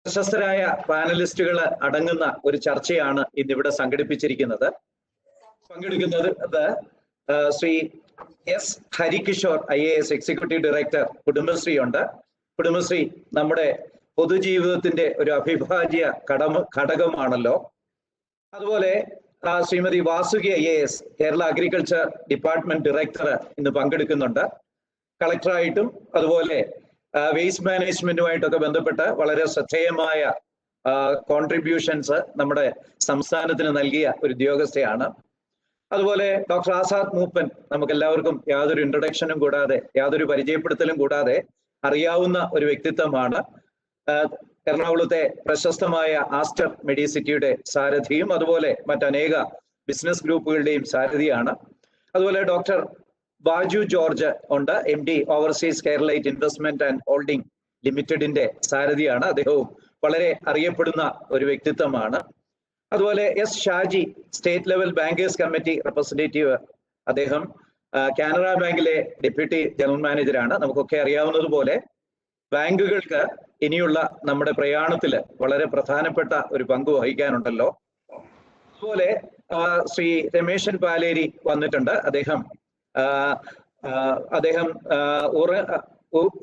പ്രശസ്തരായ പാനലിസ്റ്റുകൾ അടങ്ങുന്ന ഒരു ചർച്ചയാണ് ഇന്നിവിടെ സംഘടിപ്പിച്ചിരിക്കുന്നത്. പങ്കെടുക്കുന്നത് Shri S Harikishore IAS executive director Kudumbashree ഉണ്ട്. കുടുംബശ്രീ നമ്മുടെ പൊതുജീവിതത്തിന്റെ ഒരു അവിഭാജ്യ ഘടകമാണല്ലോ. അതുപോലെ Shrimati Vasuki IAS Kerala agriculture department director ഇന്ന് പങ്കെടുക്കുന്നുണ്ട്. കളക്ടറായിട്ടും അതുപോലെ വേസ്റ്റ് മാനേജ്മെന്റുമായിട്ടൊക്കെ ബന്ധപ്പെട്ട് വളരെ ശ്രദ്ധേയമായ കോൺട്രിബ്യൂഷൻസ് നമ്മുടെ സംസ്ഥാനത്തിന് നൽകിയ ഒരു ഉദ്യോഗസ്ഥയാണ്. അതുപോലെ ഡോക്ടർ ആസാദ് മൂപ്പൻ നമുക്ക് എല്ലാവർക്കും യാതൊരു ഇൻട്രൊഡക്ഷനും കൂടാതെ യാതൊരു പരിചയപ്പെടുത്തലും കൂടാതെ അറിയാവുന്ന ഒരു വ്യക്തിത്വമാണ്. എറണാകുളത്തെ പ്രശസ്തമായ ആസ്റ്റർ മെഡിസിറ്റിയുടെ സാരഥിയും അതുപോലെ മറ്റനേക ബിസിനസ് ഗ്രൂപ്പുകളുടെയും സാരഥിയാണ്. അതുപോലെ ഡോക്ടർ ബാജു ജോർജ് ഉണ്ട്, MD overseas Keralite investment and holding ലിമിറ്റഡിന്റെ സാരഥിയാണ്. അദ്ദേഹവും വളരെ അറിയപ്പെടുന്ന ഒരു വ്യക്തിത്വമാണ്. അതുപോലെ S Shaji state level bankers committee representative, അദ്ദേഹം കാനറ ബാങ്കിലെ ഡെപ്യൂട്ടി ജനറൽ മാനേജറാണ്. നമുക്കൊക്കെ അറിയാവുന്നതുപോലെ ബാങ്കുകൾക്ക് ഇനിയുള്ള നമ്മുടെ പ്രയാണത്തില് വളരെ പ്രധാനപ്പെട്ട ഒരു പങ്ക് വഹിക്കാനുണ്ടല്ലോ. അതുപോലെ ശ്രീ രമേശൻ പാലേരി വന്നിട്ടുണ്ട്. അദ്ദേഹം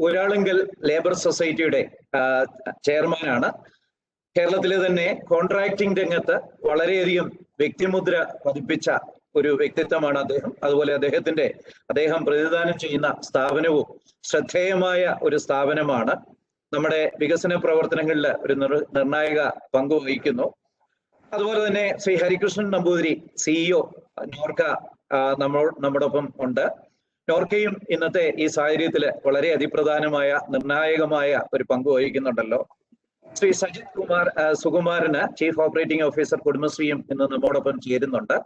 ഊരാളുങ്കൽ ലേബർ സൊസൈറ്റിയുടെ ചെയർമാനാണ്. കേരളത്തിലെ തന്നെ കോൺട്രാക്ടിംഗ് രംഗത്ത് വളരെയധികം വ്യക്തിമുദ്ര പതിപ്പിച്ച ഒരു വ്യക്തിത്വമാണ് അദ്ദേഹം. അതുപോലെ അദ്ദേഹം പ്രതിദാനം ചെയ്യുന്ന സ്ഥാപനവും ശ്രദ്ധേയമായ ഒരു സ്ഥാപനമാണ്. നമ്മുടെ വികസന പ്രവർത്തനങ്ങളിൽ ഒരു നിർണായക പങ്ക് വഹിക്കുന്നു. അതുപോലെ തന്നെ ശ്രീ ഹരികൃഷ്ണൻ നമ്പൂതിരി CEO നോർക്ക നമ്മോടൊപ്പം ഉണ്ട്. നോർക്കയും ഇന്നത്തെ ഈ സാഹചര്യത്തിൽ വളരെ അതിപ്രധാനമായ നിർണായകമായ ഒരു പങ്ക് വഹിക്കുന്നുണ്ടല്ലോ. ശ്രീ സജിത് സുകുമാരന് ചീഫ് ഓപ്പറേറ്റിംഗ് ഓഫീസർ കുടുംബശ്രീയും ഇന്ന് നമ്മോടൊപ്പം ചേരുന്നുണ്ട്.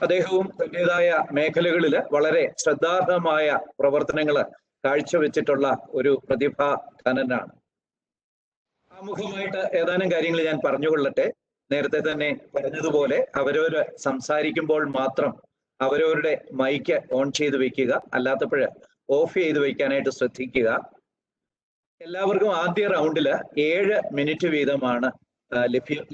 അദ്ദേഹവും തന്റേതായ മേഖലകളിൽ വളരെ ശ്രദ്ധാർഹമായ പ്രവർത്തനങ്ങൾ കാഴ്ചവെച്ചിട്ടുള്ള ഒരു പ്രതിഭാധനനാണ്. ആമുഖമായിട്ട് ഏതാനും കാര്യങ്ങൾ ഞാൻ പറഞ്ഞുകൊള്ളട്ടെ. നേരത്തെ തന്നെ പറഞ്ഞതുപോലെ അവരവര് സംസാരിക്കുമ്പോൾ മാത്രം അവരവരുടെ മൈക്ക് ഓൺ ചെയ്ത് വെക്കുക, അല്ലാത്തപ്പോൾ ഓഫ് ചെയ്ത് വെക്കാനായിട്ട് ശ്രദ്ധിക്കുക. എല്ലാവർക്കും ആദ്യ റൗണ്ടില് 7 മിനിറ്റ് വീതമാണ്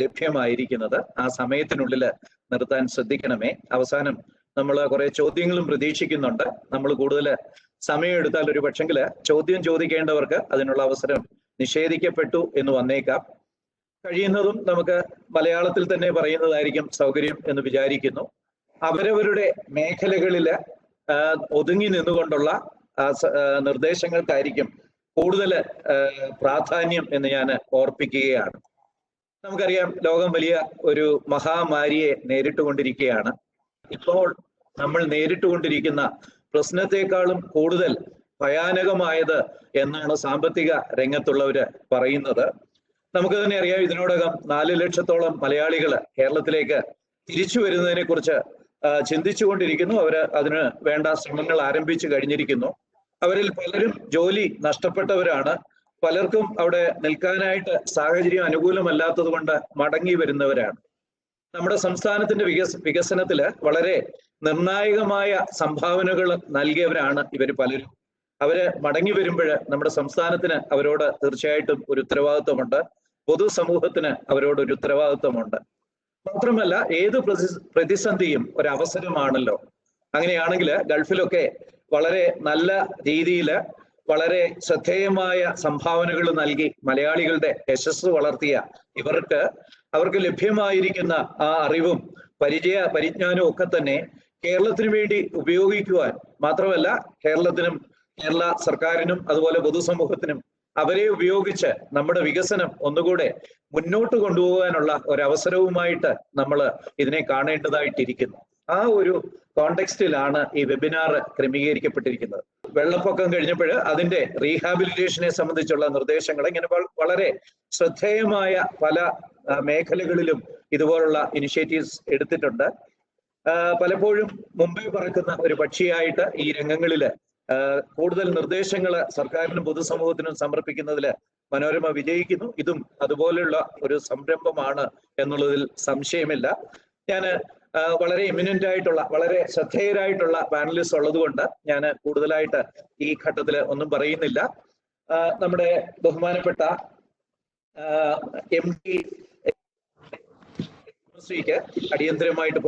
ലഭ്യമായിരിക്കുന്നത്. ആ സമയത്തിനുള്ളിൽ നിർത്താൻ ശ്രദ്ധിക്കണമേ. അവസാനം നമ്മൾ കുറെ ചോദ്യങ്ങളും പ്രതീക്ഷിക്കുന്നുണ്ട്. നമ്മൾ കൂടുതൽ സമയം എടുത്താൽ ഒരു പക്ഷെങ്കിൽ ചോദ്യം ചോദിക്കേണ്ടവർക്ക് അതിനുള്ള അവസരം നിഷേധിക്കപ്പെട്ടു എന്ന് വന്നേക്കാം. കഴിയുന്നതും നമുക്ക് മലയാളത്തിൽ തന്നെ പറയുന്നതായിരിക്കും സൗകര്യം എന്ന് വിചാരിക്കുന്നു. അവരവരുടെ മേഖലകളിൽ ഒതുങ്ങി നിന്നുകൊണ്ടുള്ള നിർദ്ദേശങ്ങൾക്കായിരിക്കും കൂടുതൽ പ്രാധാന്യം എന്ന് ഞാൻ ഓർപ്പിക്കുകയാണ്. നമുക്കറിയാം, ലോകം വലിയ ഒരു മഹാമാരിയെ നേരിട്ടുകൊണ്ടിരിക്കുകയാണ്. ഇപ്പോൾ നമ്മൾ നേരിട്ടുകൊണ്ടിരിക്കുന്ന പ്രശ്നത്തെക്കാളും കൂടുതൽ ഭയാനകമായത് എന്നാണ് സാമ്പത്തിക രംഗത്തുള്ളവര് പറയുന്നത്. നമുക്ക് തന്നെ അറിയാം, ഇതിനോടകം 4 ലക്ഷത്തോളം മലയാളികൾ കേരളത്തിലേക്ക് തിരിച്ചു വരുന്നതിനെ കുറിച്ച് ചിന്തിച്ചുകൊണ്ടിരിക്കുന്നു. അതിന് വേണ്ട ശ്രമങ്ങൾ ആരംഭിച്ചു കഴിഞ്ഞിരിക്കുന്നു. അവരിൽ പലരും ജോലി നഷ്ടപ്പെട്ടവരാണ്. പലർക്കും അവിടെ നിൽക്കാനായിട്ട് സാഹചര്യം അനുകൂലമല്ലാത്തത് കൊണ്ട് മടങ്ങി വരുന്നവരാണ്. നമ്മുടെ സംസ്ഥാനത്തിന്റെ വികസനത്തില് വളരെ നിർണായകമായ സംഭാവനകൾ നൽകിയവരാണ് ഇവർ പലരും. അവര് മടങ്ങി വരുമ്പോൾ നമ്മുടെ സംസ്ഥാനത്തിന് അവരോട് തീർച്ചയായിട്ടും ഒരു ഉത്തരവാദിത്വമുണ്ട്. പൊതുസമൂഹത്തിന് അവരോട് ഒരു ഉത്തരവാദിത്വമുണ്ട്. മാത്രമല്ല, ഏത് പ്രതിസന്ധിയും ഒരവസരമാണല്ലോ. അങ്ങനെയാണെങ്കിൽ ഗൾഫിലൊക്കെ വളരെ നല്ല രീതിയിൽ വളരെ ശ്രദ്ധേയമായ സംഭാവനകൾ നൽകി മലയാളികളുടെ യശസ് വളർത്തിയ അവർക്ക് ലഭ്യമായിരിക്കുന്ന ആ അറിവും പരിജ്ഞാനവും ഒക്കെ തന്നെ കേരളത്തിന് വേണ്ടി ഉപയോഗിക്കുവാൻ, മാത്രമല്ല കേരള സർക്കാരിനും അതുപോലെ പൊതുസമൂഹത്തിനും അവരെ ഉപയോഗിച്ച് നമ്മുടെ വികസനം ഒന്നുകൂടെ മുന്നോട്ട് കൊണ്ടുപോകാനുള്ള ഒരവസരവുമായിട്ട് നമ്മൾ ഇതിനെ കാണേണ്ടതായിട്ടിരിക്കുന്നു. ആ ഒരു കോണ്ടെക്സ്റ്റിലാണ് ഈ വെബിനാർ ക്രമീകരിക്കപ്പെട്ടിരിക്കുന്നത്. വെള്ളപ്പൊക്കം കഴിഞ്ഞപ്പോൾ അതിന്റെ റീഹാബിലിറ്റേഷനെ സംബന്ധിച്ചുള്ള നിർദ്ദേശങ്ങൾ ഇങ്ങനെ വളരെ ശ്രദ്ധേയമായ പല മേഖലകളിലും ഇതുപോലുള്ള ഇനിഷ്യേറ്റീവ്സ് എടുത്തിട്ടുണ്ട്. പലപ്പോഴും മുമ്പേ പറക്കുന്ന ഒരു പക്ഷിയായിട്ട് ഈ രംഗങ്ങളിൽ കൂടുതൽ നിർദ്ദേശങ്ങൾ സർക്കാരിനും പൊതുസമൂഹത്തിനും സമർപ്പിക്കുന്നതിൽ മനോരമ വിജയിക്കുന്നു. ഇതും അതുപോലെയുള്ള ഒരു സംരംഭമാണ് എന്നുള്ളതിൽ സംശയമില്ല. ഞാൻ വളരെ ഇമിനന്റ് ആയിട്ടുള്ള വളരെ ശ്രദ്ധേയരായിട്ടുള്ള പാനലിസ്റ്റ് ഉള്ളത് കൊണ്ട് ഞാൻ കൂടുതലായിട്ട് ഈ ഘട്ടത്തിൽ ഒന്നും പറയുന്നില്ല. നമ്മുടെ ബഹുമാനപ്പെട്ട എം ഡി കുടുംബശ്രീക്ക് അടിയന്തരമായിട്ട്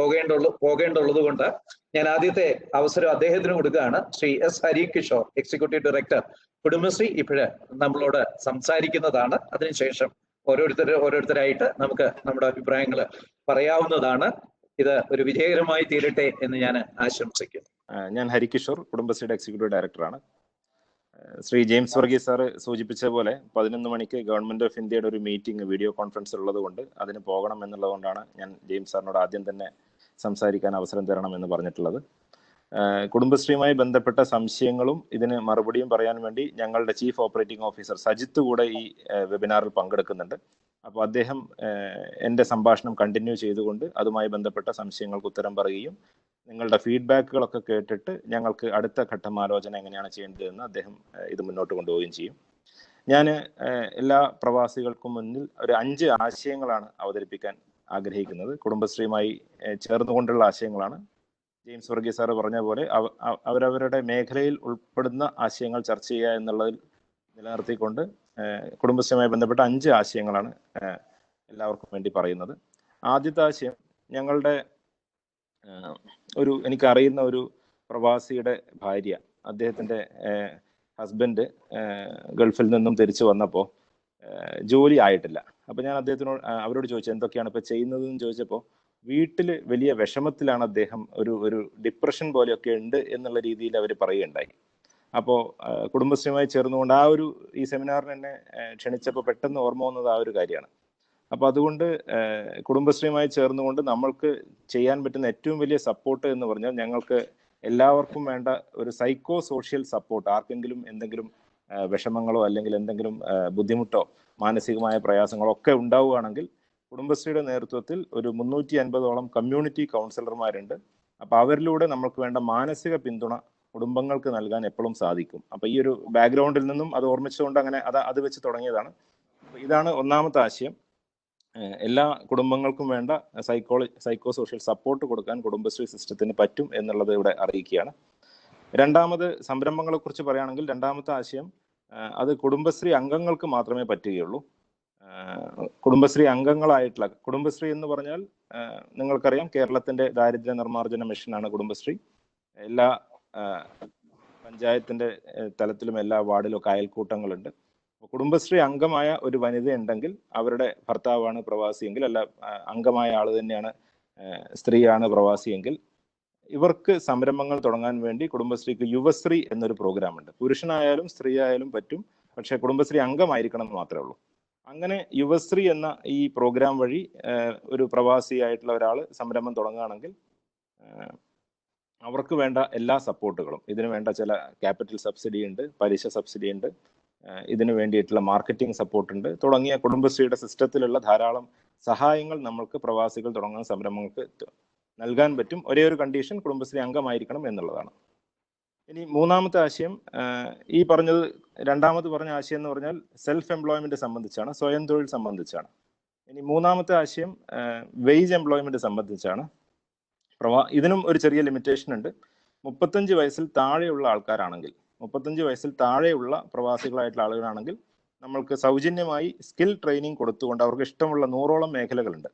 പോകേണ്ടുള്ളത് കൊണ്ട് ഞാൻ ആദ്യത്തെ അവസരം അദ്ദേഹത്തിന് കൊടുക്കുകയാണ്. Shri S Harikishore, executive director, Kudumbashree, ഇപ്പോഴ് നമ്മളോട് സംസാരിക്കുന്നതാണ്. അതിനുശേഷം ഓരോരുത്തരായിട്ട് നമുക്ക് നമ്മുടെ അഭിപ്രായങ്ങൾ പറയാവുന്നതാണ്. ഇത് ഒരു വിജയകരമായി തീരട്ടെ എന്ന് ഞാൻ ആശംസിക്കുന്നു. ഞാൻ ഹരികിഷോർ, കുടുംബശ്രീയുടെ എക്സിക്യൂട്ടീവ് ഡയറക്ടറാണ്. ശ്രീ ജെയിംസ് വർഗീസ് സാറ് സൂചിപ്പിച്ച പോലെ 11 മണിക്ക് ഗവൺമെന്റ് ഓഫ് ഇന്ത്യയുടെ ഒരു മീറ്റിംഗ് വീഡിയോ കോൺഫറൻസ് ഉള്ളത് കൊണ്ട് അതിന് പോകണം എന്നുള്ളതുകൊണ്ടാണ് ഞാൻ ജെയിംസ് സാറിനോട് ആദ്യം തന്നെ സംസാരിക്കാൻ അവസരം തരണം എന്ന് പറഞ്ഞിട്ടുള്ളത്. കുടുംബശ്രീയുമായി ബന്ധപ്പെട്ട സംശയങ്ങളും ഇതിന് മറുപടിയും പറയാൻ വേണ്ടി ഞങ്ങളുടെ ചീഫ് ഓപ്പറേറ്റിംഗ് ഓഫീസർ സജിത്ത് കൂടെ ഈ വെബിനാറിൽ പങ്കെടുക്കുന്നുണ്ട്. അപ്പോൾ അദ്ദേഹം എൻ്റെ സംഭാഷണം കണ്ടിന്യൂ ചെയ്തുകൊണ്ട് അതുമായി ബന്ധപ്പെട്ട സംശയങ്ങൾക്ക് ഉത്തരം പറയുകയും നിങ്ങളുടെ ഫീഡ്ബാക്കുകളൊക്കെ കേട്ടിട്ട് ഞങ്ങൾക്ക് അടുത്ത ഘട്ടം ആലോചന എങ്ങനെയാണ് ചെയ്യേണ്ടതെന്ന് അദ്ദേഹം ഇത് മുന്നോട്ട് കൊണ്ടുപോവുകയും ചെയ്യും. ഞാൻ എല്ലാ പ്രവാസികൾക്കും മുന്നിൽ ഒരു 5 ആശയങ്ങളാണ് അവതരിപ്പിക്കാൻ ആഗ്രഹിക്കുന്നത്. കുടുംബശ്രീയുമായി ചേർന്നുകൊണ്ടുള്ള ആശയങ്ങളാണ്. ജെയിംസ് വർഗീസ് സാറ് പറഞ്ഞ പോലെ അവരവരുടെ മേഖലയിൽ ഉൾപ്പെടുന്ന ആശയങ്ങൾ ചർച്ച ചെയ്യുക എന്നുള്ളതിൽ നിലനിർത്തിക്കൊണ്ട് കുടുംബശ്രീയുമായി ബന്ധപ്പെട്ട 5 ആശയങ്ങളാണ് എല്ലാവർക്കും വേണ്ടി പറയുന്നത്. ആദ്യത്തെ ആശയം, ഞങ്ങളുടെ എനിക്കറിയുന്ന ഒരു പ്രവാസിയുടെ ഭാര്യ, അദ്ദേഹത്തിൻ്റെ ഹസ്ബൻഡ് ഗൾഫിൽ നിന്നും തിരിച്ചു വന്നപ്പോൾ ജോലി ആയിട്ടില്ല. അപ്പോൾ ഞാൻ അവരോട് ചോദിച്ചു എന്തൊക്കെയാണ് ഇപ്പോൾ ചെയ്യുന്നതെന്ന് ചോദിച്ചപ്പോൾ വീട്ടിൽ വലിയ വിഷമത്തിലാണ് അദ്ദേഹം, ഒരു ഡിപ്രഷൻ പോലെയൊക്കെ ഉണ്ട് എന്നുള്ള രീതിയിൽ അവർ പറയുകയുണ്ടായി. അപ്പോൾ കുടുംബശ്രീയുമായി ചേർന്നുകൊണ്ട് ഈ സെമിനാറിന് എന്നെ ക്ഷണിച്ചപ്പോൾ പെട്ടെന്ന് ഓർമ്മ വന്നത് ആ ഒരു കാര്യമാണ്. അപ്പോൾ അതുകൊണ്ട് കുടുംബശ്രീയുമായി ചേർന്നുകൊണ്ട് നമ്മൾക്ക് ചെയ്യാൻ പറ്റുന്ന ഏറ്റവും വലിയ സപ്പോർട്ട് എന്ന് പറഞ്ഞാൽ ഞങ്ങൾക്ക് എല്ലാവർക്കും വേണ്ട ഒരു സൈക്കോ സോഷ്യൽ സപ്പോർട്ട്. ആർക്കെങ്കിലും എന്തെങ്കിലും വിഷമങ്ങളോ അല്ലെങ്കിൽ എന്തെങ്കിലും ബുദ്ധിമുട്ടോ മാനസികമായ പ്രയാസങ്ങളോ ഒക്കെ ഉണ്ടാവുകയാണെങ്കിൽ കുടുംബശ്രീയുടെ നേതൃത്വത്തിൽ ഒരു 350ഓളം കമ്മ്യൂണിറ്റി കൗൺസിലർമാരുണ്ട്. അപ്പോൾ അവരിലൂടെ നമുക്ക് വേണ്ട മാനസിക പിന്തുണ കുടുംബങ്ങൾക്ക് നൽകാൻ എപ്പോഴും സാധിക്കും. അപ്പോൾ ഈ ഒരു ബാക്ക്ഗ്രൗണ്ടിൽ നിന്നും അത് ഓർമ്മിച്ചുകൊണ്ട് അങ്ങനെ അത് വെച്ച് തുടങ്ങിയതാണ്. ഇതാണ് ഒന്നാമത്തെ ആശയം. എല്ലാ കുടുംബങ്ങൾക്കും വേണ്ട സൈക്കോ സോഷ്യൽ സപ്പോർട്ട് കൊടുക്കാൻ കുടുംബശ്രീ സിസ്റ്റത്തിന് പറ്റും എന്നുള്ളത് ഇവിടെ അറിയിക്കുകയാണ്. രണ്ടാമത്, സംരംഭങ്ങളെ കുറിച്ച് പറയുകയാണെങ്കിൽ രണ്ടാമത്തെ ആശയം, അത് കുടുംബശ്രീ അംഗങ്ങൾക്ക് മാത്രമേ പറ്റുകയുള്ളൂ. കുടുംബശ്രീ അംഗങ്ങളായിട്ടുള്ള, കുടുംബശ്രീ എന്ന് പറഞ്ഞാൽ നിങ്ങൾക്കറിയാം കേരളത്തിന്റെ ദാരിദ്ര്യ നിർമ്മാർജ്ജന മിഷനാണ് കുടുംബശ്രീ. എല്ലാ പഞ്ചായത്തിന്റെ തലത്തിലും എല്ലാ വാർഡിലും ഒക്കെ അയൽക്കൂട്ടങ്ങളുണ്ട്. കുടുംബശ്രീ അംഗമായ ഒരു വനിത ഉണ്ടെങ്കിൽ അവരുടെ ഭർത്താവാണ് പ്രവാസിയെങ്കിൽ, അല്ല അംഗമായ ആൾ തന്നെയാണ് സ്ത്രീയാണ് പ്രവാസിയെങ്കിൽ, ഇവർക്ക് സംരംഭങ്ങൾ തുടങ്ങാൻ വേണ്ടി കുടുംബശ്രീക്ക് യുവശ്രീ എന്നൊരു പ്രോഗ്രാം ഉണ്ട്. പുരുഷനായാലും സ്ത്രീ ആയാലും പറ്റും, പക്ഷെ കുടുംബശ്രീ അംഗമായിരിക്കണം എന്ന് മാത്രമേ ഉള്ളൂ. അങ്ങനെ യുവശ്രീ എന്ന ഈ പ്രോഗ്രാം വഴി ഒരു പ്രവാസിയായിട്ടുള്ള ഒരാൾ സംരംഭം തുടങ്ങുകയാണെങ്കിൽ അവർക്ക് വേണ്ട എല്ലാ സപ്പോർട്ടുകളും, ഇതിനു വേണ്ട ചില ക്യാപിറ്റൽ സബ്സിഡി ഉണ്ട്, പലിശ സബ്സിഡി ഉണ്ട്, ഇതിനു വേണ്ടിയിട്ടുള്ള മാർക്കറ്റിംഗ് സപ്പോർട്ട് ഉണ്ട്, തുടങ്ങിയ കുടുംബശ്രീയുടെ സിസ്റ്റത്തിലുള്ള ധാരാളം സഹായങ്ങൾ നമ്മൾക്ക് പ്രവാസികൾ തുടങ്ങുന്ന സംരംഭങ്ങൾക്ക് നൽകാൻ പറ്റും. ഒരേ ഒരു കണ്ടീഷൻ, കുടുംബശ്രീ അംഗമായിരിക്കണം എന്നുള്ളതാണ്. ഇനി മൂന്നാമത്തെ ആശയം, രണ്ടാമത് പറഞ്ഞ ആശയം എന്ന് പറഞ്ഞാൽ സെൽഫ് എംപ്ലോയ്മെന്റ് സംബന്ധിച്ചാണ്, സ്വയം തൊഴിൽ സംബന്ധിച്ചാണ്. ഇനി മൂന്നാമത്തെ ആശയം വേജ് എംപ്ലോയ്മെന്റ് സംബന്ധിച്ചാണ്. ഇതിനും ഒരു ചെറിയ ലിമിറ്റേഷൻ ഉണ്ട്. 35 വയസ്സിൽ താഴെയുള്ള ആൾക്കാരാണെങ്കിൽ, 35 വയസ്സിൽ താഴെയുള്ള പ്രവാസികളായിട്ടുള്ള ആളുകളാണെങ്കിൽ നമ്മൾക്ക് സൗജന്യമായി സ്കിൽ ട്രെയിനിങ് കൊടുത്തുകൊണ്ട് അവർക്ക് ഇഷ്ടമുള്ള 100ഓളം മേഖലകളുണ്ട്.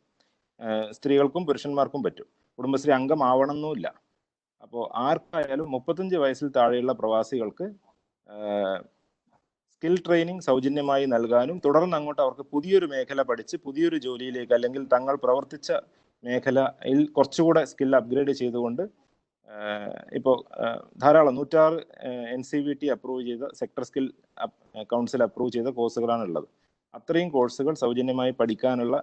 സ്ത്രീകൾക്കും പുരുഷന്മാർക്കും പറ്റും. കുടുംബശ്രീ അംഗമാവണമെന്നുമില്ല. അപ്പോൾ ആർക്കായാലും 35 വയസ്സിൽ താഴെയുള്ള പ്രവാസികൾക്ക് സ്കിൽ ട്രെയിനിങ് സൗജന്യമായി നൽകാനും തുടർന്ന് അങ്ങോട്ട് അവർക്ക് പുതിയൊരു മേഖല പഠിച്ച് പുതിയൊരു ജോലിയിലേക്ക് അല്ലെങ്കിൽ തങ്ങൾ പ്രവർത്തിച്ച മേഖലയിൽ കുറച്ചുകൂടെ സ്കിൽ അപ്ഗ്രേഡ് ചെയ്തുകൊണ്ട് ഇപ്പോൾ ധാരാളം 106 NCVT അപ്രൂവ് ചെയ്ത, സെക്ടർ സ്കിൽ കൗൺസിൽ അപ്രൂവ് ചെയ്ത കോഴ്സുകളാണ് ഉള്ളത്. അത്രയും കോഴ്സുകൾ സൗജന്യമായി പഠിക്കാനുള്ള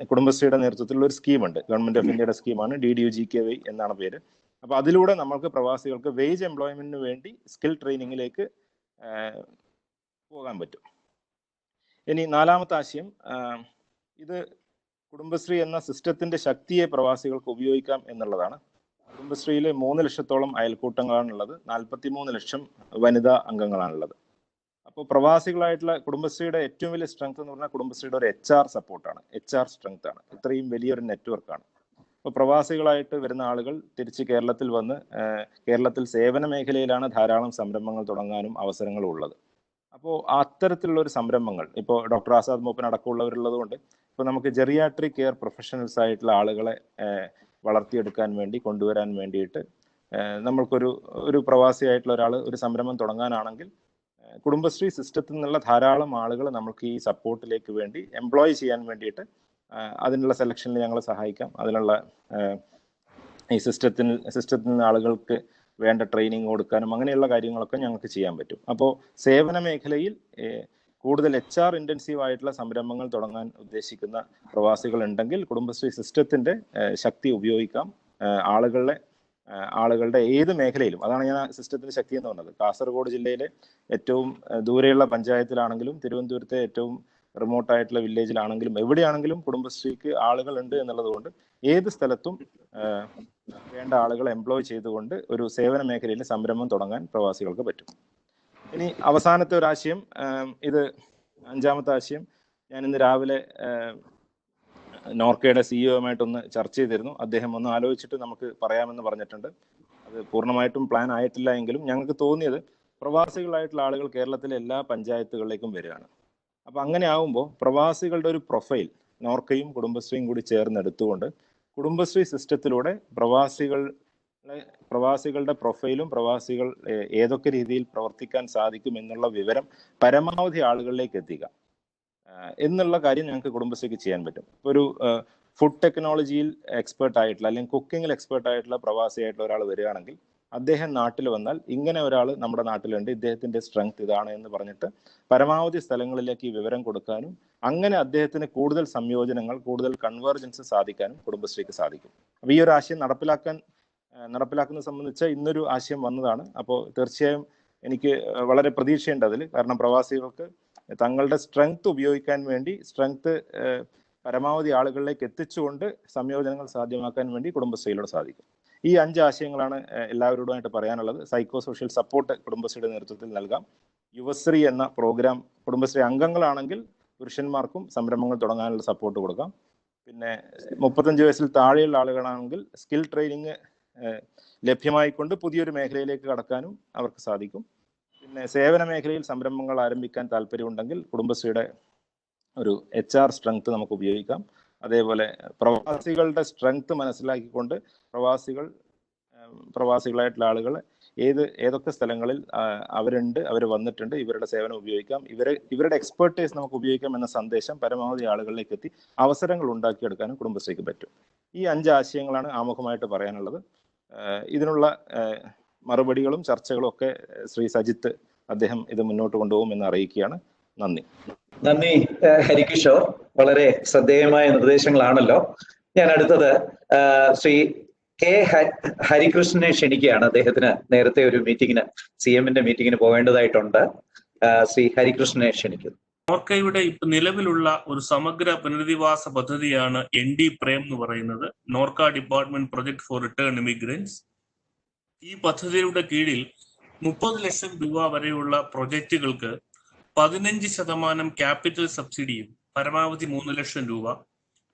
കുടുംബശ്രീയുടെ നേതൃത്വത്തിലുള്ള ഒരു സ്കീമുണ്ട്. ഗവൺമെന്റ് ഓഫ് ഇന്ത്യയുടെ സ്കീമാണ്, DDUGKY എന്നാണ് പേര്. അപ്പോൾ അതിലൂടെ നമ്മൾക്ക് പ്രവാസികൾക്ക് വേജ് എംപ്ലോയ്മെന്റിന് വേണ്ടി സ്കിൽ ട്രെയിനിങ്ങിലേക്ക് പോകാൻ പറ്റും. ഇനി നാലാമത്തെ ആശയം, ഇത് കുടുംബശ്രീ എന്ന സിസ്റ്റത്തിന്റെ ശക്തിയെ പ്രവാസികൾക്ക് ഉപയോഗിക്കാം എന്നുള്ളതാണ്. കുടുംബശ്രീയിൽ 3 ലക്ഷത്തോളം അയൽക്കൂട്ടങ്ങളാണുള്ളത്, 43 ലക്ഷം വനിതാ അംഗങ്ങളാണുള്ളത്. അപ്പോൾ പ്രവാസികളായിട്ടുള്ള കുടുംബശ്രീയുടെ ഏറ്റവും വലിയ സ്ട്രെങ്ത് എന്ന് പറഞ്ഞാൽ കുടുംബശ്രീയുടെ ഒരു HR സപ്പോർട്ടാണ്, HR സ്ട്രെങ്ത് ആണ്. ഇത്രയും വലിയൊരു നെറ്റ്വർക്കാണ്. അപ്പോൾ പ്രവാസികളായിട്ട് വരുന്ന ആളുകൾ തിരിച്ച് കേരളത്തിൽ വന്ന് കേരളത്തിൽ സേവന മേഖലയിലാണ് ധാരാളം സംരംഭങ്ങൾ തുടങ്ങാനും അവസരങ്ങളും ഉള്ളത്. അപ്പോൾ അപ്പോൾ അത്തരത്തിലുള്ള ഒരു സംരംഭങ്ങൾ ഇപ്പോൾ ഡോക്ടർ ആസാദ് മൂപ്പൻ അടക്കമുള്ളവരുള്ളത് കൊണ്ട് ഇപ്പോൾ നമുക്ക് ജെറിയാട്രിക് കെയർ പ്രൊഫഷണൽസ് ആയിട്ടുള്ള ആളുകളെ വളർത്തിയെടുക്കാൻ വേണ്ടി കൊണ്ടുവരാൻ വേണ്ടിയിട്ട് നമ്മൾക്കൊരു പ്രവാസിയായിട്ടുള്ള ഒരാൾ ഒരു സംരംഭം തുടങ്ങാനാണെങ്കിൽ കുടുംബശ്രീ സിസ്റ്റത്തിൽ നിന്നുള്ള ധാരാളം ആളുകൾ നമുക്ക് ഈ സപ്പോർട്ടിലേക്ക് വേണ്ടി എംപ്ലോയ് ചെയ്യാൻ വേണ്ടിയിട്ട് അതിനുള്ള സെലക്ഷനിൽ ഞങ്ങൾ സഹായിക്കാം. അതിനുള്ള ഈ സിസ്റ്റത്തിൽ നിന്ന് ആളുകൾക്ക് വേണ്ട ട്രെയിനിങ് കൊടുക്കാനും അങ്ങനെയുള്ള കാര്യങ്ങളൊക്കെ ഞങ്ങൾക്ക് ചെയ്യാൻ പറ്റും. അപ്പോൾ സേവന മേഖലയിൽ കൂടുതൽ HR ഇൻറ്റൻസീവ് ആയിട്ടുള്ള സംരംഭങ്ങൾ തുടങ്ങാൻ ഉദ്ദേശിക്കുന്ന പ്രവാസികൾ ഉണ്ടെങ്കിൽ കുടുംബശ്രീ സിസ്റ്റത്തിൻ്റെ ശക്തി ഉപയോഗിക്കാം. ആളുകളുടെ ഏത് മേഖലയിലും, അതാണ് ഞാൻ സിസ്റ്റത്തിന്റെ ശക്തി എന്ന് പറഞ്ഞത്. കാസർഗോഡ് ജില്ലയിലെ ഏറ്റവും ദൂരെയുള്ള പഞ്ചായത്തിലാണെങ്കിലും തിരുവനന്തപുരത്തെ ഏറ്റവും റിമോട്ടായിട്ടുള്ള വില്ലേജിലാണെങ്കിലും എവിടെയാണെങ്കിലും കുടുംബശ്രീക്ക് ആളുകളുണ്ട് എന്നുള്ളത് കൊണ്ട് ഏത് സ്ഥലത്തും വേണ്ട ആളുകളെ എംപ്ലോയ് ചെയ്തുകൊണ്ട് ഒരു സേവന മേഖലയിൽ സംരംഭം തുടങ്ങാൻ പ്രവാസികൾക്ക് പറ്റും. ഇനി അവസാനത്തെ ഒരു ആശയം, ഇത് 5ാമത്തെ ആശയം, ഞാൻ ഇന്ന് രാവിലെ നോർക്കയുടെ CEO-യുമായിട്ടൊന്ന് ചർച്ച ചെയ്തിരുന്നു. അദ്ദേഹം ഒന്ന് ആലോചിച്ചിട്ട് നമുക്ക് പറയാമെന്ന് പറഞ്ഞിട്ടുണ്ട്. അത് പൂർണ്ണമായിട്ടും പ്ലാൻ ആയിട്ടില്ല എങ്കിലും ഞങ്ങൾക്ക് തോന്നിയത് പ്രവാസികളായിട്ടുള്ള ആളുകൾ കേരളത്തിലെ എല്ലാ പഞ്ചായത്തുകളിലേക്കും വരികയാണ്. അപ്പം അങ്ങനെ ആകുമ്പോൾ പ്രവാസികളുടെ ഒരു പ്രൊഫൈൽ നോർക്കയും കുടുംബശ്രീയും കൂടി ചേർന്നെടുത്തുകൊണ്ട് കുടുംബശ്രീ സിസ്റ്റത്തിലൂടെ പ്രവാസികളുടെ പ്രൊഫൈലും പ്രവാസികൾ ഏതൊക്കെ രീതിയിൽ പ്രവർത്തിക്കാൻ സാധിക്കും എന്നുള്ള വിവരം പരമാവധി ആളുകളിലേക്ക് എത്തിക്കുക എന്നുള്ള കാര്യം ഞങ്ങൾക്ക് കുടുംബശ്രീക്ക് ചെയ്യാൻ പറ്റും. ഒരു ഫുഡ് ടെക്നോളജിയിൽ എക്സ്പേർട്ട് ആയിട്ടുള്ള അല്ലെങ്കിൽ കുക്കിങ്ങിൽ എക്സ്പേർട്ട് ആയിട്ടുള്ള പ്രവാസിയായിട്ടുള്ള ഒരാൾ വരികയാണെങ്കിൽ അദ്ദേഹം നാട്ടിൽ വന്നാൽ ഇങ്ങനെ ഒരാൾ നമ്മുടെ നാട്ടിലുണ്ട്, ഇദ്ദേഹത്തിന്റെ സ്ട്രെങ്ത് ഇതാണ് എന്ന് പറഞ്ഞിട്ട് പരമാവധി സ്ഥലങ്ങളിലേക്ക് ഈ വിവരം കൊടുക്കാനും അങ്ങനെ അദ്ദേഹത്തിന് കൂടുതൽ സംയോജനങ്ങൾ, കൂടുതൽ കൺവേർജൻസ് സാധിക്കാനും കുടുംബശ്രീക്ക് സാധിക്കും. അപ്പോൾ ഈ ഒരു ആശയം നടപ്പിലാക്കുന്നത് സംബന്ധിച്ച ഇന്നൊരു ആശയം വന്നതാണ്. അപ്പോൾ തീർച്ചയായും എനിക്ക് വളരെ പ്രതീക്ഷയുണ്ട് അതിൽ. കാരണം പ്രവാസികൾക്ക് തങ്ങളുടെ സ്ട്രെങ്ത് ഉപയോഗിക്കാൻ വേണ്ടി സ്ട്രെങ്ത് പരമാവധി ആളുകളിലേക്ക് എത്തിച്ചുകൊണ്ട് സംയോജനങ്ങൾ സാധ്യമാക്കാൻ വേണ്ടി കുടുംബശ്രീയിലൂടെ സാധിക്കും. ഈ 5 ആശയങ്ങളാണ് എല്ലാവരോടുമായിട്ട് പറയാനുള്ളത്. സൈക്കോ സോഷ്യൽ സപ്പോർട്ട് കുടുംബശ്രീയുടെ നേതൃത്വത്തിൽ നൽകാം. യുവശ്രീ എന്ന പ്രോഗ്രാം കുടുംബശ്രീ അംഗങ്ങളാണെങ്കിൽ പുരുഷന്മാർക്കും സംരംഭങ്ങൾ തുടങ്ങാനുള്ള സപ്പോർട്ട് കൊടുക്കാം. പിന്നെ 35 വയസ്സിൽ താഴെയുള്ള ആളുകളാണെങ്കിൽ സ്കിൽ ട്രെയിനിങ് ലഭ്യമായിക്കൊണ്ട് പുതിയൊരു മേഖലയിലേക്ക് കടക്കാനും അവർക്ക് സാധിക്കും. പിന്നെ സേവന മേഖലയിൽ സംരംഭങ്ങൾ ആരംഭിക്കാൻ താല്പര്യമുണ്ടെങ്കിൽ കുടുംബശ്രീയുടെ ഒരു HR സ്ട്രെങ്ത് നമുക്ക് ഉപയോഗിക്കാം. അതേപോലെ പ്രവാസികളുടെ സ്ട്രെങ്ത് മനസ്സിലാക്കിക്കൊണ്ട് പ്രവാസികളായിട്ടുള്ള ആളുകൾ ഏതൊക്കെ സ്ഥലങ്ങളിൽ അവർ വന്നിട്ടുണ്ട്, ഇവരുടെ സേവനം ഉപയോഗിക്കാം, ഇവരുടെ എക്സ്പെർട്ടൈസ് നമുക്ക് ഉപയോഗിക്കാം എന്ന സന്ദേശം പരമാവധി ആളുകളിലേക്ക് എത്തി അവസരങ്ങൾ ഉണ്ടാക്കിയെടുക്കാനും കുടുംബശ്രീക്ക് പറ്റും. ഈ 5 ആശയങ്ങളാണ് ആമുഖമായിട്ട് പറയാനുള്ളത്. ഇതിനുള്ള മറുപടികളും ചർച്ചകളും ഒക്കെ ശ്രീ സജിത്ത് അദ്ദേഹം ഇത് മുന്നോട്ട് കൊണ്ടുപോകും എന്ന് അറിയിക്കുകയാണ്. നന്ദി ഹരികിഷോർ, വളരെ ശ്രദ്ധേയമായ നിർദ്ദേശങ്ങളാണല്ലോ. ഞാൻ അടുത്തത് ശ്രീ കെ ഹരികൃഷ്ണനെ ക്ഷണിക്കുകയാണ്. അദ്ദേഹത്തിന് നേരത്തെ ഒരു മീറ്റിങ്ങിന് CM-ന്റെ മീറ്റിങ്ങിന് പോകേണ്ടതായിട്ടുണ്ട്. ശ്രീ ഹരികൃഷ്ണനെ ക്ഷണിക്കുന്നു. നോർക്കയുടെ ഇപ്പൊ നിലവിലുള്ള ഒരു സമഗ്ര പുനരധിവാസ പദ്ധതിയാണ് ND പ്രേം എന്ന് പറയുന്നത്, Norka department project four return immigrants. ഈ പദ്ധതിയുടെ കീഴിൽ 30 ലക്ഷം രൂപ വരെയുള്ള പ്രൊജക്റ്റുകൾക്ക് 15% ക്യാപിറ്റൽ സബ്സിഡിയും പരമാവധി 3 ലക്ഷം രൂപ,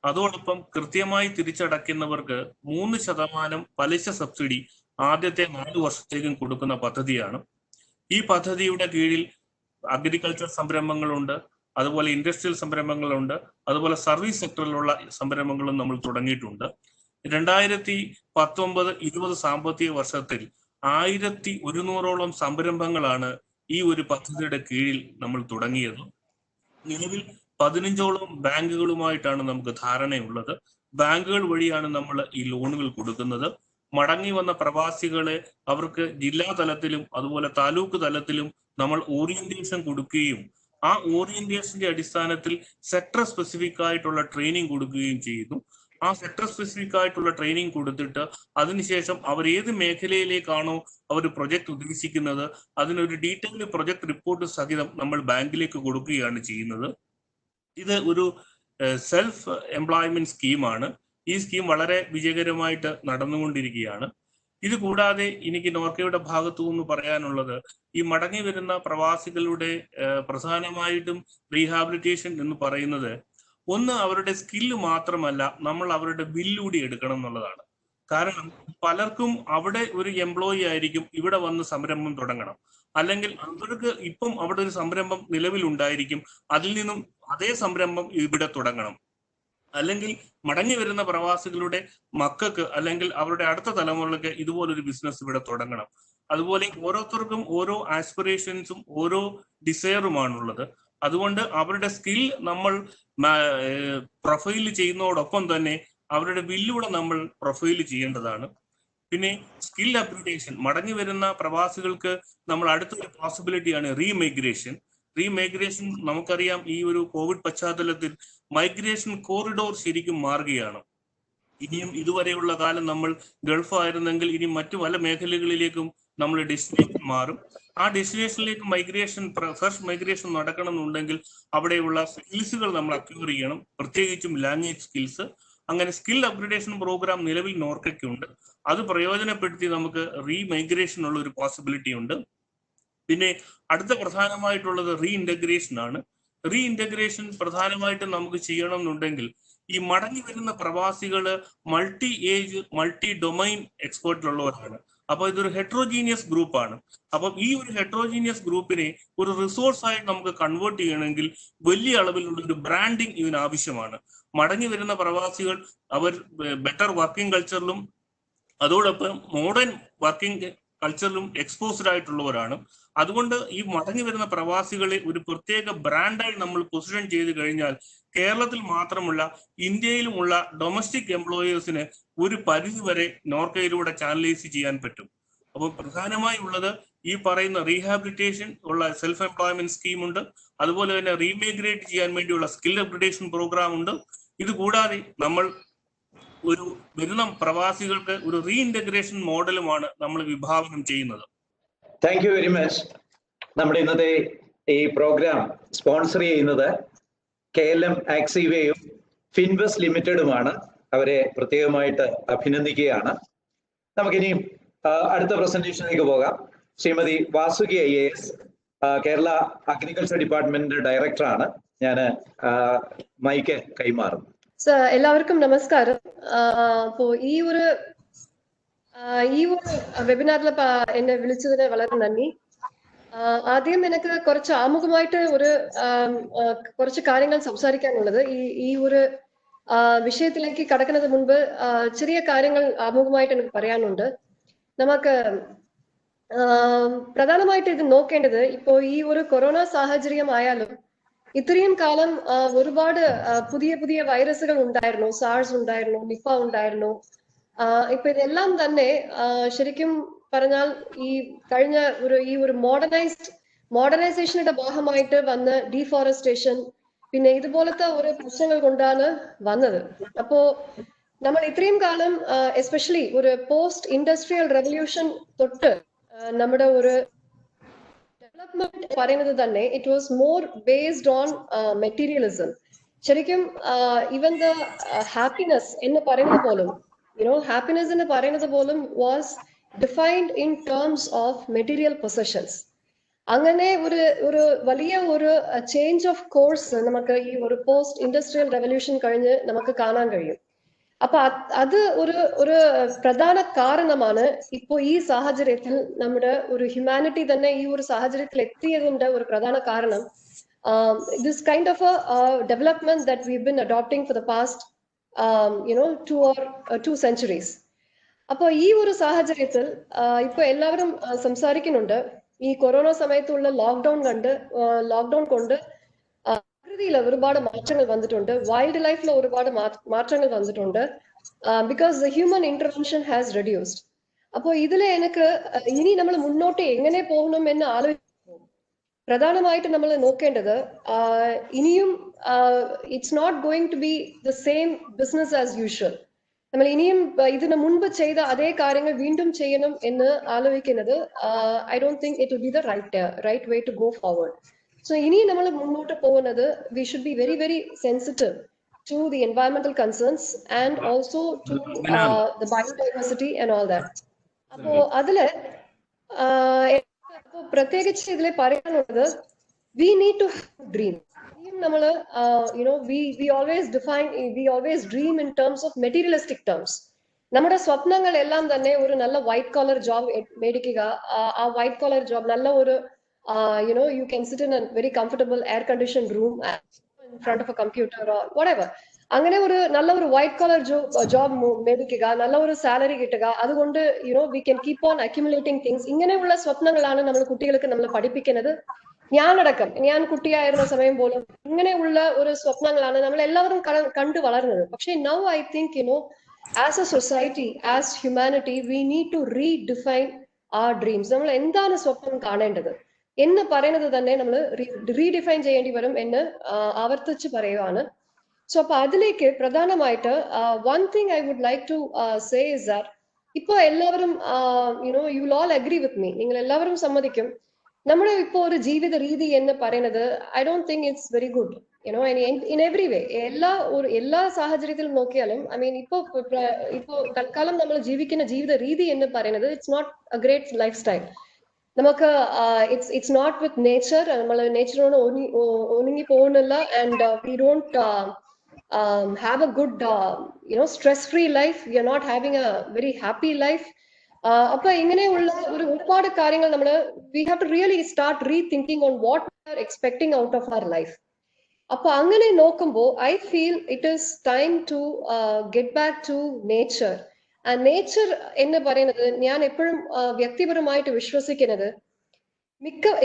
അതോടൊപ്പം കൃത്യമായി തിരിച്ചടയ്ക്കുന്നവർക്ക് 3% പലിശ സബ്സിഡി ആദ്യത്തെ 4 വർഷത്തേക്കും കൊടുക്കുന്ന പദ്ധതിയാണ്. ഈ പദ്ധതിയുടെ കീഴിൽ അഗ്രികൾച്ചർ സംരംഭങ്ങളുണ്ട്, അതുപോലെ ഇൻഡസ്ട്രിയൽ സംരംഭങ്ങളുണ്ട്, അതുപോലെ സർവീസ് സെക്ടറിലുള്ള സംരംഭങ്ങളും നമ്മൾ തുടങ്ങിയിട്ടുണ്ട്. 2019-20 സാമ്പത്തിക വർഷത്തിൽ 1100ഓളം സംരംഭങ്ങളാണ് ഈ ഒരു പദ്ധതിയുടെ കീഴിൽ നമ്മൾ തുടങ്ങിയത്. നിലവിൽ 15ഓളം ബാങ്കുകളുമായിട്ടാണ് നമുക്ക് ധാരണയുള്ളത്. ബാങ്കുകൾ വഴിയാണ് നമ്മൾ ഈ ലോണുകൾ കൊടുക്കുന്നത്. മടങ്ങി വന്ന പ്രവാസികളെ അവർക്ക് ജില്ലാ തലത്തിലും അതുപോലെ താലൂക്ക് തലത്തിലും നമ്മൾ ഓറിയന്റേഷൻ കൊടുക്കുകയും ആ ഓറിയന്റേഷന്റെ അടിസ്ഥാനത്തിൽ സെക്ടർ സ്പെസിഫിക് ആയിട്ടുള്ള ട്രെയിനിങ് കൊടുക്കുകയും ചെയ്യുന്നു. ആ സെക്ടർ സ്പെസിഫിക് ആയിട്ടുള്ള ട്രെയിനിങ് കൊടുത്തിട്ട് അതിനുശേഷം അവർ ഏത് മേഖലയിലേക്കാണോ അവർ പ്രൊജക്ട് ഉദ്ദേശിക്കുന്നത് അതിനൊരു ഡീറ്റെയിൽഡ് പ്രൊജക്ട് റിപ്പോർട്ട് സഹിതം നമ്മൾ ബാങ്കിലേക്ക് കൊടുക്കുകയാണ് ചെയ്യുന്നത്. ഇത് ഒരു സെൽഫ് എംപ്ലോയ്മെന്റ് സ്കീമാണ്. ഈ സ്കീം വളരെ വിജയകരമായിട്ട് നടന്നുകൊണ്ടിരിക്കുകയാണ്. ഇത് കൂടാതെ എനിക്ക് നോർക്കയുടെ ഭാഗത്തു നിന്ന് പറയാനുള്ളത്, ഈ മടങ്ങി വരുന്ന പ്രവാസികളുടെ പ്രധാനമായിട്ടും റീഹാബിലിറ്റേഷൻ എന്ന് പറയുന്നത് ഒന്ന് അവരുടെ സ്കില്ല് മാത്രമല്ല, നമ്മൾ അവരുടെ ബില്ലൂടി എടുക്കണം എന്നുള്ളതാണ്. കാരണം പലർക്കും അവിടെ ഒരു എംപ്ലോയി ആയിരിക്കും, ഇവിടെ വന്ന് സംരംഭം തുടങ്ങണം. അല്ലെങ്കിൽ അവർക്ക് ഇപ്പം അവിടെ ഒരു സംരംഭം നിലവിലുണ്ടായിരിക്കും, അതിൽ നിന്നും അതേ സംരംഭം ഇവിടെ തുടങ്ങണം. അല്ലെങ്കിൽ മടങ്ങി വരുന്ന പ്രവാസികളുടെ മക്കൾക്ക് അല്ലെങ്കിൽ അവരുടെ അടുത്ത തലമുറകൾക്ക് ഇതുപോലൊരു ബിസിനസ് ഇവിടെ തുടങ്ങണം. അതുപോലെ ഓരോരുത്തർക്കും ഓരോ ആസ്പിറേഷൻസും ഓരോ ഡിസയറുമാണുള്ളത്. അതുകൊണ്ട് അവരുടെ സ്കിൽ നമ്മൾ പ്രൊഫൈൽ ചെയ്യുന്നതോടൊപ്പം തന്നെ അവരുടെ ബില്ലൂടെ നമ്മൾ പ്രൊഫൈൽ ചെയ്യേണ്ടതാണ്. പിന്നെ സ്കിൽ അപ്ഗ്രേഡേഷൻ, മടങ്ങി വരുന്ന പ്രവാസികൾക്ക് നമ്മൾ അടുത്തൊരു പോസിബിലിറ്റിയാണ് റീമൈഗ്രേഷൻ. റീമൈഗ്രേഷൻ നമുക്കറിയാം, ഈ ഒരു കോവിഡ് പശ്ചാത്തലത്തിൽ മൈഗ്രേഷൻ കോറിഡോർ ശരിക്കും മാറുകയാണ്. ഇനിയും ഇതുവരെയുള്ള കാലം നമ്മൾ ഗൾഫ് ആയിരുന്നെങ്കിൽ ഇനി മറ്റു പല മേഖലകളിലേക്കും നമ്മൾ ഡെസ്റ്റിനേഷൻ മാറും. ആ ഡെസ്റ്റിനേഷനിലേക്ക് മൈഗ്രേഷൻ, ഫ്രഷ് മൈഗ്രേഷൻ നടക്കണം എന്നുണ്ടെങ്കിൽ അവിടെയുള്ള സ്കിൽസുകൾ നമ്മൾ അക്വയർ ചെയ്യണം, പ്രത്യേകിച്ചും ലാംഗ്വേജ് സ്കിൽസ്. അങ്ങനെ സ്കിൽ അപ്ഗ്രേഡേഷൻ പ്രോഗ്രാം നിലവിൽ നോർക്കയ്ക്കുണ്ട്. അത് പ്രയോജനപ്പെടുത്തി നമുക്ക് റീമൈഗ്രേഷൻ ഉള്ള ഒരു പോസിബിലിറ്റി ഉണ്ട്. പിന്നെ അടുത്ത പ്രധാനമായിട്ടുള്ളത് റീഇൻറ്റഗ്രേഷൻ ആണ്. റീഇൻറ്റഗ്രേഷൻ പ്രധാനമായിട്ടും നമുക്ക് ചെയ്യണം എന്നുണ്ടെങ്കിൽ ഈ മടങ്ങി വരുന്ന പ്രവാസികള് മൾട്ടി ഏജ്, മൾട്ടി ഡൊമൈൻ എക്സ്പേർട്ടിലുള്ളവരാണ്. അപ്പൊ ഇതൊരു ഹെട്രോജീനിയസ് ഗ്രൂപ്പാണ്. അപ്പം ഈ ഒരു ഹെട്രോജീനിയസ് ഗ്രൂപ്പിനെ ഒരു റിസോഴ്സ് ആയി നമുക്ക് കൺവേർട്ട് ചെയ്യണമെങ്കിൽ വലിയ അളവിലുള്ള ഒരു ബ്രാൻഡിങ് ഇതിന് ആവശ്യമാണ്. മടങ്ങി വരുന്ന പ്രവാസികൾ അവർ ബെറ്റർ വർക്കിംഗ് കൾച്ചറിലും അതോടൊപ്പം മോഡേൺ വർക്കിംഗ് കൾച്ചറിലും എക്സ്പോസ്ഡ് ആയിട്ടുള്ളവരാണ്. അതുകൊണ്ട് ഈ മടങ്ങി വരുന്ന പ്രവാസികളെ ഒരു പ്രത്യേക ബ്രാൻഡായി നമ്മൾ പൊസിഷൻ ചെയ്ത് കഴിഞ്ഞാൽ കേരളത്തിൽ മാത്രമുള്ള ഇന്ത്യയിലുമുള്ള ഡൊമസ്റ്റിക് എംപ്ലോയേഴ്സിന് ഒരു പരിധി വരെ നോർക്കയിലൂടെ ചാനലൈസ് ചെയ്യാൻ പറ്റും. അപ്പോൾ പ്രധാനമായി ഉള്ളത് ഈ പറയുന്ന റീഹാബിലിറ്റേഷൻ ഉള്ള സെൽഫ് എംപ്ലോയ്മെന്റ് സ്കീമുണ്ട്. അതുപോലെ തന്നെ റീമൈഗ്രേറ്റ് ചെയ്യാൻ വേണ്ടിയുള്ള സ്കിൽ അപ്ഗ്രേഡേഷൻ പ്രോഗ്രാം ഉണ്ട്. ഇത് കൂടാതെ നമ്മൾ ഒരു വരുന്ന പ്രവാസികൾക്ക് ഒരു റീഇൻറ്റഗ്രേഷൻ മോഡലുമാണ് നമ്മൾ വിഭാവനം ചെയ്യുന്നത്. Thank you very much. നമ്മുടെ ഇന്നത്തെ ഈ പ്രോഗ്രാം സ്പോൺസർ ചെയ്യുന്നത് KLM ആക്സീവയും ഫിൻവെസ് ലിമിറ്റഡുമാണ്. അവരെ പ്രത്യേകമായിട്ട് അഭിനന്ദിക്കുകയാണ്. നമുക്കിനിയും അടുത്ത പ്രസന്റേഷനിലേക്ക് പോകാം. Shrimati Vasuki IAS, Kerala agriculture department ഡയറക്ടറാണ്. ഞാൻ മൈക്ക് കൈമാറും. എല്ലാവർക്കും നമസ്കാരം. അപ്പോ ഈ ഒരു വെബിനാറിൽ എന്നെ വിളിച്ചതിന് വളരെ നന്ദി. ആദ്യം എനിക്ക് കുറച്ച് ആമുഖമായിട്ട് കുറച്ച് കാര്യങ്ങൾ സംസാരിക്കാനുള്ളത്. ഈ ഒരു വിഷയത്തിലേക്ക് കടക്കുന്നതിന് മുൻപ് ചെറിയ കാര്യങ്ങൾ ആമുഖമായിട്ട് എനിക്ക് പറയാനുണ്ട്. നമുക്ക് പ്രധാനമായിട്ട് ഇത് നോക്കേണ്ടത്, ഇപ്പോ ഈ ഒരു കൊറോണ സാഹചര്യം ആയാലും ഇത്രയും കാലം ഒരുപാട് പുതിയ പുതിയ വൈറസുകൾ ഉണ്ടായിരുന്നു. സാർസ് ഉണ്ടായിരുന്നു, നിപ്പ ഉണ്ടായിരുന്നു. ഇപ്പൊ ഇതെല്ലാം തന്നെ ശരിക്കും പറഞ്ഞാൽ ഈ കഴിഞ്ഞ ഈ ഒരു മോഡേണൈസേഷന്റെ ഭാഗമായിട്ട് വന്ന് ഡീഫോറസ്റ്റേഷൻ, പിന്നെ ഇതുപോലത്തെ ഒരു പ്രശ്നങ്ങൾ കൊണ്ടാണ് വന്നത്. അപ്പോ നമ്മൾ ഇത്രയും കാലം എസ്പെഷ്യലി ഒരു പോസ്റ്റ് ഇൻഡസ്ട്രിയൽ റെവല്യൂഷൻ തൊട്ട് നമ്മുടെ ഒരു ഡെവലപ്മെന്റ് പറയുന്നത് തന്നെ it was more based on materialism. ശരിക്കും ഈവൻ ദ ഹാപ്പിനെസ് എന്ന് പറയുന്നത് പോലും, ഹാപ്പിനെസ് എന്ന് പറയുന്നത് പോലും was defined in terms of material possessions. അങ്ങനെ ഒരു വലിയ ഒരു ചേഞ്ച് ഓഫ് കോഴ്സ് നമുക്ക് ഈ ഒരു പോസ്റ്റ് ഇൻഡസ്ട്രിയൽ റെവല്യൂഷൻ കഴിഞ്ഞ് നമുക്ക് കാണാൻ കഴിയും. അപ്പൊ അത് ഒരു പ്രധാന കാരണമാണ് ഇപ്പോ ഈ സാഹചര്യത്തിൽ നമ്മുടെ ഒരു ഹ്യൂമാനിറ്റി തന്നെ ഈ ഒരു സാഹചര്യത്തിൽ എത്തിയതിന്റെ ഒരു പ്രധാന കാരണം this kind of development that we been adopting for the past 2 centuries. അപ്പൊ ഈ ഒരു സാഹചര്യത്തിൽ ഇപ്പൊ എല്ലാവരും സംസാരിക്കുന്നുണ്ട്, ഈ കൊറോണ സമയത്തുള്ള ലോക്ക്ഡൌൺ കൊണ്ട് പ്രകൃതിയിൽ ഒരുപാട് മാറ്റങ്ങൾ വന്നിട്ടുണ്ട്, വൈൽഡ് ലൈഫിൽ ഒരുപാട് മാറ്റങ്ങൾ വന്നിട്ടുണ്ട്, because the human intervention has reduced. അപ്പോൾ ഇതിലെ എനിക്ക് ഇനി നമ്മൾ മുന്നോട്ട് എങ്ങനെ പോകണം എന്ന് ആലോചിക്കുമ്പോൾ പ്രധാനമായിട്ട് നമ്മൾ നോക്കേണ്ടത് ഇനിയും it's not going to be the same business as usual. നമ്മൾ ഇനിയും ഇതിനു മുൻപ് ചെയ്ത അതേ കാര്യങ്ങൾ വീണ്ടും ചെയ്യണം എന്ന് ആലോചിക്കുന്നത് I don't think it will be the right way to go forward. So ഇനി നമ്മൾ മുന്നോട്ട് പോകുന്നത് we should be very very sensitive to the environmental concerns and also to the biodiversity and all that. അപ്പോ അതില് പ്രത്യേകിച്ച് ഇതിലെ പറയാനുള്ളത് we need to have a dream. നമ്മള് we always dream in terms of materialistic terms. നമ്മുടെ സ്വപ്നങ്ങൾ എല്ലാം തന്നെ ഒരു നല്ല വൈറ്റ് കോളർ ജോബ് മേടിക്കുക. ആ വൈറ്റ് കോളർ ജോബ് നല്ല ഒരു you can sit in a very comfortable air conditioned room in front of a computer or whatever. അങ്ങനെ ഒരു നല്ല ഒരു വൈറ്റ് കോളർ ജോബ് മേടിക്കുക, നല്ല ഒരു സാലറി കിട്ടുക, അതുകൊണ്ട് we can keep on accumulating things. ഇങ്ങനെയുള്ള സ്വപ്നങ്ങളാണ് നമ്മൾ കുട്ടികൾക്ക് നമ്മൾ പഠിപ്പിക്കുന്നത്. ഞാൻ കുട്ടിയായിരുന്ന സമയം പോലും ഇങ്ങനെയുള്ള ഒരു സ്വപ്നങ്ങളാണ് നമ്മൾ എല്ലാവരും കണ്ടു വളർന്നത്. പക്ഷേ now I think as a society, as humanity, we need to redefine our dreams. നമ്മൾ എന്താണ് സ്വപ്നം കാണേണ്ടത് എന്ന് പറയുന്നത് തന്നെ നമ്മൾ റീഡിഫൈൻ ചെയ്യേണ്ടി വരും എന്ന് ആവർത്തിച്ച് പറയുവാണ്. സോ അപ്പൊ അതിലേക്ക് പ്രധാനമായിട്ട് one thing I would like to say is that ഇപ്പൊ എല്ലാവരും you will all agree with me, നിങ്ങൾ എല്ലാവരും സമ്മതിക്കും, നമ്മുടെ ഇപ്പോ ഒരു ജീവിത രീതി എന്ന് പറയുന്നത് I don't think it's very good in every വേ. എല്ലാ സാഹചര്യത്തിലും നോക്കിയാലും ഇപ്പോ തൽക്കാലം നമ്മൾ ജീവിക്കുന്ന ജീവിത രീതി എന്ന് പറയുന്നത് it's not a great lifestyle. നമുക്ക് ഇറ്റ്സ് നോട്ട് വിത്ത് നേച്ചർ, നമ്മൾ നേച്ചറോട് ഒതുങ്ങി പോകുന്നില്ല. And we don't have a good stress free life. We are not having a very happy life. അപ്പൊ ഇങ്ങനെയുള്ള ഒരുപാട് കാര്യങ്ങൾ നമ്മൾ we have to really start rethinking on what we are expecting out of our life. അപ്പൊ അങ്ങനെ നോക്കുമ്പോൾ I feel it is time to get back to nature. Nature എന്ന് പറയുന്നത് ഞാൻ എപ്പോഴും വ്യക്തിപരമായിട്ട് വിശ്വസിക്കുന്നത്,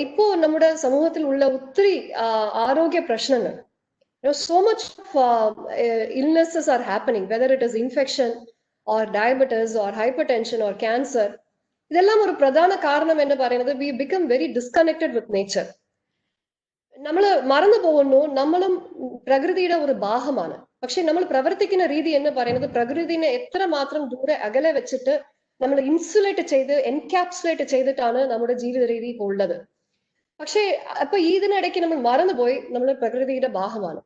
ഇപ്പോ നമ്മുടെ സമൂഹത്തിൽ ഉള്ള ഒത്തിരി ആരോഗ്യ പ്രശ്നങ്ങൾ, so much of illnesses are happening, whether it is infection or diabetes or hypertension or cancer. ഇതെല്ലാം ഒരു പ്രധാന കാരണം എന്ന് പറയുന്നത് we become very disconnected with nature. നമ്മൾ മറന്നു പോകുന്നു നമ്മളും പ്രകൃതിയുടെ ഒരു ഭാഗമാണ്. പക്ഷെ നമ്മൾ പ്രവർത്തിക്കുന്ന രീതി എന്ന് പറയുന്നത് പ്രകൃതിനെ എത്രമാത്രം ദൂരെ അകലെ വെച്ചിട്ട് നമ്മൾ ഇൻസുലേറ്റ് ചെയ്ത് എൻകാപ്സുലേറ്റ് ചെയ്തിട്ടാണ് നമ്മുടെ ജീവിത രീതി ഉള്ളത്. പക്ഷെ അപ്പൊ ഇതിനിടയ്ക്ക് നമ്മൾ മറന്നുപോയി നമ്മൾ പ്രകൃതിയുടെ ഭാഗമാണ്.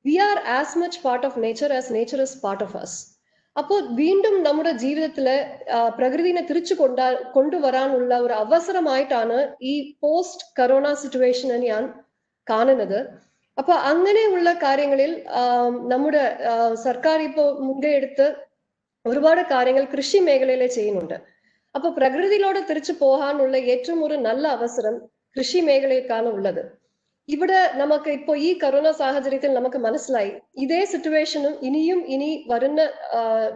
We are as much part of nature as nature is part of us. അപ്പോൾ വീണ്ടും നമ്മുടെ ജീവിതത്തില് പ്രകൃതിനെ തിരിച്ചു കൊണ്ടുവരാനുള്ള ഒരു അവസരമായിട്ടാണ് ഈ പോസ്റ്റ് കൊറോണ സിറ്റുവേഷൻ ഞാൻ കാണുന്നത്. അപ്പൊ അങ്ങനെയുള്ള കാര്യങ്ങളിൽ നമ്മുടെ സർക്കാർ ഇപ്പോ മുൻകൈ എടുത്ത് ഒരുപാട് കാര്യങ്ങൾ കൃഷി മേഖലയിൽ ചെയ്യുന്നുണ്ട്. അപ്പൊ പ്രകൃതിയിലൂടെ തിരിച്ചു പോകാനുള്ള ഏറ്റവും ഒരു നല്ല അവസരം കൃഷി മേഖലയിലേക്കാണ് ഉള്ളത്. ഇവിടെ നമുക്ക് ഇപ്പോ ഈ കൊറോണ സാഹചര്യത്തിൽ നമുക്ക് മനസ്സിലായി ഇതേ സിറ്റുവേഷനും ഇനി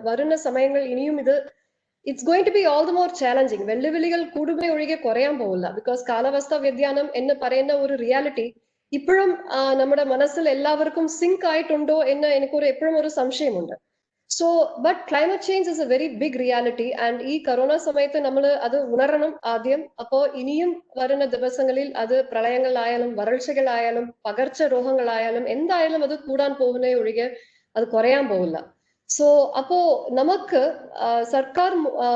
വരുന്ന സമയങ്ങൾ ഇനിയും it's going to be all the more challenging. വെല്ലുവിളികൾ കൂടുക ഒഴികെ കുറയാൻ പോകില്ല. ബിക്കോസ് കാലാവസ്ഥാ വ്യതിയാനം എന്ന് പറയുന്ന ഒരു റിയാലിറ്റി ഇപ്പോഴും നമ്മുടെ മനസ്സിൽ എല്ലാവർക്കും സിങ്ക് ആയിട്ടുണ്ടോ എന്ന് എപ്പോഴും ഒരു സംശയമുണ്ട്. So but climate change is a very big reality. And ഈ കൊറോണ സമയത്ത് നമ്മൾ അത് ഉണരണം ആദ്യം. അപ്പോ ഇനിയും വരുന്ന ദിവസങ്ങളിൽ അത് പ്രളയങ്ങളായാലും വരൾച്ചകളായാലും പകർച്ച രോഗങ്ങളായാലും എന്തായാലും അത് കൂടാൻ പോകുന്നേ ഒഴികെ അത് കുറയാൻ പോകില്ല. സോ അപ്പോ നമുക്ക് സർക്കാർ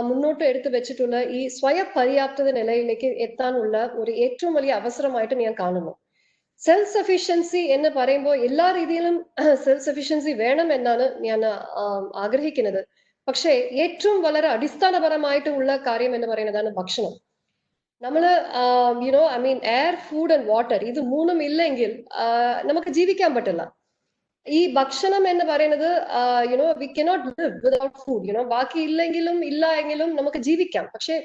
മുന്നോട്ട് എടുത്തു വെച്ചിട്ടുള്ള ഈ സ്വയം പര്യാപ്തത നിലയിലേക്ക് എത്താനുള്ള ഒരു ഏറ്റവും വലിയ അവസരമായിട്ട് ഞാൻ കാണുന്നു. സെൽഫ് സഫിഷ്യൻസി എന്ന് പറയുമ്പോൾ എല്ലാ രീതിയിലും സെൽഫ് സഫിഷ്യൻസി വേണം എന്നാണ് ഞാൻ ആഗ്രഹിക്കുന്നത്. പക്ഷേ ഏറ്റവും വളരെ അടിസ്ഥാനപരമായിട്ടുള്ള കാര്യം എന്ന് പറയുന്നതാണ് ഭക്ഷണം. നമ്മള് എയർ, ഫുഡ് ആൻഡ് വാട്ടർ, ഇത് മൂന്നും ഇല്ലെങ്കിൽ നമുക്ക് ജീവിക്കാൻ പറ്റില്ല. ഈ ഭക്ഷണം എന്ന് പറയുന്നത് we cannot live without food. ബാക്കി ഇല്ല എങ്കിലും നമുക്ക് ജീവിക്കാം. പക്ഷെ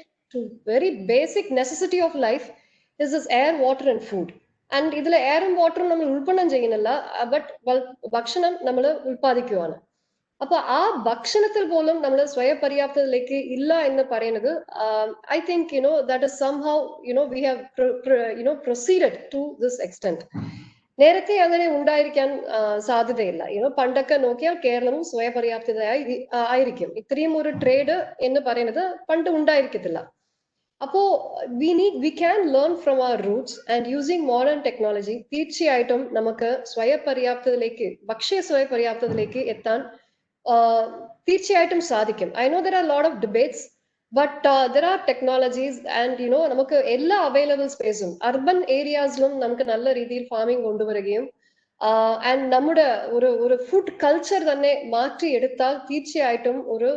very basic necessity of life is this air, water and food. And ഇതിൽ എയറും വാട്ടറും നമ്മൾ ഉൽപ്പന്നം ചെയ്യുന്നില്ല, ബട്ട് ഭക്ഷണം നമ്മൾ ഉൽപ്പാദിക്കുവാണ്. അപ്പൊ ആ ഭക്ഷണത്തിൽ പോലും നമ്മൾ സ്വയം പര്യാപ്തതയിലേക്ക് ഇല്ല എന്ന് പറയുന്നത് I think that is somehow we have proceeded to this extent. നേരത്തെ അങ്ങനെ ഉണ്ടായിരിക്കാൻ സാധ്യതയില്ല. പണ്ടൊക്കെ നോക്കിയാൽ കേരളവും സ്വയം പര്യാപ്തതയായി ആയിരിക്കും. ഇത്രയും ഒരു ട്രേഡ് എന്ന് പറയുന്നത് പണ്ട് ഉണ്ടായിരിക്കത്തില്ല. അപ്പോ we can learn from our roots and using modern technology തീർച്ചയായിട്ടും നമുക്ക് സ്വയം പര്യാപ്തതയിലേക്ക്, ഭക്ഷ്യ സ്വയം പര്യാപ്തതയിലേക്ക് എത്താൻ തീർച്ചയായിട്ടും സാധിക്കും. I know there are a lot of debates, but there are technologies and നമുക്ക് എല്ലാ അവൈലബിൾ സ്പേസും അർബൻ ഏരിയാസിലും നമുക്ക് നല്ല രീതിയിൽ ഫാമിംഗ് കൊണ്ടുവരികയും ആൻഡ് നമ്മുടെ ഒരു ഫുഡ് കൾച്ചർ തന്നെ മാറ്റിയെടുത്താൽ തീർച്ചയായിട്ടും ഒരു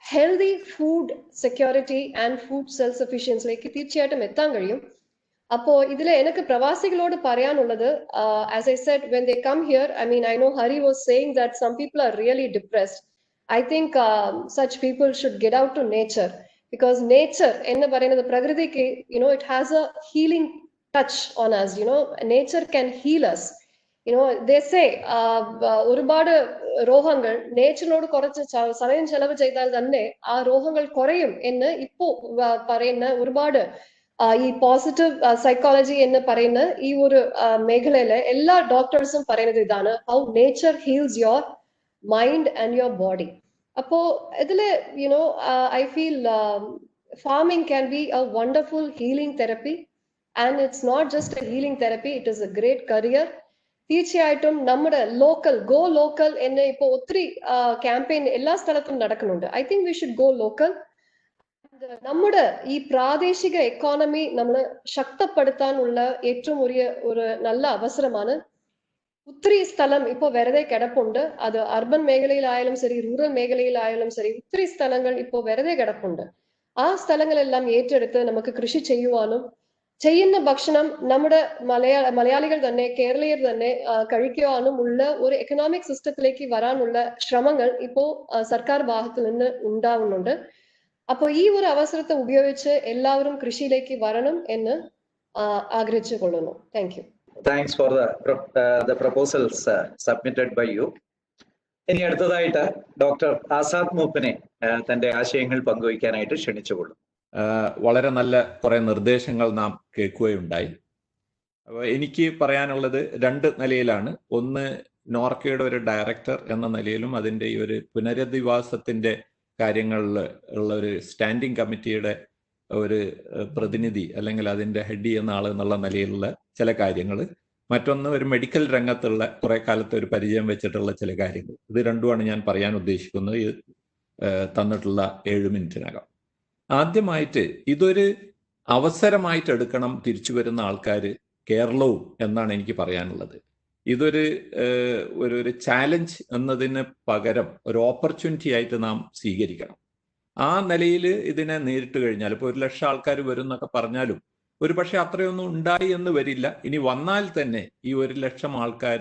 healthy food security and food self സഫിഷ്യൻസിലേക്ക് തീർച്ചയായിട്ടും എത്താൻ കഴിയും. അപ്പോ ഇതിലെ എനിക്ക് പ്രവാസികളോട് പറയാനുള്ളത്, as I said, when they come here, I know Hari was saying that some people are really depressed. I think such people should get out to nature, because nature, enna parayunnathu prakrithikku, it has a healing touch on us. Nature can heal us. They say ഒരുപാട് രോഗങ്ങൾ നേച്ചറിനോട് കുറച്ച് സമയം ചെലവ് ചെയ്താൽ തന്നെ ആ രോഗങ്ങൾ കുറയും എന്ന് ഇപ്പോ പറയുന്ന ഒരുപാട് ഈ പോസിറ്റീവ് സൈക്കോളജി എന്ന് പറയുന്ന ഈ ഒരു മേഖലയിലെ എല്ലാ ഡോക്ടേഴ്സും പറയുന്നത് ഇതാണ്: how nature heels your mind and your body. Appo idile I feel farming can be a wonderful healing therapy, and it's not just a healing therapy, it is a great career. തീർച്ചയായിട്ടും നമ്മുടെ go local എന്ന ഇപ്പൊ ഒത്തിരി campaign എല്ലാ സ്ഥലത്തും നടക്കുന്നുണ്ട്. I think we should go local. നമ്മുടെ ഈ പ്രാദേശിക എക്കോണമി നമ്മൾ ശക്തപ്പെടുത്താനുള്ള ഏറ്റവും ഒരു നല്ല അവസരമാണ്. ഒത്തിരി സ്ഥലം ഇപ്പോൾ വെറുതെ കിടപ്പുണ്ട്. അത് അർബൻ മേഖലയിലായാലും ശരി, റൂറൽ മേഖലയിലായാലും ശരി, ഒത്തിരി സ്ഥലങ്ങൾ ഇപ്പോൾ വെറുതെ കിടപ്പുണ്ട്. ആ സ്ഥലങ്ങളെല്ലാം ഏറ്റെടുത്ത് നമുക്ക് കൃഷി ചെയ്യുവാനും ചെയ്യുന്ന ഭക്ഷണം നമ്മുടെ മലയാളികൾ തന്നെ, കേരളീയർ തന്നെ കഴിക്കുവാനും ഉള്ള ഒരു എക്കണോമിക് സിസ്റ്റത്തിലേക്ക് വരാനുള്ള ശ്രമങ്ങൾ ഇപ്പോൾ സർക്കാർ ഭാഗത്തു നിന്ന് ഉണ്ടാവുന്നുണ്ട്. അപ്പോൾ ഈ ഒരു അവസരത്തെ ഉപയോഗിച്ച് എല്ലാവരും കൃഷിയിലേക്ക് വരണം എന്ന് ആഗ്രഹിച്ചു കൊള്ളുന്നു. Thank you. Thanks for the proposals submitted by you. ഇനി അടുത്തതായിട്ട് ഡോക്ടർ ആസാദ് മൂപ്പനെ തന്റെ ആശയങ്ങൾ പങ്കുവയ്ക്കാനായിട്ട് ക്ഷണിച്ചുകൊള്ളും. വളരെ നല്ല കുറെ നിർദ്ദേശങ്ങൾ നാം കേൾക്കുകയുണ്ടായി. അപ്പോൾ എനിക്ക് പറയാനുള്ളത് രണ്ട് നിലയിലാണ്. ഒന്ന്, നോർക്കയുടെ ഒരു ഡയറക്ടർ എന്ന നിലയിലും അതിൻ്റെ ഈ ഒരു പുനരധിവാസത്തിൻ്റെ കാര്യങ്ങളിൽ ഉള്ള ഒരു സ്റ്റാൻഡിംഗ് കമ്മിറ്റിയുടെ ഒരു പ്രതിനിധി അല്ലെങ്കിൽ അതിൻ്റെ ഹെഡ് ചെയ്യുന്ന ആൾ എന്നുള്ള നിലയിലുള്ള ചില കാര്യങ്ങൾ. മറ്റൊന്ന്, ഒരു മെഡിക്കൽ രംഗത്തുള്ള കുറെ കാലത്തെ ഒരു പരിചയം വെച്ചിട്ടുള്ള ചില കാര്യങ്ങൾ. ഇത് രണ്ടുമാണ് ഞാൻ പറയാൻ ഉദ്ദേശിക്കുന്നത് ഈ തന്നിട്ടുള്ള 7 മിനിറ്റിനകം. ആദ്യമായിട്ട് ഇതൊരു അവസരമായിട്ട് എടുക്കണം തിരിച്ചു വരുന്ന ആൾക്കാർ കേരളവും എന്നാണ് എനിക്ക് പറയാനുള്ളത്. ഇതൊരു ഒരു ചാലഞ്ച് എന്നതിന് പകരം ഒരു ഓപ്പർച്യൂണിറ്റി ആയിട്ട് നാം സ്വീകരിക്കണം. ആ നിലയിൽ ഇതിനെ നേരിട്ട് കഴിഞ്ഞാൽ ഇപ്പോൾ 1,00,000 ആൾക്കാർ വരും എന്നൊക്കെ പറഞ്ഞാലും ഒരു പക്ഷെ അത്രയൊന്നും ഉണ്ടായി എന്ന് വരില്ല. ഇനി വന്നാൽ തന്നെ ഈ 1,00,000 ആൾക്കാർ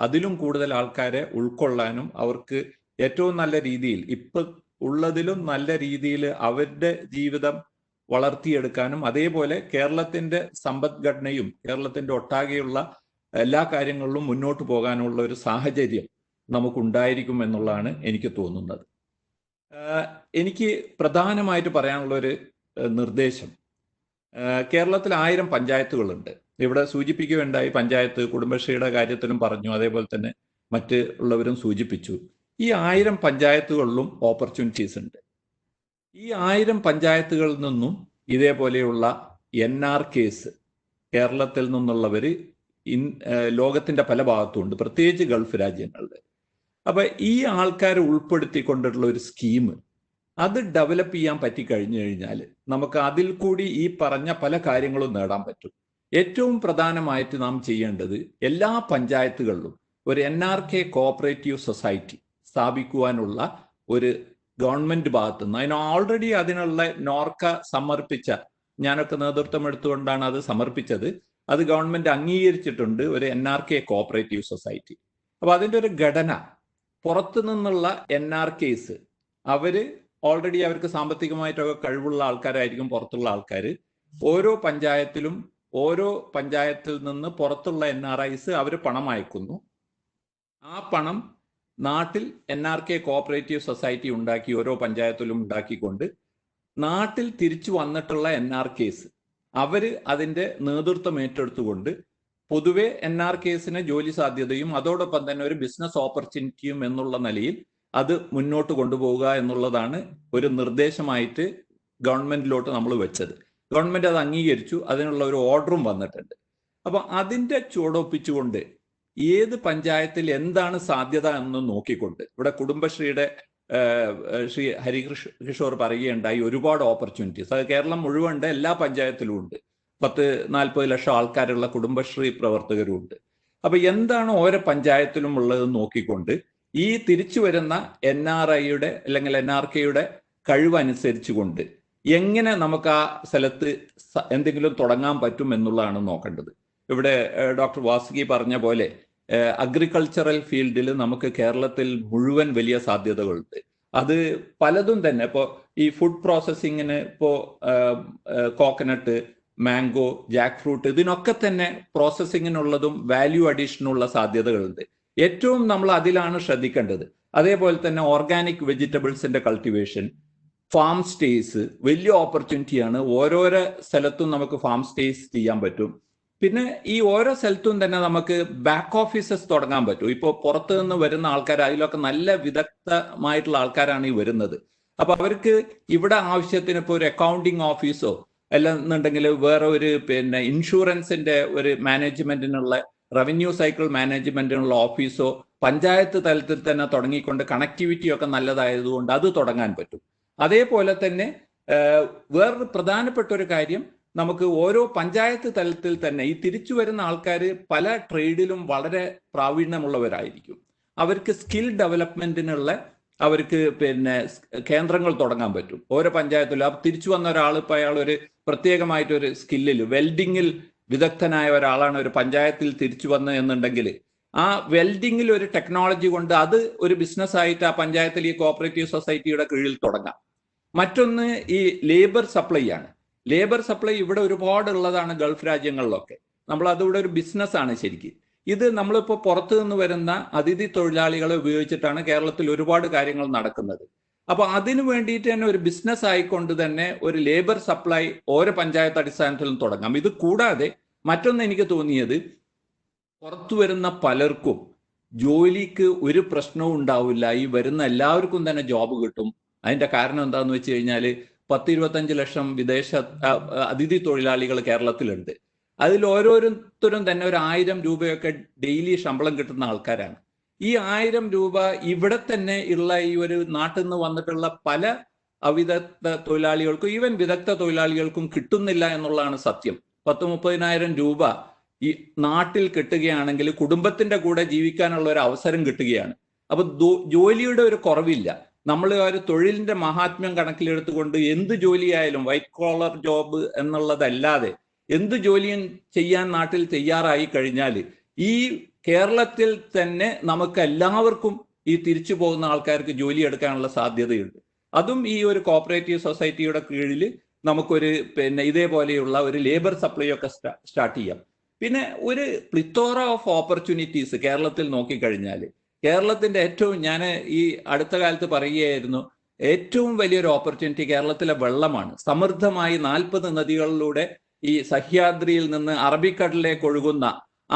അതിലും കൂടുതൽ ആൾക്കാരെ ഉൾക്കൊള്ളാനും അവർക്ക് ഏറ്റവും നല്ല രീതിയിൽ ഇപ്പം ഉള്ളതിലും നല്ല രീതിയിൽ അവരുടെ ജീവിതം വളർത്തിയെടുക്കാനും അതേപോലെ കേരളത്തിൻ്റെ സമ്പദ്ഘടനയും കേരളത്തിൻ്റെ ഒട്ടാകെയുള്ള എല്ലാ കാര്യങ്ങളിലും മുന്നോട്ട് പോകാനുള്ള ഒരു സാഹചര്യം നമുക്കുണ്ടായിരിക്കും എന്നുള്ളതാണ് എനിക്ക് തോന്നുന്നത്. എനിക്ക് പ്രധാനമായിട്ട് പറയാനുള്ള ഒരു നിർദ്ദേശം, കേരളത്തിൽ 1000 പഞ്ചായത്തുകളുണ്ട്. ഇവിടെ സൂചിപ്പിക്കുകയുണ്ടായി, പഞ്ചായത്ത് കുടുംബശ്രീയുടെ കാര്യത്തിലും പറഞ്ഞു, അതേപോലെ തന്നെ മറ്റ് ഉള്ളവരും സൂചിപ്പിച്ചു. ഈ 1000 പഞ്ചായത്തുകളിലും ഓപ്പർച്യൂണിറ്റീസ് ഉണ്ട്. ഈ 1000 പഞ്ചായത്തുകളിൽ നിന്നും ഇതേപോലെയുള്ള NRKs കേരളത്തിൽ നിന്നുള്ളവർ ലോകത്തിൻ്റെ പല ഭാഗത്തുമുണ്ട്, പ്രത്യേകിച്ച് ഗൾഫ് രാജ്യങ്ങളിൽ. അപ്പം ഈ ആൾക്കാരെ ഉൾപ്പെടുത്തിക്കൊണ്ടുള്ള ഒരു സ്കീം അത് ഡെവലപ്പ് ചെയ്യാൻ പറ്റിക്കഴിഞ്ഞു കഴിഞ്ഞാൽ നമുക്ക് അതിൽ കൂടി ഈ പറഞ്ഞ പല കാര്യങ്ങളും നേടാൻ പറ്റും. ഏറ്റവും പ്രധാനമായിട്ട് നാം ചെയ്യേണ്ടത് എല്ലാ പഞ്ചായത്തുകളിലും ഒരു NRK കോഓപ്പറേറ്റീവ് സൊസൈറ്റി സ്ഥാപിക്കുവാനുള്ള ഒരു ഗവൺമെന്റ് ഭാഗത്തുനിന്ന് ഓൾറെഡി അതിനുള്ള നോർക്ക സമർപ്പിച്ച, ഞാനൊക്കെ നേതൃത്വം എടുത്തുകൊണ്ടാണ് അത് സമർപ്പിച്ചത്, അത് ഗവൺമെന്റ് അംഗീകരിച്ചിട്ടുണ്ട്, ഒരു NRK കോഓപ്പറേറ്റീവ് സൊസൈറ്റി. അപ്പോൾ അതിൻ്റെ ഒരു ഘടന, പുറത്തു നിന്നുള്ള NRKs അവർ ഓൾറെഡി അവർക്ക് സാമ്പത്തികമായിട്ടൊക്കെ കഴിവുള്ള ആൾക്കാരായിരിക്കും പുറത്തുള്ള ആൾക്കാർ. ഓരോ പഞ്ചായത്തിൽ നിന്ന് പുറത്തുള്ള NRIs അവർ പണം അയക്കുന്നു. ആ പണം നാട്ടിൽ NRK കോഓപ്പറേറ്റീവ് സൊസൈറ്റി ഉണ്ടാക്കി ഓരോ പഞ്ചായത്തിലും ഉണ്ടാക്കിക്കൊണ്ട് നാട്ടിൽ തിരിച്ചു വന്നിട്ടുള്ള NRKs അവർ അതിൻ്റെ നേതൃത്വം ഏറ്റെടുത്തുകൊണ്ട് പൊതുവെ NRKസിന് ജോലി സാധ്യതയും അതോടൊപ്പം തന്നെ ഒരു ബിസിനസ് ഓപ്പർച്യൂണിറ്റിയും എന്നുള്ള നിലയിൽ അത് മുന്നോട്ട് കൊണ്ടുപോവുക എന്നുള്ളതാണ് ഒരു നിർദ്ദേശമായിട്ട് ഗവൺമെന്റിലോട്ട് നമ്മൾ വെച്ചത്. ഗവൺമെന്റ് അത് അംഗീകരിച്ചു, അതിനുള്ള ഒരു ഓർഡറും വന്നിട്ടുണ്ട്. അപ്പോൾ അതിൻ്റെ ചുവടൊപ്പിച്ചുകൊണ്ട് ഏത് പഞ്ചായത്തിൽ എന്താണ് സാധ്യത എന്ന് നോക്കിക്കൊണ്ട്, ഇവിടെ കുടുംബശ്രീയുടെ ശ്രീ ഹരികിഷോർ പറയുകയുണ്ടായി ഒരുപാട് ഓപ്പർച്യൂണിറ്റീസ്, അത് കേരളം മുഴുവൻ എല്ലാ പഞ്ചായത്തിലും ഉണ്ട്. 40-40 ലക്ഷം ആൾക്കാരുള്ള കുടുംബശ്രീ പ്രവർത്തകരും ഉണ്ട്. അപ്പൊ എന്താണ് ഓരോ പഞ്ചായത്തിലും ഉള്ളതെന്ന് നോക്കിക്കൊണ്ട് ഈ തിരിച്ചു വരുന്ന NRIയുടെ അല്ലെങ്കിൽ NRK കഴിവനുസരിച്ച് കൊണ്ട് എങ്ങനെ നമുക്ക് ആ സ്ഥലത്ത് എന്തെങ്കിലും തുടങ്ങാൻ പറ്റും എന്നുള്ളതാണ് നോക്കേണ്ടത്. ഇവിടെ ഡോക്ടർ വാസുകി പറഞ്ഞ പോലെ അഗ്രികൾച്ചറൽ ഫീൽഡിൽ നമുക്ക് കേരളത്തിൽ മുഴുവൻ വലിയ സാധ്യതകളുണ്ട്. അത് പലതും തന്നെ ഇപ്പോൾ ഈ ഫുഡ് പ്രോസസ്സിങ്ങിന് ഇപ്പോൾ കോക്കനട്ട്, മാംഗോ, ജാക്ക് ഫ്രൂട്ട് ഇതിനൊക്കെ തന്നെ പ്രോസസ്സിങ്ങിനുള്ളതും വാല്യൂ അഡീഷനുള്ള സാധ്യതകളുണ്ട്. ഏറ്റവും നമ്മൾ അതിലാണ് ശ്രദ്ധിക്കേണ്ടത്. അതേപോലെ തന്നെ ഓർഗാനിക് വെജിറ്റബിൾസിന്റെ കൾട്ടിവേഷൻ, ഫാം സ്റ്റേസ് വലിയ ഓപ്പർച്യൂണിറ്റിയാണ്. ഓരോരോ സ്ഥലത്തും നമുക്ക് ഫാം സ്റ്റേസ് ചെയ്യാൻ പറ്റും. പിന്നെ ഈ ഓരോ സ്ഥലത്തും തന്നെ നമുക്ക് ബാക്ക് ഓഫീസസ് തുടങ്ങാൻ പറ്റും. ഇപ്പോൾ പുറത്തു നിന്ന് വരുന്ന ആൾക്കാർ അതിലൊക്കെ നല്ല വിദഗ്ധമായിട്ടുള്ള ആൾക്കാരാണ് ഈ വരുന്നത്. അപ്പൊ അവർക്ക് ഇവിടെ ആവശ്യത്തിന് ഇപ്പോൾ ഒരു അക്കൗണ്ടിങ് ഓഫീസോ അല്ലെന്നുണ്ടെങ്കിൽ വേറെ ഒരു ഇൻഷുറൻസിന്റെ ഒരു മാനേജ്മെന്റിനുള്ള റവന്യൂ സൈക്കിൾ മാനേജ്മെന്റിനുള്ള ഓഫീസോ പഞ്ചായത്ത് തലത്തിൽ തന്നെ തുടങ്ങിക്കൊണ്ട് കണക്ടിവിറ്റി ഒക്കെ നല്ലതായതുകൊണ്ട് അത് തുടങ്ങാൻ പറ്റും. അതേപോലെ തന്നെ വേറൊരു പ്രധാനപ്പെട്ട ഒരു കാര്യം, നമുക്ക് ഓരോ പഞ്ചായത്ത് തലത്തിൽ തന്നെ ഈ തിരിച്ചു വരുന്ന ആൾക്കാർ പല ട്രേഡിലും വളരെ പ്രാവീണ്യമുള്ളവരായിരിക്കും. അവർക്ക് സ്കിൽ ഡെവലപ്മെന്റിനുള്ള അവർക്ക് കേന്ദ്രങ്ങൾ തുടങ്ങാൻ പറ്റും ഓരോ പഞ്ചായത്തിലും. തിരിച്ചു വന്ന ഒരാൾ ഇപ്പോൾ അയാൾ ഒരു പ്രത്യേകമായിട്ടൊരു സ്കില്ലിൽ വെൽഡിങ്ങിൽ വിദഗ്ധനായ ഒരാളാണ് ഒരു പഞ്ചായത്തിൽ തിരിച്ചു വന്നത് എന്നുണ്ടെങ്കിൽ ആ വെൽഡിങ്ങിൽ ഒരു ടെക്നോളജി കൊണ്ട് അത് ഒരു ബിസിനസ് ആയിട്ട് ആ പഞ്ചായത്തിൽ ഈ കോഓപ്പറേറ്റീവ് സൊസൈറ്റിയുടെ കീഴിൽ തുടങ്ങാം. മറ്റൊന്ന് ഈ ലേബർ സപ്ലൈ ആണ്. ലേബർ സപ്ലൈ ഇവിടെ ഒരുപാട് ഉള്ളതാണ് ഗൾഫ് രാജ്യങ്ങളിലൊക്കെ. നമ്മൾ അതിവിടെ ഒരു ബിസിനസ്സാണ് ശരിക്കും. ഇത് നമ്മളിപ്പോൾ പുറത്തു നിന്ന് വരുന്ന അതിഥി തൊഴിലാളികളെ ഉപയോഗിച്ചിട്ടാണ് കേരളത്തിൽ ഒരുപാട് കാര്യങ്ങൾ നടക്കുന്നത്. അപ്പൊ അതിനു വേണ്ടിയിട്ട് തന്നെ ഒരു ബിസിനസ് ആയിക്കൊണ്ട് തന്നെ ഒരു ലേബർ സപ്ലൈ ഓരോ പഞ്ചായത്ത് അടിസ്ഥാനത്തിലും തുടങ്ങാം. ഇത് കൂടാതെ മറ്റൊന്ന് എനിക്ക് തോന്നിയത്, പുറത്തു വരുന്ന പലർക്കും ജോലിക്ക് ഒരു പ്രശ്നവും ഉണ്ടാവില്ല. ഈ വരുന്ന എല്ലാവർക്കും തന്നെ ജോബ് കിട്ടും. അതിന്റെ കാരണം എന്താന്ന് വെച്ച് കഴിഞ്ഞാൽ 10-25 ലക്ഷം വിദേശ അതിഥി തൊഴിലാളികൾ കേരളത്തിലുണ്ട്. അതിൽ ഓരോരുത്തരും തന്നെ ഒരു 1000 രൂപയൊക്കെ ഡെയിലി ശമ്പളം കിട്ടുന്ന ആൾക്കാരാണ്. ഈ 1000 രൂപ ഇവിടെ തന്നെ ഉള്ള ഈ ഒരു നാട്ടിൽ നിന്ന് വന്നിട്ടുള്ള പല അവിദഗ്ധ തൊഴിലാളികൾക്കും ഈവൻ വിദഗ്ധ തൊഴിലാളികൾക്കും കിട്ടുന്നില്ല എന്നുള്ളതാണ് സത്യം. 10-30,000 രൂപ ഈ നാട്ടിൽ കിട്ടുകയാണെങ്കിൽ കുടുംബത്തിന്റെ കൂടെ ജീവിക്കാനുള്ള ഒരു അവസരം കിട്ടുകയാണ്. അപ്പൊ ജോലിയുടെ ഒരു കുറവില്ല. നമ്മൾ ഒരു തൊഴിലിന്റെ മഹാത്മ്യം കണക്കിലെടുത്തുകൊണ്ട് എന്ത് ജോലിയായാലും വൈറ്റ് കോളർ ജോബ് എന്നുള്ളതല്ലാതെ എന്ത് ജോലിയും ചെയ്യാൻ നാട്ടിൽ തയ്യാറായി കഴിഞ്ഞാൽ ഈ കേരളത്തിൽ തന്നെ നമുക്ക് എല്ലാവർക്കും ഈ തിരിച്ചു പോകുന്ന ആൾക്കാർക്ക് ജോലി എടുക്കാനുള്ള സാധ്യതയുണ്ട്. അതും ഈ ഒരു കോഓപ്പറേറ്റീവ് സൊസൈറ്റിയുടെ കീഴിൽ നമുക്കൊരു ഇതേപോലെയുള്ള ഒരു ലേബർ സപ്ലൈ ഒക്കെ സ്റ്റാർട്ട് ചെയ്യാം. പിന്നെ ഒരു പ്ലിത്തോറ ഓഫ് ഓപ്പർച്യൂണിറ്റീസ് കേരളത്തിൽ നോക്കിക്കഴിഞ്ഞാൽ കേരളത്തിന്റെ ഏറ്റവും, ഞാൻ ഈ അടുത്ത കാലത്ത് പറയുകയായിരുന്നു, ഏറ്റവും വലിയൊരു ഓപ്പർച്യൂണിറ്റി കേരളത്തിലെ വെള്ളമാണ്. സമൃദ്ധമായി 40 നദികളിലൂടെ ഈ സഹ്യാദ്രിയിൽ നിന്ന് അറബിക്കടലിലേക്ക് ഒഴുകുന്ന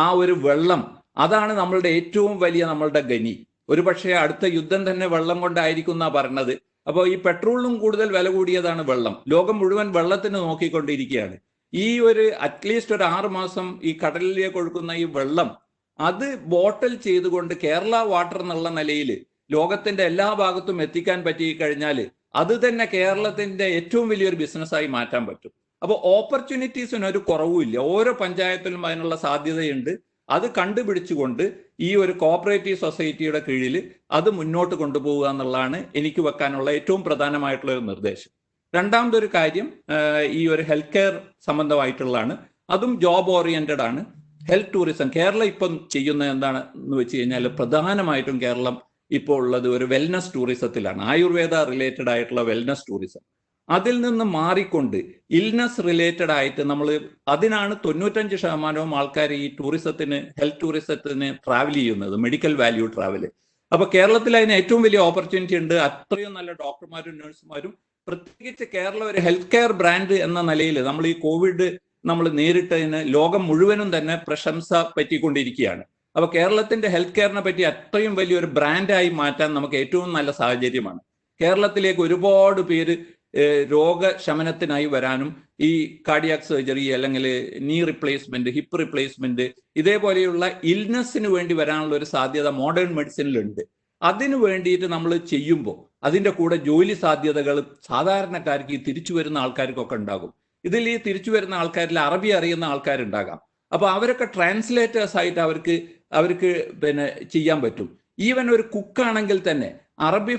ആ ഒരു വെള്ളം, അതാണ് നമ്മളുടെ ഏറ്റവും വലിയ നമ്മളുടെ ഗനി. ഒരു പക്ഷേ അടുത്ത യുദ്ധം തന്നെ വെള്ളം കൊണ്ടായിരിക്കും എന്നാ പറഞ്ഞത്. അപ്പോൾ ഈ പെട്രോളിനും കൂടുതൽ വില കൂടിയതാണ് വെള്ളം. ലോകം മുഴുവൻ വെള്ളത്തിന് നോക്കിക്കൊണ്ടിരിക്കുകയാണ്. ഈ ഒരു അറ്റ്ലീസ്റ്റ് ഒരു 6 മാസം ഈ കടലിലേക്ക് ഒഴുകുന്ന ഈ വെള്ളം അത് ബോട്ടിൽ ചെയ്തുകൊണ്ട് കേരള വാട്ടർ എന്നുള്ള നിലയിൽ ലോകത്തിന്റെ എല്ലാ ഭാഗത്തും എത്തിക്കാൻ പറ്റി കഴിഞ്ഞാൽ അത് തന്നെ കേരളത്തിന്റെ ഏറ്റവും വലിയൊരു ബിസിനസ്സായി മാറ്റാൻ പറ്റും. അപ്പോൾ ഓപ്പർച്യൂണിറ്റീസിന് ഒരു കുറവുമില്ല. ഓരോ പഞ്ചായത്തിലും അതിനുള്ള സാധ്യതയുണ്ട്. അത് കണ്ടുപിടിച്ചുകൊണ്ട് ഈ ഒരു കോഓപ്പറേറ്റീവ് സൊസൈറ്റിയുടെ കീഴിൽ അത് മുന്നോട്ട് കൊണ്ടുപോവുക എന്നുള്ളതാണ് എനിക്ക് വെക്കാനുള്ള ഏറ്റവും പ്രധാനമായിട്ടുള്ള ഒരു നിർദ്ദേശം. രണ്ടാമതൊരു കാര്യം ഈ ഒരു ഹെൽത്ത് കെയർ സംബന്ധമായിട്ടുള്ളതാണ്. അതും ജോബ് ഓറിയന്റഡ് ആണ്. ഹെൽത്ത് ടൂറിസം കേരളം ഇപ്പം ചെയ്യുന്നത് എന്താണെന്ന് വെച്ച് കഴിഞ്ഞാൽ പ്രധാനമായിട്ടും കേരളം ഇപ്പോൾ ഉള്ളത് ഒരു വെൽനസ് ടൂറിസത്തിലാണ്. ആയുർവേദ റിലേറ്റഡ് ആയിട്ടുള്ള വെൽനസ് ടൂറിസം. അതിൽ നിന്ന് മാറിക്കൊണ്ട് ഇൽനസ് റിലേറ്റഡ് ആയിട്ട് നമ്മൾ അതിനാണ് 95% ആൾക്കാർ ഈ ടൂറിസത്തിന്, ഹെൽത്ത് ടൂറിസത്തിന് ട്രാവൽ ചെയ്യുന്നത്, മെഡിക്കൽ വാല്യൂ ട്രാവൽ. അപ്പൊ കേരളത്തിൽ അതിന് ഏറ്റവും വലിയ ഓപ്പർച്യൂണിറ്റി ഉണ്ട്. അത്രയും നല്ല ഡോക്ടർമാരും നഴ്സുമാരും, പ്രത്യേകിച്ച് കേരളം ഒരു ഹെൽത്ത് കെയർ ബ്രാൻഡ് എന്ന നിലയിൽ നമ്മൾ ഈ കോവിഡ് നമ്മൾ നേരിട്ടതിന് ലോകം മുഴുവനും തന്നെ പ്രശംസ പറ്റിക്കൊണ്ടിരിക്കുകയാണ്. അപ്പൊ കേരളത്തിന്റെ ഹെൽത്ത് കെയറിനെ പറ്റി അത്രയും വലിയൊരു ബ്രാൻഡായി മാറ്റാൻ നമുക്ക് ഏറ്റവും നല്ല സാഹചര്യമാണ്. കേരളത്തിലേക്ക് ഒരുപാട് പേര് രോഗശമനത്തിനായി വരാനും ഈ കാർഡിയാക് സർജറി അല്ലെങ്കിൽ നീ റിപ്ലേസ്മെന്റ്, ഹിപ്പ് റിപ്ലേസ്മെന്റ് ഇതേപോലെയുള്ള ഇൽനെസ്സിന് വേണ്ടി വരാനുള്ള ഒരു സാധ്യത മോഡേൺ മെഡിസിനിലുണ്ട്. അതിനു വേണ്ടിയിട്ട് നമ്മൾ ചെയ്യുമ്പോൾ അതിൻ്റെ കൂടെ ജോലി സാധ്യതകൾ സാധാരണക്കാർക്ക് ഈ തിരിച്ചു വരുന്ന ആൾക്കാർക്കൊക്കെ ഉണ്ടാകും. ഇതിൽ ഈ തിരിച്ചു വരുന്ന ആൾക്കാരിൽ അറബി അറിയുന്ന ആൾക്കാരുണ്ടാകാം. അപ്പൊ അവരൊക്കെ ട്രാൻസ്ലേറ്റേഴ്സ് ആയിട്ട് അവർക്ക് ചെയ്യാൻ പറ്റും. ഈവൻ ഒരു കുക്കാണെങ്കിൽ തന്നെ അറബ്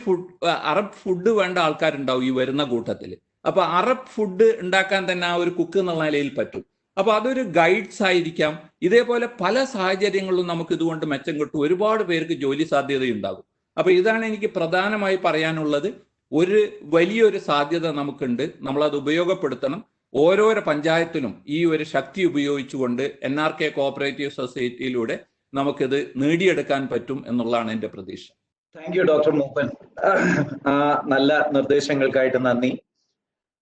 ഫുഡ് വേണ്ട ആൾക്കാരുണ്ടാവും ഈ വരുന്ന കൂട്ടത്തിൽ. അപ്പൊ അറബ് ഫുഡ് ഉണ്ടാക്കാൻ തന്നെ ആ ഒരു കുക്ക് എന്നുള്ള നിലയിൽ പറ്റും. അപ്പൊ അതൊരു ഗൈഡ്സ് ആയിരിക്കാം. ഇതേപോലെ പല സാഹചര്യങ്ങളിലും നമുക്ക് ഇതുകൊണ്ട് മെച്ചം കിട്ടും. ഒരുപാട് പേർക്ക് ജോലി സാധ്യതയുണ്ടാകും. അപ്പൊ ഇതാണ് എനിക്ക് പ്രധാനമായി പറയാനുള്ളത്. ഒരു വലിയൊരു സാധ്യത നമുക്കുണ്ട്, നമ്മളത് ഉപയോഗപ്പെടുത്തണം. ഓരോരോ പഞ്ചായത്തിലും ഈ ഒരു ശക്തി ഉപയോഗിച്ചുകൊണ്ട് NRK കോഓപ്പറേറ്റീവ് സൊസൈറ്റിയിലൂടെ നമുക്കിത് നേടിയെടുക്കാൻ പറ്റും എന്നുള്ളതാണ് എൻ്റെ പ്രതീക്ഷ. താങ്ക് യു ഡോക്ടർ മൂപ്പൻ. നല്ല നിർദ്ദേശങ്ങൾക്കായിട്ട് നന്ദി.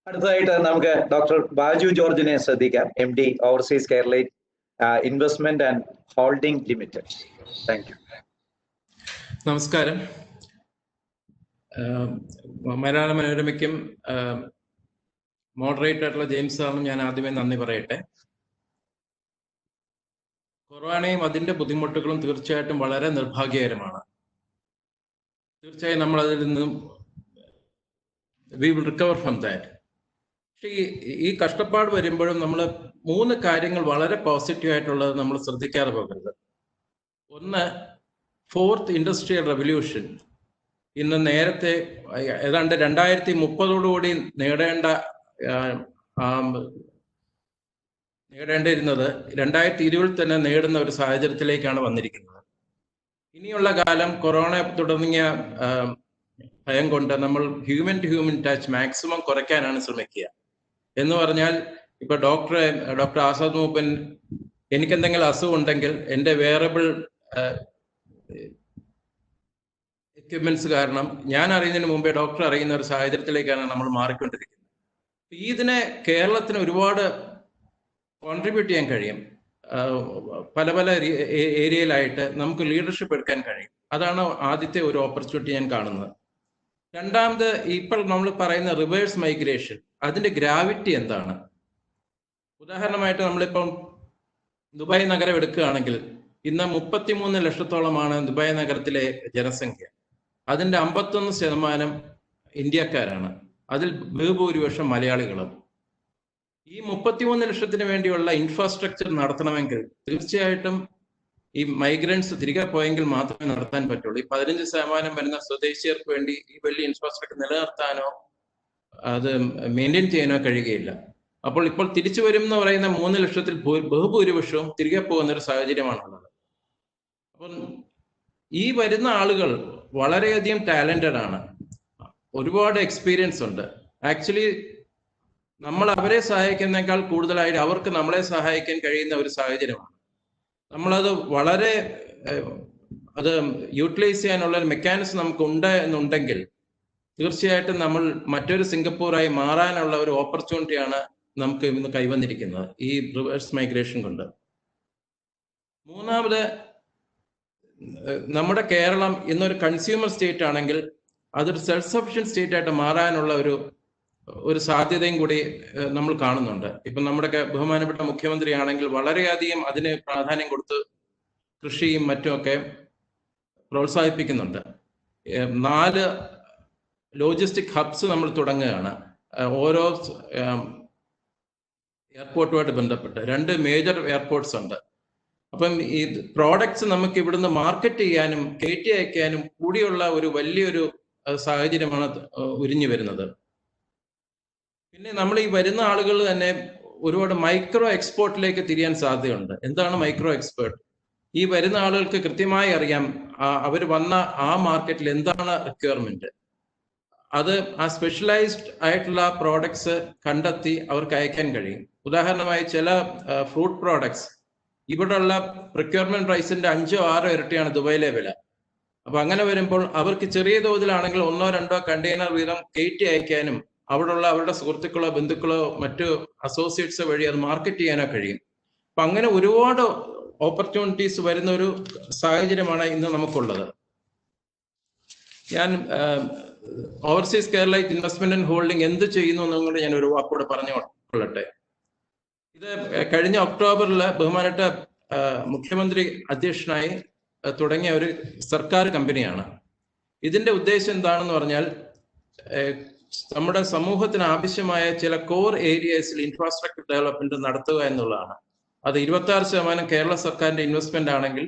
അടുത്തതായിട്ട് നമുക്ക് ഡോക്ടർ ബാജു ജോർജിനെ ശ്രദ്ധിക്കാം, MD overseas Keralite investment and holding limited. Thank you. നമസ്കാരം. മലയാള മനോരമയ്ക്കും മോഡറേറ്റർ ആയിട്ടുള്ള ജെയിംസ് സാറിനും ഞാൻ ആദ്യമേ നന്ദി പറയട്ടെ. കൊറോണയും അതിൻ്റെ ബുദ്ധിമുട്ടുകളും തീർച്ചയായിട്ടും വളരെ നിർഭാഗ്യകരമാണ്. തീർച്ചയായും നമ്മൾ അതിൽ നിന്നും we will recover from that. പക്ഷേ ഈ കഷ്ടപ്പാട് വരുമ്പോഴും നമ്മൾ 3 കാര്യങ്ങൾ വളരെ പോസിറ്റീവായിട്ടുള്ളത് നമ്മൾ ശ്രദ്ധിക്കാതെ പോകരുത്. ഒന്ന്, 4th ഇൻഡസ്ട്രിയൽ റെവല്യൂഷൻ ഇന്ന് നേരത്തെ ഏതാണ്ട് 2030 നേടേണ്ടിയിരുന്നത് 2020 തന്നെ നേടുന്ന ഒരു സാഹചര്യത്തിലേക്കാണ് വന്നിരിക്കുന്നത്. ഇനിയുള്ള കാലം കൊറോണ തുടങ്ങിയ ഭയം കൊണ്ട് നമ്മൾ human to human touch maximum കുറയ്ക്കാനാണ് ശ്രമിക്കുക. എന്ന് പറഞ്ഞാൽ ഇപ്പൊ ഡോക്ടർ ആസാദ് മൂപ്പൻ എനിക്കെന്തെങ്കിലും അസുഖം ഉണ്ടെങ്കിൽ എൻ്റെ വേറബിൾ എക്യുപ്മെന്റ്സ് കാരണം ഞാൻ അറിയുന്നതിന് മുമ്പേ ഡോക്ടർ അറിയുന്ന ഒരു സാഹചര്യത്തിലേക്കാണ് നമ്മൾ മാറിക്കൊണ്ടിരിക്കുന്നത്. ഇതിനെ കേരളത്തിന് ഒരുപാട് കോൺട്രിബ്യൂട്ട് ചെയ്യാൻ കഴിയും. പല പല ഏരിയയിലായിട്ട് നമുക്ക് ലീഡർഷിപ്പ് എടുക്കാൻ കഴിയും. അതാണ് ആദ്യത്തെ ഒരു ഓപ്പർച്യൂണിറ്റി ഞാൻ കാണുന്നത്. രണ്ടാമത്, ഇപ്പോൾ നമ്മൾ പറയുന്ന റിവേഴ്സ് മൈഗ്രേഷൻ, അതിന്റെ ഗ്രാവിറ്റി എന്താണ്? ഉദാഹരണമായിട്ട് നമ്മളിപ്പം ദുബായ് നഗരം എടുക്കുകയാണെങ്കിൽ ഇന്ന് 33 ലക്ഷത്തോളമാണ് ദുബായ് നഗരത്തിലെ ജനസംഖ്യ. അതിൻ്റെ 51% ഇന്ത്യക്കാരാണ്. അതിൽ ബഹുഭൂരിപക്ഷം മലയാളികളും. ഈ 33 ലക്ഷത്തിന് വേണ്ടിയുള്ള ഇൻഫ്രാസ്ട്രക്ചർ നടത്തണമെങ്കിൽ തീർച്ചയായിട്ടും ഈ മൈഗ്രൻസ് തിരികെ പോയെങ്കിൽ മാത്രമേ നടത്താൻ പറ്റുള്ളൂ. ഈ 15% വരുന്ന സ്വദേശിയർക്ക് വേണ്ടി ഈ വലിയ ഇൻഫ്രാസ്ട്രക്ചർ നിലനിർത്താനോ അത് മെയിൻറ്റെയിൻ ചെയ്യാനോ കഴിയുകയില്ല. അപ്പോൾ ഇപ്പോൾ തിരിച്ചു വരും എന്ന് പറയുന്ന 3 ലക്ഷത്തിൽ ബഹുഭൂരിപക്ഷവും തിരികെ പോകുന്ന ഒരു സാഹചര്യമാണുള്ളത്. അപ്പം ഈ വരുന്ന ആളുകൾ വളരെയധികം ടാലന്റഡ് ആണ്, ഒരുപാട് എക്സ്പീരിയൻസ് ഉണ്ട്. ആക്ച്വലി നമ്മൾ അവരെ സഹായിക്കുന്നതിനേക്കാൾ കൂടുതലായിട്ട് അവർക്ക് നമ്മളെ സഹായിക്കാൻ കഴിയുന്ന ഒരു സാഹചര്യമാണ്. നമ്മളത് വളരെ അത് യൂട്ടിലൈസ് ചെയ്യാനുള്ള ഒരു മെക്കാനിസം നമുക്ക് ഉണ്ട് എന്നുണ്ടെങ്കിൽ തീർച്ചയായിട്ടും നമ്മൾ മറ്റൊരു സിംഗപ്പൂറായി മാറാനുള്ള ഒരു ഓപ്പർച്യൂണിറ്റിയാണ് നമുക്ക് ഇന്ന് കൈവന്നിരിക്കുന്നത് ഈ റിവേഴ്സ് മൈഗ്രേഷൻ കൊണ്ട്. മൂന്നാമത്, നമ്മുടെ കേരളം ഇന്നൊരു കൺസ്യൂമർ സ്റ്റേറ്റ് ആണെങ്കിൽ അതൊരു സെൽഫ് സഫിഷ്യന്റ് സ്റ്റേറ്റ് ആയിട്ട് മാറാനുള്ള ഒരു സാധ്യതയും കൂടി നമ്മൾ കാണുന്നുണ്ട്. ഇപ്പം നമ്മുടെ ബഹുമാനപ്പെട്ട മുഖ്യമന്ത്രി ആണെങ്കിൽ വളരെയധികം അതിന് പ്രാധാന്യം കൊടുത്ത് കൃഷിയും മറ്റുമൊക്കെ പ്രോത്സാഹിപ്പിക്കുന്നുണ്ട്. 4 ലോജിസ്റ്റിക് ഹബ്സ് നമ്മൾ തുടങ്ങുകയാണ്. ഓരോ എയർപോർട്ടുമായിട്ട് ബന്ധപ്പെട്ട് 2 മേജർ എയർപോർട്ട്സ് ഉണ്ട്. അപ്പം ഈ പ്രോഡക്ട്സ് നമുക്ക് ഇവിടുന്ന് മാർക്കറ്റ് ചെയ്യാനും കയറ്റി അയക്കാനും കൂടിയുള്ള ഒരു വലിയൊരു സാഹചര്യമാണ് ഉരിഞ്ഞു വരുന്നത്. പിന്നെ നമ്മൾ ഈ വരുന്ന ആളുകൾ തന്നെ ഒരുപാട് മൈക്രോ എക്സ്പോർട്ടിലേക്ക് തിരിയാൻ സാധ്യതയുണ്ട്. എന്താണ് മൈക്രോ എക്സ്പോർട്ട്? ഈ വരുന്ന ആളുകൾക്ക് കൃത്യമായി അറിയാം അവർ വന്ന ആ മാർക്കറ്റിൽ എന്താണ് റിക്വയർമെന്റ്. അത് ആ സ്പെഷ്യലൈസ്ഡ് ആയിട്ടുള്ള പ്രോഡക്ട്സ് കണ്ടെത്തി അവർക്ക് അയക്കാൻ കഴിയും. ഉദാഹരണമായി ചില ഫ്രൂട്ട് പ്രോഡക്ട്സ് ഇവിടെയുള്ള റിക്വയർമെന്റ് പ്രൈസിന്റെ 5-6 ഇരട്ടിയാണ് ദുബായിലെ വില. അപ്പൊ അങ്ങനെ വരുമ്പോൾ അവർക്ക് ചെറിയ തോതിലാണെങ്കിൽ 1-2 കണ്ടെയ്നർ വീതം കയറ്റി അയക്കാനും അവിടെയുള്ള അവരുടെ സുഹൃത്തുക്കളോ ബന്ധുക്കളോ മറ്റു അസോസിയേറ്റ്സ് വഴി അത് മാർക്കറ്റ് ചെയ്യാനോ കഴിയും. അപ്പൊ അങ്ങനെ ഒരുപാട് ഓപ്പർച്യൂണിറ്റീസ് വരുന്ന ഒരു സാഹചര്യമാണ് ഇന്ന് നമുക്കുള്ളത്. ഞാൻ overseas Keralite investment and holding എന്ത് ചെയ്യുന്നു എന്നുകൊണ്ട് ഞാൻ ഒരു വാക്കോടെ പറഞ്ഞുകൊള്ളട്ടെ. ഇത് കഴിഞ്ഞ ഒക്ടോബറിൽ ബഹുമാനപ്പെട്ട മുഖ്യമന്ത്രി അധ്യക്ഷനായി തുടങ്ങിയ ഒരു സർക്കാർ കമ്പനിയാണ്. ഇതിന്റെ ഉദ്ദേശം എന്താണെന്ന് പറഞ്ഞാൽ നമ്മുടെ സമൂഹത്തിന് ആവശ്യമായ ചില കോർ ഏരിയസിൽ ഇൻഫ്രാസ്ട്രക്ചർ ഡെവലപ്മെന്റ് നടത്തുക എന്നുള്ളതാണ്. അത് 26% കേരള സർക്കാരിന്റെ ഇൻവെസ്റ്റ്മെന്റ് ആണെങ്കിൽ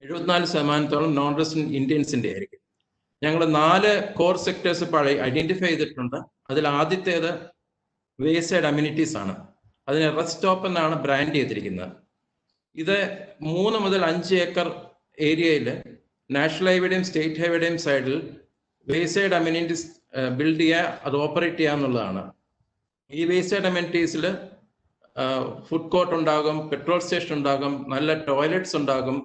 74% നോൺ റെസിഡന്റ് ഇന്ത്യൻസിന്റെ ആയിരിക്കും. ഞങ്ങൾ 4 കോർ സെക്ടേഴ്സ് ഇപ്പോൾ ഐഡന്റിഫൈ ചെയ്തിട്ടുണ്ട്. അതിൽ ആദ്യത്തേത് വേസൈഡ് അമ്യൂണിറ്റീസ് ആണ്. അതിനെ റെസ്റ്റ് സ്റ്റോപ്പ് എന്നാണ് ബ്രാൻഡ് ചെയ്തിരിക്കുന്നത്. ഇത് 3 മുതൽ 5 ഏക്കർ ഏരിയയിൽ നാഷണൽ ഹൈവേയുടെയും സ്റ്റേറ്റ് ഹൈവേയുടെയും സൈഡിൽ വേസൈഡ് അമ്യൂണിറ്റീസ് ബിൽഡ് ചെയ്യുക, അത് ഓപ്പറേറ്റ് ചെയ്യുക എന്നുള്ളതാണ്. ഈ വേസൈഡ് അമ്യൂണിറ്റീസിൽ ഫുഡ് കോർട്ട് ഉണ്ടാകും, പെട്രോൾ സ്റ്റേഷൻ ഉണ്ടാകും, നല്ല ടോയ്ലറ്റ്സ് ഉണ്ടാകും,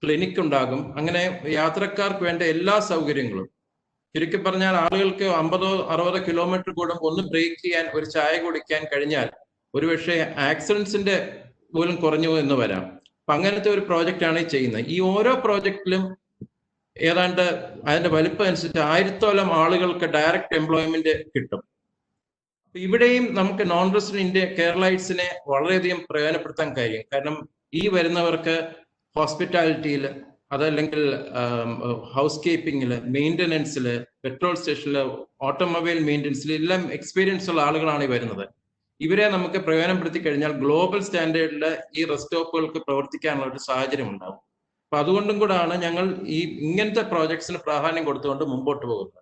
ക്ലിനിക് ഉണ്ടാകും. അങ്ങനെ യാത്രക്കാർക്ക് വേണ്ട എല്ലാ സൗകര്യങ്ങളും, ചുരുക്കി പറഞ്ഞാൽ ആളുകൾക്ക് 50-60 കിലോമീറ്റർ കൂടുമ്പോൾ ഒന്ന് ബ്രേക്ക് ചെയ്യാൻ, ഒരു ചായ കുടിക്കാൻ കഴിഞ്ഞാൽ ഒരുപക്ഷെ ആക്സിഡൻസിന്റെ പോലും കുറഞ്ഞു എന്ന് വരാം. അപ്പൊ അങ്ങനത്തെ ഒരു പ്രോജക്റ്റാണ് ഈ ചെയ്യുന്നത്. ഈ ഓരോ പ്രോജക്റ്റിലും ഏതാണ്ട് അതിന്റെ വലിപ്പം അനുസരിച്ച് 1000-ഓളം ആളുകൾക്ക് ഡയറക്റ്റ് എംപ്ലോയ്മെന്റ് കിട്ടും. ഇവിടെയും നമുക്ക് നോൺ റെസിഡന്റ് കേരളൈറ്റ്സിനെ വളരെയധികം പ്രയോജനപ്പെടുത്താൻ കഴിയും. കാരണം ഈ വരുന്നവർക്ക് ഹോസ്പിറ്റാലിറ്റിയിൽ, അതല്ലെങ്കിൽ ഹൗസ് കീപ്പിങ്ങിൽ, മെയിൻ്റനൻസിൽ, പെട്രോൾ സ്റ്റേഷനിൽ, ഓട്ടോമൊബൈൽ മെയിൻ്റനൻസിൽ എല്ലാം എക്സ്പീരിയൻസ് ഉള്ള ആളുകളാണ് ഈ വരുന്നത്. ഇവരെ നമുക്ക് പ്രയോജനപ്പെടുത്തി കഴിഞ്ഞാൽ ഗ്ലോബൽ സ്റ്റാൻഡേർഡിൽ ഈ റെസ്റ്റ് സ്റ്റോപ്പുകൾക്ക് പ്രവർത്തിക്കാനുള്ള ഒരു സാഹചര്യം ഉണ്ടാവും. അപ്പൊ അതുകൊണ്ടും കൂടാണ് ഞങ്ങൾ ഈ ഇങ്ങനത്തെ പ്രോജക്ട്സിന് പ്രാധാന്യം കൊടുത്തുകൊണ്ട് മുമ്പോട്ട് പോകുന്നത്.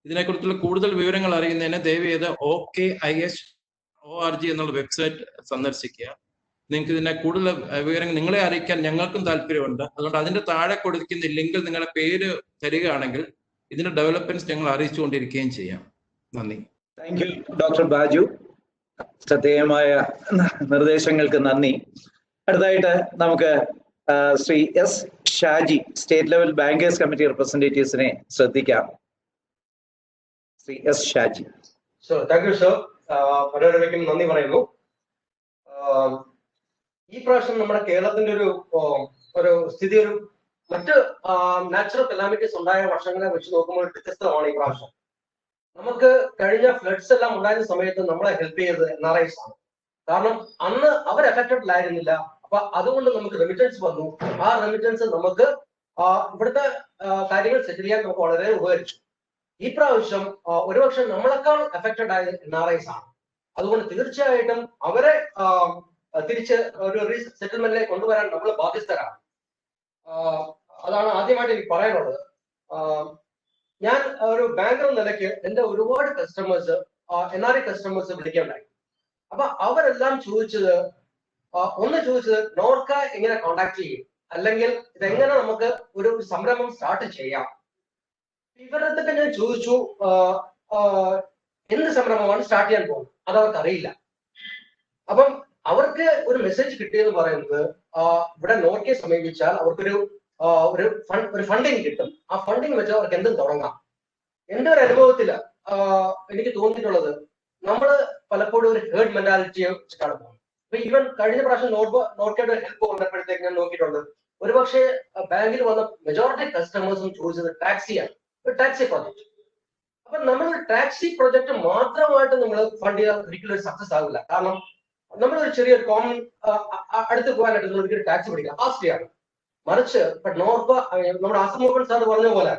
ഇതിനെക്കുറിച്ചുള്ള കൂടുതൽ വിവരങ്ങൾ അറിയുന്നതിന് ദയവേത് OKIH.org എന്നുള്ള വെബ്സൈറ്റ് സന്ദർശിക്കുക. നിങ്ങൾക്ക് ഇതിനെ കൂടുതൽ വിവരങ്ങൾ നിങ്ങളെ അറിയിക്കാൻ ഞങ്ങൾക്കും താല്പര്യമുണ്ട്. അതുകൊണ്ട് അതിന്റെ താഴെ കൊടുക്കുന്ന ലിങ്കിൽ നിങ്ങളുടെ പേര് തരികയാണെങ്കിൽ ഇതിന്റെ ഡെവലപ്മെന്റ്സ് ഞങ്ങൾ അറിയിച്ചുകൊണ്ടിരിക്കുകയും ചെയ്യാം. നന്ദി. Thank you doctor Baju. ശ്രദ്ധേയമായ നിർദ്ദേശങ്ങൾക്ക് നന്ദി. അടുത്തായിട്ട് നമുക്ക് Shri S. Shaji, state level bankers committee റെപ്രസെന്റേറ്റീവ്സിനെ ശ്രദ്ധിക്കാം. Shri S. Shaji. Thank you sir. പലരും നന്ദി പറയുന്നു. ഈ പ്രാവശ്യം നമ്മുടെ കേരളത്തിന്റെ ഒരു സ്ഥിതി ഒരു മറ്റ് നാച്ചുറൽ കലാമിറ്റീസ് ഉണ്ടായ വർഷങ്ങളെ വെച്ച് നോക്കുമ്പോൾ വ്യത്യസ്തമാണ് ഈ പ്രാവശ്യം. നമുക്ക് കഴിഞ്ഞ ഫ്ലഡ്സ് എല്ലാം ഉണ്ടായിരുന്ന സമയത്ത് നമ്മളെ ഹെൽപ്പ് ചെയ്തത് NRIs ആണ്. കാരണം അന്ന് അവർ എഫക്റ്റഡിലായിരുന്നില്ല. അപ്പൊ അതുകൊണ്ട് നമുക്ക് റെമിറ്റൻസ് വന്നു. ആ റെമിറ്റൻസ് നമുക്ക് ഇവിടുത്തെ കാര്യങ്ങൾ സെറ്റിൽ ചെയ്യാൻ നമുക്ക് വളരെ ഉപകരിച്ചു. ഈ പ്രാവശ്യം ഒരുപക്ഷെ നമ്മളെക്കാൾ എഫക്റ്റഡ് ആയത് NRIs ആണ്. അതുകൊണ്ട് തീർച്ചയായിട്ടും അവരെ തിരിച്ച് ഒരു സെറ്റിൽമെന്റിലേക്ക് കൊണ്ടുവരാൻ നമ്മൾ ബാധ്യസ്ഥരാണ്. അതാണ് ആദ്യമായിട്ട് എനിക്ക് പറയാനുള്ളത്. ഞാൻ ഒരു ബാങ്കർ എന്ന നിലയ്ക്ക് എന്റെ ഒരുപാട് കസ്റ്റമേഴ്സ് NRI കസ്റ്റമേഴ്സ് വിളിക്കുകയുണ്ടായി. അപ്പൊ അവരെല്ലാം ചോദിച്ചത് നോർക്ക എങ്ങനെ കോണ്ടാക്ട് ചെയ്യും, അല്ലെങ്കിൽ ഇതെങ്ങനെ നമുക്ക് ഒരു സംരംഭം സ്റ്റാർട്ട് ചെയ്യാം. ഇവരടുത്തൊക്കെ ഞാൻ ചോദിച്ചു എന്ത് സംരംഭമാണ് സ്റ്റാർട്ട് ചെയ്യാൻ പോകുന്നത്, അതവർക്ക് അറിയില്ല. അപ്പം അവർക്ക് ഒരു മെസ്സേജ് കിട്ടിയെന്ന് പറയുന്നത് ഇവിടെ നോർക്കയെ സമീപിച്ചാൽ അവർക്കൊരു ഒരു ഫണ്ടിങ് കിട്ടും. ആ ഫണ്ടിങ് വെച്ച് അവർക്ക് എന്തും തുടങ്ങാം. എന്റെ ഒരു അനുഭവത്തില് എനിക്ക് തോന്നിയിട്ടുള്ളത് നമ്മള് പലപ്പോഴും ഒരു ഹേർഡ് മെന്റാലിറ്റിയെ വെച്ചിട്ടാണ് പോകുന്നത്. അപ്പൊ ഈവൻ കഴിഞ്ഞ പ്രാവശ്യം നോർക്കയുടെ ഹെൽപ്പ് വന്നപ്പോഴത്തേക്ക് ഞാൻ നോക്കിയിട്ടുണ്ട്, ഒരുപക്ഷെ ബാങ്കിൽ വന്ന മെജോറിറ്റി കസ്റ്റമേഴ്സും ചോദിച്ചത് ടാക്സിയാണ്, ഒരു ടാക്സി പ്രോജക്ട്. അപ്പൊ നമ്മൾ ടാക്സി പ്രോജക്ട് മാത്രമായിട്ട് നമ്മൾ ഫണ്ട് ചെയ്താൽ ഒരിക്കലും ഒരു സക്സസ് ആവില്ല. കാരണം നമ്മളൊരു ചെറിയൊരു കോമൺ അടുത്ത് പോകാനായിട്ട് ഒരിക്കലും ടാക്സി പിടിക്കാം, കാസ്റ്റിയാണ്. മറിച്ച് ഇപ്പൊ നോർക്ക നമ്മുടെ ആസമോഹൻ സാർ പറഞ്ഞ പോലെ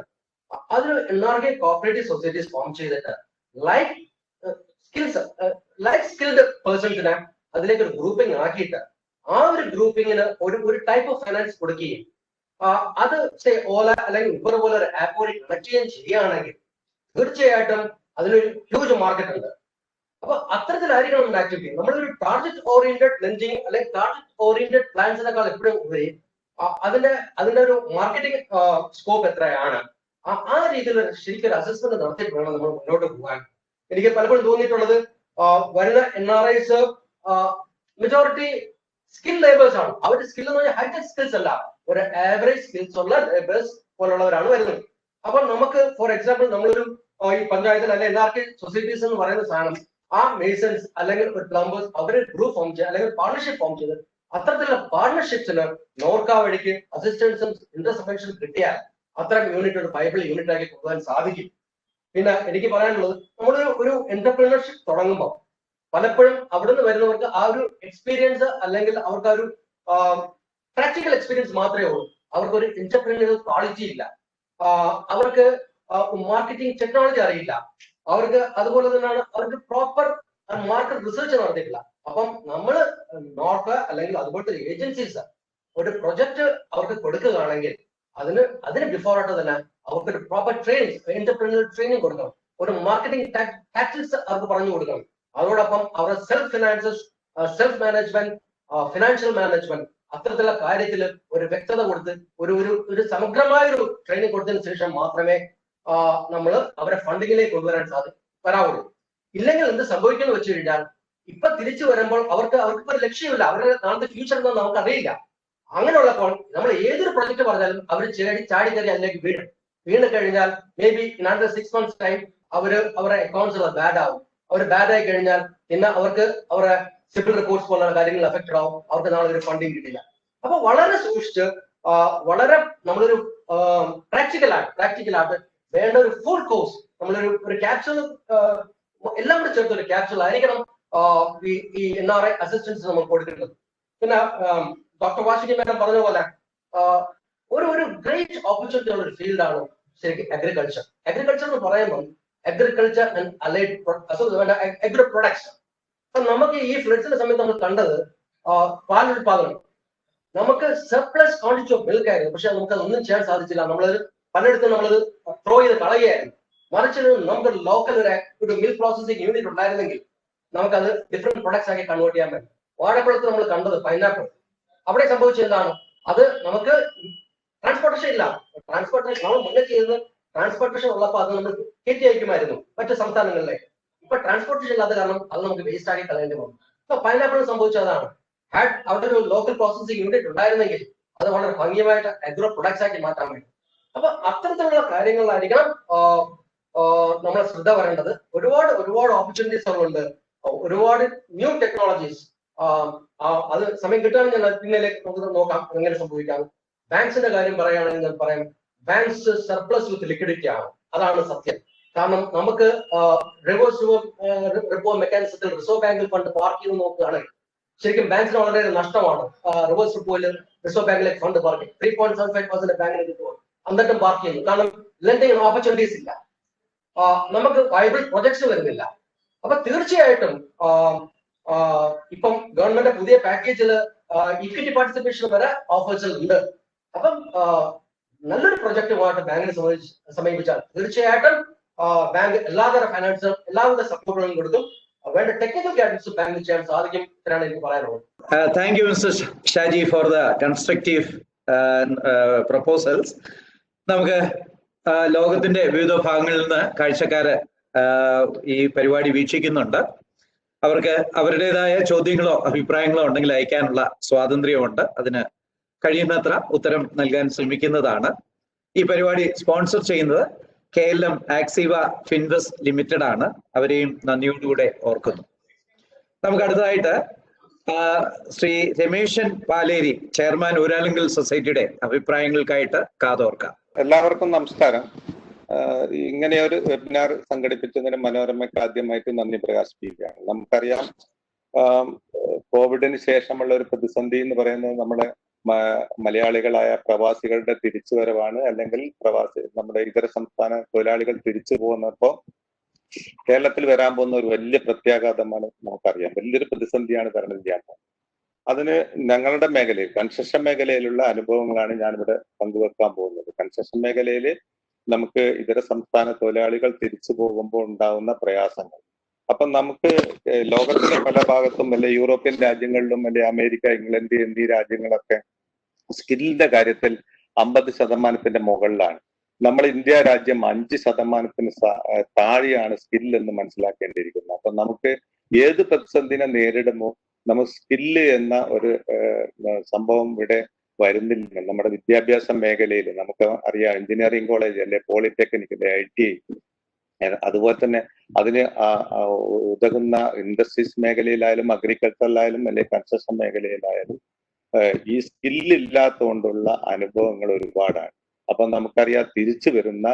അതിന് NRI കോപ്പറേറ്റീവ് സൊസൈറ്റീസ് ഫോം ചെയ്തിട്ട് ലൈക്ക് സ്കിൽഡ് പേഴ്സൺസിനെ അതിലേക്ക് ഒരു ഗ്രൂപ്പിംഗ് ആക്കിയിട്ട് ആ ഒരു ഗ്രൂപ്പിങ്ങിന് ഒരു ടൈപ്പ് ഓഫ് ഫൈനാൻസ് കൊടുക്കുകയും അത് ഓല അല്ലെങ്കിൽ ഉബർ പോലെ ഒരു ആപ്പ് വഴി കണക്ട് ചെയ്യാൻ ചെയ്യുകയാണെങ്കിൽ തീർച്ചയായിട്ടും അതിനൊരു ഹ്യൂജ് മാർക്കറ്റ് ഉണ്ട്. അപ്പൊ അത്തരത്തിലായിരിക്കണം നമ്മുടെ ആക്ടിവിറ്റി. നമ്മളൊരു ടാർഗറ്റ് ഓറിയന്റഡ് ലെൻഡിങ് അല്ലെങ്കിൽ ടാർഗറ്റ് ഓറിയന്റഡ് പ്ലാൻസിനേക്കാൾ എപ്പോഴും ഉപരി അതിന്റെ ഒരു മാർക്കറ്റിംഗ് സ്കോപ്പ് എത്രയാണ്, ആ രീതിയിൽ ശരിക്കും ഒരു അസസ്മെന്റ് നടത്തിയിട്ട് വേണം നമ്മൾ മുന്നോട്ട് പോകാൻ. എനിക്ക് പലപ്പോഴും തോന്നിയിട്ടുള്ളത് വരുന്ന NRIs മെജോറിറ്റി സ്കിൽ ലേബേഴ്സ് ആണ്. അവരുടെ സ്കിൽ എന്ന് പറഞ്ഞാൽ ഹൈടെക് സ്കിൽസ് അല്ല, ഒരു ആവറേജ് സ്കിൽസ് ഉള്ള ലേബേഴ്സ് പോലുള്ളവരാണ് വരുന്നത്. അപ്പൊ നമുക്ക് ഫോർ എക്സാമ്പിൾ നമ്മളൊരു ഈ പഞ്ചായത്തിൽ അല്ലെങ്കിൽ NRI സൊസൈറ്റീസ് എന്ന് പറയുന്ന സാധനം ആ മേസൺസ് അല്ലെങ്കിൽ ഒരു പ്ലംബേഴ്സ് അവര് ഗ്രൂപ്പ് ഫോം ചെയ്ത് അല്ലെങ്കിൽ പാർട്ണർഷിപ്പ് ഫോം ചെയ്ത് അത്തരത്തിലുള്ള പാർട്ണർഷിപ്സിന് നോർക്ക വഴിക്ക് അസിസ്റ്റൻസും ഇന്റർസെപ്ഷനും കിട്ടിയാൽ അത്തരം യൂണിറ്റ് ഒരു ബൈബിൾ യൂണിറ്റ് ആക്കി കൊണ്ടുപോകാൻ സാധിക്കും. പിന്നെ എനിക്ക് പറയാനുള്ളത്, നമ്മളൊരു എന്റർപ്രീനർഷിപ്പ് തുടങ്ങുമ്പോൾ പലപ്പോഴും അവിടുന്ന് വരുന്നവർക്ക് ആ ഒരു എക്സ്പീരിയൻസ് അല്ലെങ്കിൽ അവർക്ക് ആ ഒരു പ്രാക്ടിക്കൽ എക്സ്പീരിയൻസ് മാത്രമേ ഉള്ളൂ. അവർക്കൊരു എന്റർപ്രീനിയർ ക്വാളിറ്റി ഇല്ല, അവർക്ക് മാർക്കറ്റിംഗ് ടെക്നോളജി അറിയില്ല, അവർക്ക് അതുപോലെ തന്നെയാണ് അവർക്ക് പ്രോപ്പർ മാർക്കറ്റ് റിസർച്ച് നടത്തിയിട്ടില്ല. അപ്പം നമ്മൾ നോർക്ക അല്ലെങ്കിൽ അതുപോലത്തെ ഏജൻസീസ് ഒരു പ്രൊജക്ട് അവർക്ക് കൊടുക്കുകയാണെങ്കിൽ അതിന് ബിഫോർ ആയിട്ട് തന്നെ അവർക്കൊരു പ്രോപ്പർ എന്റർപ്രീനിയർ ട്രെയിനിങ് കൊടുക്കണം, ഒരു മാർക്കറ്റിംഗ് ടാക്ടിക്സ് അവർക്ക് പറഞ്ഞു കൊടുക്കണം. അതോടൊപ്പം അവരുടെ സെൽഫ് മാനേജ്മെന്റ്, ഫിനാൻഷ്യൽ മാനേജ്മെന്റ് അത്തരത്തിലുള്ള കാര്യത്തിൽ ഒരു വ്യക്തത കൊടുത്ത് ഒരു സമഗ്രമായ ഒരു ട്രെയിനിങ് കൊടുത്തതിന് ശേഷം മാത്രമേ നമ്മൾ അവരെ ഫണ്ടിങ്ങിലേക്ക് കൊണ്ടുവരാൻ വരാവുള്ളൂ. ഇല്ലെങ്കിൽ എന്ത് സംഭവിക്കുന്നു വെച്ച് കഴിഞ്ഞാൽ ഇപ്പൊ തിരിച്ചു വരുമ്പോൾ അവർക്ക് ഒരു ലക്ഷ്യമില്ല, അവരുടെ നാളത്തെ ഫ്യൂച്ചർ എന്താണെന്ന് നമുക്ക് അറിയില്ല. അങ്ങനെയുള്ളപ്പോൾ നമ്മൾ ഏതൊരു പ്രൊജക്ട് പറഞ്ഞാലും അവർ ചാടി കയറി അതിലേക്ക് വീണ് കഴിഞ്ഞാൽ may be in under 6 months time അവരുടെ അക്കൗണ്ട്സ് ബാഡ് ആവും. അവർ ബാഡ് ആയി കഴിഞ്ഞാൽ പിന്നെ അവർക്ക് അവരുടെ സിവിൽ റിപ്പോർട്ട്സ് പോലുള്ള കാര്യങ്ങൾ എഫക്റ്റഡ് ആവും, അവർക്ക് നാളെ ഒരു ഫണ്ടിങ് കിട്ടില്ല. അപ്പൊ വളരെ സൂക്ഷിച്ച് വളരെ നമ്മളൊരു പ്രാക്ടിക്കലായിട്ട് വേണ്ട ഒരു ഫുൾ കോഴ്സ് നമ്മളൊരു ക്യാപ്സ്യൂൾ എല്ലാം കൂടെ ചേർത്ത് ഒരു ക്യാപ്സ്യൂൾ ആയിരിക്കണം ഈ NRI അസിസ്റ്റൻസ് നമ്മൾ കൊടുക്കുന്നത്. പിന്നെ ഡോക്ടർ വാസുകി മാഡം പറഞ്ഞ പോലെ ഒരു ഗ്രേറ്റ് ഓപ്പർച്യൂണിറ്റി ഉള്ള ഒരു ഫീൽഡാണ് ശരിക്കും അഗ്രികൾച്ചർ. അഗ്രികൾച്ചർ എന്ന് പറയുമ്പോൾ agriculture and allied agri products. നമുക്ക് ഈ ഫ്ലഡ്സിന്റെ സമയത്ത് നമ്മൾ കണ്ടത് പാലുൽപാദനം, നമുക്ക് സർപ്ലസ് ക്വാണ്ടിറ്റി ഓഫ് മിൽക്ക് ആയിരുന്നു, പക്ഷെ നമുക്ക് അതൊന്നും ചെയ്യാൻ സാധിച്ചില്ല. നമ്മളത് പലയിടത്തും നമ്മളത് ത്രോ ചെയ്ത് കളയുകയായിരുന്നു. മറിച്ച് നമുക്ക് ലോക്കൽ ഒരു മിൽക്ക് പ്രോസസിങ് യൂണിറ്റ് ഉണ്ടായിരുന്നെങ്കിൽ നമുക്കത് ഡിഫറെന്റ് പ്രൊഡക്ട്സ് ആക്കി കൺവേർട്ട് ചെയ്യാൻ പറ്റും. വാഴപ്പഴത്ത് നമ്മൾ കണ്ടത് പൈനാപ്പിൾ, അവിടെ സംഭവിച്ചത് എന്താണ്? അത് നമുക്ക് ട്രാൻസ്പോർട്ടേഷൻ ഇല്ല. ട്രാൻസ്പോർട്ടേഷൻ നമ്മൾ മുന്നേ ചെയ്യുന്നത് ട്രാൻസ്പോർട്ടേഷൻ ഉള്ളപ്പോൾ അത് നമ്മൾ കയറ്റി അയക്കുമായിരുന്നു മറ്റു സംസ്ഥാനങ്ങളിലേക്ക്. ഇപ്പൊ ട്രാൻസ്പോർട്ടേഷൻ ഇല്ലാത്ത കാരണം അത് നമുക്ക് വേസ്റ്റ് ആക്കി കളയേണ്ടി വന്നു. അപ്പൊ പൈനാപ്പിൾ സംഭവിച്ചതാണ്. അവിടെ ഒരു ലോക്കൽ പ്രോസസിങ് യൂണിറ്റ് ഉണ്ടായിരുന്നെങ്കിൽ അത് വളരെ ഭംഗിയായിട്ട് അഗ്രോ പ്രൊഡക്ട്സ് ആക്കി മാറ്റാൻ വേണ്ടി. അപ്പൊ അത്തരത്തിലുള്ള കാര്യങ്ങളിലായിരിക്കണം നമ്മൾ ശ്രദ്ധ വരേണ്ടത്. ഒരുപാട് ഓപ്പർച്യൂണിറ്റീസ് ഉണ്ട്, ഒരുപാട് ന്യൂ ടെക്നോളജീസ്. അത് സമയം കിട്ടുകയാണെങ്കിൽ ഞാൻ പിന്നിലേക്ക് നമുക്ക് നോക്കാം എങ്ങനെ സംഭവിക്കാം. ബാങ്ക്സിന്റെ കാര്യം പറയുകയാണെങ്കിൽ ഞാൻ പറയാം, ബാങ്ക്സ് സർപ്ലസ് വിത്ത് ലിക്വിഡിറ്റി ആണ്, അതാണ് സത്യം. കാരണം നമുക്ക് റിവേഴ്സ് റിപ്പോ മെക്കാനിസത്തിൽ റിസർവ് ബാങ്കിൽ ഫണ്ട് പാർക്ക് ചെയ്ത് നോക്കുകയാണെങ്കിൽ ശരിക്കും ബാങ്ക്സിന് വളരെ നഷ്ടമാണ്. റിവേഴ്സ് റിപ്പോയിൽ റിസർവ് ബാങ്കിലേക്ക് ഫണ്ട് പാർക്ക് 3.75% ബാങ്കിലേക്ക് പോകും, എന്നിട്ടും പാർക്ക് ചെയ്യുന്നു. കാരണം ലെൻഡിങ് ഓപ്പർച്യൂണിറ്റീസ് ഇല്ല, നമുക്ക് വൈബിൾ പ്രൊജക്ട്സ് വരുന്നില്ല. അപ്പൊ തീർച്ചയായിട്ടും ഇപ്പം ഗവൺമെന്റ് പുതിയ പാക്കേജിൽ ഇക്വിറ്റി പാർട്ടിസിപ്പേഷൻ വരെ ഓഫേഴ്സ് ഉണ്ട്. അപ്പം നല്ലൊരു പ്രൊജക്റ്റുമായിട്ട് ബാങ്കിനെ സമീപിച്ചാൽ തീർച്ചയായിട്ടും ബാങ്ക് എല്ലാതര ഫൈനാൻസും എല്ലാവിധ സപ്പോർട്ടുകളും കൊടുക്കും. വേണ്ട ടെക്നിക്കൽ ഗൈഡൻസ് ബാങ്കിന് ചെയ്യാൻ സാധിക്കും എന്നാണ് എനിക്ക് പറയാനുള്ളത്. Thank you mister Shaji for the constructive proposals. നമുക്ക് ലോകത്തിന്റെ വിവിധ ഭാഗങ്ങളിൽ നിന്ന് കാഴ്ചക്കാര് ഈ പരിപാടി വീക്ഷിക്കുന്നുണ്ട്. അവർക്ക് അവരുടേതായ ചോദ്യങ്ങളോ അഭിപ്രായങ്ങളോ ഉണ്ടെങ്കിൽ അയക്കാനുള്ള സ്വാതന്ത്ര്യമുണ്ട്. അതിന് കഴിയുന്നത്ര ഉത്തരം നൽകാൻ ശ്രമിക്കുന്നതാണ്. ഈ പരിപാടി സ്പോൺസർ ചെയ്യുന്നത് KLM ആക്സീവ ഫിൻവെസ്റ്റ് ലിമിറ്റഡ് ആണ്. അവരെയും നന്ദിയോടുകൂടെ ഓർക്കുന്നു. നമുക്ക് അടുത്തതായിട്ട് ശ്രീ രമേശൻ പാലേരി, ചെയർമാൻ ഊരാലുങ്കൽ സൊസൈറ്റിയുടെ അഭിപ്രായങ്ങൾക്കായിട്ട് കാതോർക്കാം. എല്ലാവർക്കും നമസ്കാരം. ഇങ്ങനെ ഒരു വെബിനാർ സംഘടിപ്പിച്ചതിന് മനോരമയ്ക്ക് ആദ്യമായിട്ട് നന്ദി പ്രകാശിപ്പിക്കുകയാണ്. നമുക്കറിയാം, കോവിഡിന് ശേഷമുള്ള ഒരു പ്രതിസന്ധി എന്ന് പറയുന്നത് നമ്മുടെ മലയാളികളായ പ്രവാസികളുടെ തിരിച്ചുവരവാണ്. അല്ലെങ്കിൽ നമ്മുടെ ഇതര സംസ്ഥാന തൊഴിലാളികൾ തിരിച്ചു പോകുന്നപ്പോൾ കേരളത്തിൽ വരാൻ പോകുന്ന ഒരു വലിയ പ്രത്യാഘാതമാണ് നമുക്കറിയാം. വലിയൊരു പ്രതിസന്ധിയാണ് തരണം ചെയ്യാൻ പോകുന്നത്. അതിന് ഞങ്ങളുടെ മേഖലയിൽ, കൺസ്ട്രക്ഷൻ മേഖലയിലുള്ള അനുഭവങ്ങളാണ് ഞാനിവിടെ പങ്കുവെക്കാൻ പോകുന്നത്. കൺസ്ട്രക്ഷൻ മേഖലയിൽ നമുക്ക് ഇതര സംസ്ഥാന തൊഴിലാളികൾ തിരിച്ചു പോകുമ്പോൾ ഉണ്ടാകുന്ന പ്രയാസങ്ങൾ. അപ്പം നമുക്ക് ലോകത്തിന്റെ പല ഭാഗത്തും, അല്ലെ യൂറോപ്യൻ രാജ്യങ്ങളിലും, അല്ലെ അമേരിക്ക, ഇംഗ്ലണ്ട് എന്നീ രാജ്യങ്ങളൊക്കെ സ്കില്ലിന്റെ കാര്യത്തിൽ 50% മുകളിലാണ്. നമ്മൾ ഇന്ത്യ രാജ്യം 5% താഴെയാണ് സ്കിൽ എന്ന് മനസ്സിലാക്കേണ്ടിയിരിക്കുന്നത്. അപ്പൊ നമുക്ക് ഏത് പ്രതിസന്ധിനെ നേരിടുമോ നമ്മൾ സ്കില്ല് എന്ന ഒരു സംഭവം ഇവിടെ വരുന്നില്ല. നമ്മുടെ വിദ്യാഭ്യാസ മേഖലയിൽ നമുക്ക് അറിയാം, എഞ്ചിനീയറിംഗ് കോളേജ്, അല്ലെ പോളിടെക്നിക്, അല്ലെ ITI, അതുപോലെ തന്നെ അതിന് ഉതകുന്ന ഇൻഡസ്ട്രീസ് മേഖലയിലായാലും അഗ്രികൾച്ചറിലായാലും അല്ലെ കൺസ്ട്രക്ഷൻ മേഖലയിലായാലും ഈ സ്കില്ലില്ലാത്തതുകൊണ്ടുള്ള അനുഭവങ്ങൾ ഒരുപാടാണ്. അപ്പൊ നമുക്കറിയാം, തിരിച്ചു വരുന്ന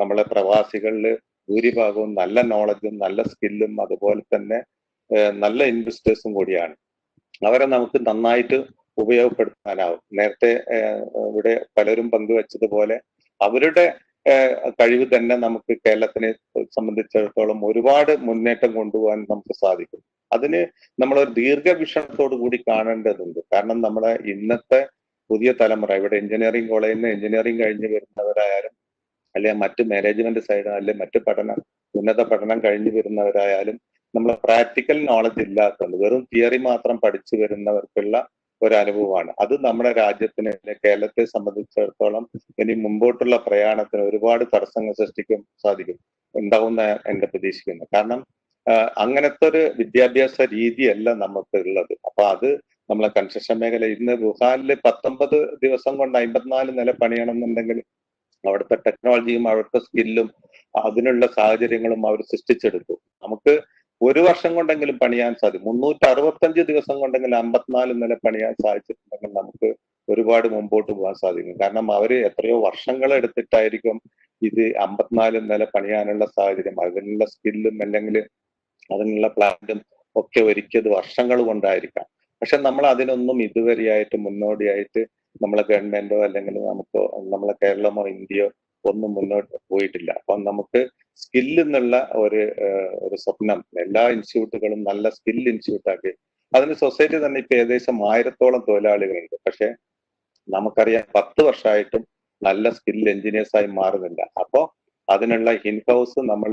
നമ്മളെ പ്രവാസികളിൽ ഭൂരിഭാഗവും നല്ല നോളജും നല്ല സ്കില്ലും അതുപോലെ തന്നെ നല്ല ഇൻവെസ്റ്റേഴ്സും കൂടിയാണ്. അവരെ നമുക്ക് നന്നായിട്ട് ഉപയോഗപ്പെടുത്താനാവും. നേരത്തെ ഇവിടെ പലരും പങ്കുവെച്ചതുപോലെ അവരുടെ കഴിവ് തന്നെ നമുക്ക് കേരളത്തിനെ സംബന്ധിച്ചിടത്തോളം ഒരുപാട് മുന്നേറ്റം കൊണ്ടുപോകാൻ നമുക്ക് സാധിക്കും. അതിന് നമ്മളൊരു ദീർഘവീക്ഷണത്തോടു കൂടി കാണേണ്ടതുണ്ട്. കാരണം നമ്മളെ ഇന്നത്തെ പുതിയ തലമുറ ഇവിടെ എഞ്ചിനീയറിംഗ് കോളേജിൽ നിന്ന് എഞ്ചിനീയറിംഗ് കഴിഞ്ഞ് വരുന്നവരായാലും, അല്ലെ മറ്റ് മാനേജ്മെന്റ് സൈഡ്, അല്ലെ മറ്റ് ഉന്നത പഠനം കഴിഞ്ഞു വരുന്നവരായാലും, നമ്മൾ പ്രാക്ടിക്കൽ നോളജ് ഇല്ലാത്തതുകൊണ്ട് വെറും തിയറി മാത്രം പഠിച്ചു വരുന്നവർക്കുള്ള ഒരു അനുഭവമാണ്. അത് നമ്മുടെ രാജ്യത്തിന്, കേരളത്തെ സംബന്ധിച്ചിടത്തോളം ഇനി മുമ്പോട്ടുള്ള പ്രയാണത്തിന് ഒരുപാട് തടസ്സങ്ങൾ സൃഷ്ടിക്കാൻ ഉണ്ടാവുന്ന എന്റെ പ്രതീക്ഷിക്കുന്നത്. കാരണം അങ്ങനത്തെ ഒരു വിദ്യാഭ്യാസ രീതിയല്ല നമുക്ക് ഉള്ളത്. അപ്പൊ അത് നമ്മളെ കൺസ്ട്രക്ഷൻ മേഖല ഇന്ന് വുഹാനിൽ 19 ദിവസം കൊണ്ട് 54 നില പണിയണമെന്നുണ്ടെങ്കിൽ അവിടുത്തെ ടെക്നോളജിയും അവിടുത്തെ സ്കില്ലും അതിനുള്ള സാഹചര്യങ്ങളും അവർ സൃഷ്ടിച്ചെടുത്തു. നമുക്ക് 1 വർഷം കൊണ്ടെങ്കിലും പണിയാൻ സാധിക്കും. 365 ദിവസം കൊണ്ടെങ്കിലും 54 നില പണിയാൻ സാധിച്ചിട്ടുണ്ടെങ്കിൽ നമുക്ക് ഒരുപാട് മുമ്പോട്ട് പോകാൻ സാധിക്കും. കാരണം അവര് എത്രയോ വർഷങ്ങൾ എടുത്തിട്ടായിരിക്കും ഇത് 54 നില പണിയാനുള്ള സാഹചര്യം, അതിനുള്ള സ്കില്ലും അല്ലെങ്കിൽ അതിനുള്ള പ്ലാനും ഒക്കെ ഒരുക്കിയത് വർഷങ്ങൾ കൊണ്ടായിരിക്കാം. പക്ഷെ നമ്മൾ അതിനൊന്നും ഇതുവരെയായിട്ട് മുന്നോടിയായിട്ട് നമ്മളെ ഗവൺമെന്റോ അല്ലെങ്കിൽ നമുക്കോ നമ്മളെ കേരളമോ ഇന്ത്യയോ ഒന്നും മുന്നോട്ട് പോയിട്ടില്ല. അപ്പം നമുക്ക് സ്കില്ല് എന്നുള്ള ഒരു സ്വപ്നം എല്ലാ ഇൻസ്റ്റിറ്റ്യൂട്ടുകളും നല്ല സ്കിൽ ഇൻസ്റ്റിറ്റ്യൂട്ടാക്കി അതിന് സൊസൈറ്റി തന്നെ ഇപ്പൊ ഏകദേശം 1000-ഓളം തൊഴിലാളികളുണ്ട്. പക്ഷെ നമുക്കറിയാം 10 വർഷമായിട്ടും നല്ല സ്കിൽ എഞ്ചിനീയേഴ്സായി മാറുന്നില്ല. അപ്പോൾ അതിനുള്ള ഇൻഹൗസ് നമ്മൾ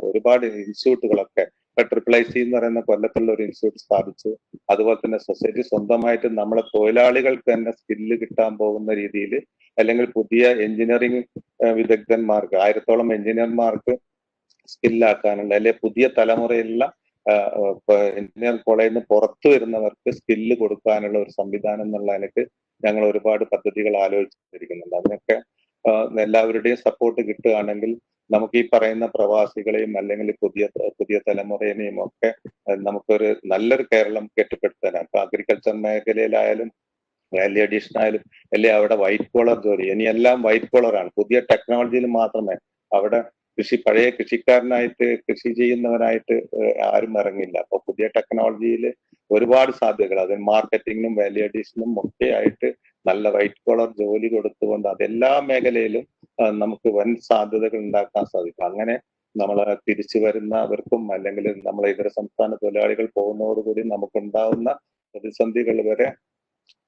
ഒരുപാട് ഇൻസ്റ്റിറ്റ്യൂട്ടുകളൊക്കെ ഇപ്പൊ IIIC എന്ന് പറയുന്ന കൊല്ലത്തുള്ള ഒരു ഇൻസ്റ്റിറ്റ്യൂട്ട് സ്ഥാപിച്ചു. അതുപോലെ തന്നെ സൊസൈറ്റി സ്വന്തമായിട്ട് നമ്മളെ തൊഴിലാളികൾക്ക് തന്നെ സ്കില്ല് കിട്ടാൻ പോകുന്ന രീതിയിൽ അല്ലെങ്കിൽ പുതിയ എഞ്ചിനീയറിംഗ് വിദഗ്ധന്മാർക്ക് 1000-ഓളം എഞ്ചിനീയർമാർക്ക് സ്കില്ലാക്കാനുള്ള അല്ലെങ്കിൽ പുതിയ തലമുറയിലുള്ള എഞ്ചിനീയറിംഗ് കോളേജിൽ നിന്ന് പുറത്തു വരുന്നവർക്ക് സ്കില്ല് കൊടുക്കാനുള്ള ഒരു സംവിധാനം എന്നുള്ള നിലക്ക് ഞങ്ങൾ ഒരുപാട് പദ്ധതികൾ ആലോചിച്ചിരിക്കുന്നുണ്ട്. അതിനൊക്കെ എല്ലാവരുടെയും സപ്പോർട്ട് കിട്ടുകയാണെങ്കിൽ നമുക്ക് ഈ പറയുന്ന പ്രവാസികളെയും അല്ലെങ്കിൽ പുതിയ തലമുറയെയും ഒക്കെ നമുക്കൊരു നല്ലൊരു കേരളം കെട്ടിപ്പടുത്താൻ. അപ്പൊ അഗ്രികൾച്ചർ മേഖലയിലായാലും വാല്യൂ അഡീഷൻ ആയാലും അല്ലെ അവിടെ വൈറ്റ് കോളർ ജോലി, ഇനി എല്ലാം വൈറ്റ് കോളറാണ്. പുതിയ ടെക്നോളജിയിൽ മാത്രമേ അവിടെ പഴയ കൃഷിക്കാരനായിട്ട് കൃഷി ചെയ്യുന്നവനായിട്ട് ആരും ഇറങ്ങില്ല. അപ്പൊ പുതിയ ടെക്നോളജിയിൽ ഒരുപാട് സാധ്യതകൾ, അതിന് മാർക്കറ്റിങ്ങിനും വാല്യൂ അഡീഷനും ഒക്കെ ആയിട്ട് നല്ല വൈറ്റ് കോളർ ജോലി കൊടുത്തുകൊണ്ട് അതെല്ലാ മേഖലയിലും നമുക്ക് വൻ സാധ്യതകൾ ഉണ്ടാക്കാൻ സാധിക്കും. അങ്ങനെ നമ്മളെ തിരിച്ചു വരുന്നവർക്കും അല്ലെങ്കിൽ നമ്മളെ ഇതര സംസ്ഥാന തൊഴിലാളികൾ പോകുന്നതോടുകൂടി നമുക്കുണ്ടാവുന്ന പ്രതിസന്ധികൾ വരെ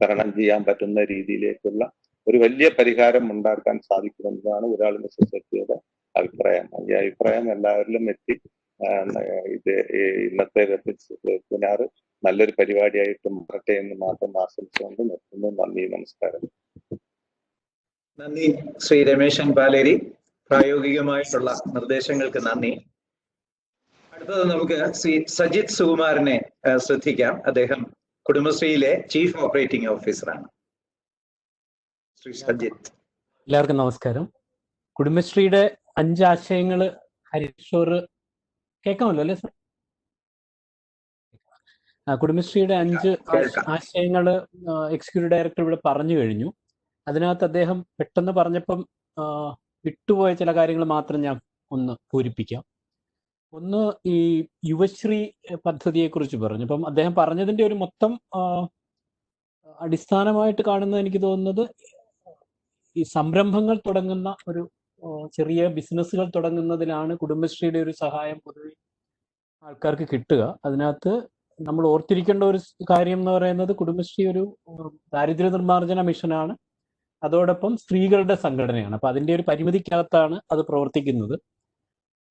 തരണം ചെയ്യാൻ പറ്റുന്ന രീതിയിലേക്കുള്ള ഒരു വലിയ പരിഹാരം ഉണ്ടാക്കാൻ സാധിക്കുമെന്നതാണ് ഒരാളുടെ സൊസൈറ്റിയുടെ അഭിപ്രായം. ഈ അഭിപ്രായം എല്ലാവരിലും എത്തി ഇത് ഇന്നത്തെ വെബിനാർ നല്ലൊരു പരിപാടിയായിട്ട് മാറട്ടെ എന്ന് മാത്രം ആശംസിച്ചുകൊണ്ട് നിർത്തുന്നു. നന്ദി, നമസ്കാരം. നന്ദി ശ്രീ രമേശൻ പാലേരി. പ്രായോഗികമായിട്ടുള്ള നിർദ്ദേശങ്ങൾക്ക് നന്ദി. അടുത്തത് നമുക്ക് ശ്രീ സജിത് സുകുമാരനെ ശ്രദ്ധിക്കാം. അദ്ദേഹം കുടുംബശ്രീയിലെ ചീഫ് ഓപ്പറേറ്റിംഗ് ഓഫീസറാണ്. ശ്രീ സജിത്. എല്ലാവർക്കും നമസ്കാരം. കുടുംബശ്രീയുടെ 5 ആശയങ്ങൾ ഹരീഷോർ കേൾക്കാമല്ലോ അല്ലേ സർ? കുടുംബശ്രീയുടെ 5 ആശയങ്ങൾ എക്സിക്യൂട്ടീവ് ഡയറക്ടർ ഇവിടെ പറഞ്ഞു കഴിഞ്ഞു. അതിനകത്ത് അദ്ദേഹം പെട്ടെന്ന് പറഞ്ഞപ്പം വിട്ടുപോയ ചില കാര്യങ്ങൾ മാത്രം ഞാൻ ഒന്ന് പൂരിപ്പിക്കാം. ഒന്ന്, ഈ യുവശ്രീ പദ്ധതിയെക്കുറിച്ച് പറഞ്ഞു. അപ്പം അദ്ദേഹം പറഞ്ഞതിൻ്റെ ഒരു മൊത്തം അടിസ്ഥാനമായിട്ട് കാണുന്നത് എനിക്ക് തോന്നുന്നത് ഈ സംരംഭങ്ങൾ തുടങ്ങുന്ന ഒരു ചെറിയ ബിസിനസ്സുകൾ തുടങ്ങുന്നതിലാണ് കുടുംബശ്രീയുടെ ഒരു സഹായം പൊതുവെ ആൾക്കാർക്ക് കിട്ടുക. അതിനകത്ത് നമ്മൾ ഓർത്തിരിക്കേണ്ട ഒരു കാര്യം എന്ന് പറയുന്നത് കുടുംബശ്രീ ഒരു ദാരിദ്ര്യ നിർമ്മാർജ്ജന മിഷനാണ്, അതോടൊപ്പം സ്ത്രീകളുടെ സംഘടനയാണ്. അപ്പൊ അതിൻ്റെ ഒരു പരിമിതിക്കകത്താണ് അത് പ്രവർത്തിക്കുന്നത്.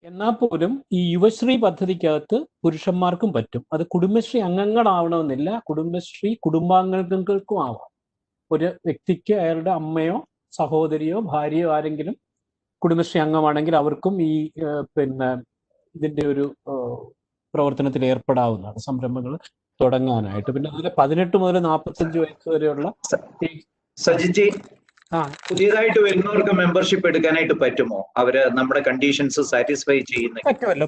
എന്നാൽ പോലും ഈ യുവശ്രീ പദ്ധതിക്കകത്ത് പുരുഷന്മാർക്കും പറ്റും. അത് കുടുംബശ്രീ അംഗങ്ങളാവണമെന്നില്ല, കുടുംബശ്രീ കുടുംബാംഗങ്ങൾക്കും ആവാം. ഒരു വ്യക്തിക്ക് അയാളുടെ അമ്മയോ സഹോദരിയോ ഭാര്യയോ ആരെങ്കിലും കുടുംബശ്രീ അംഗമാണെങ്കിൽ അവർക്കും ഈ ഇതിന്റെ ഒരു പ്രവർത്തനത്തിൽ ഏർപ്പെടാവുന്നതാണ്, സംരംഭങ്ങൾ തുടങ്ങാനായിട്ട്. പിന്നെ അതിൽ 18 മുതൽ 45 വയസ്സ് വരെയുള്ള സജിജി, പുതിയതായിട്ട് വരുന്നവർക്ക് മെമ്പർഷിപ്പ് എടുക്കാനായിട്ട് പറ്റുമോ? അവര് നമ്മുടെ കണ്ടീഷൻസ് സാറ്റിസ്ഫൈ ചെയ്യുന്ന?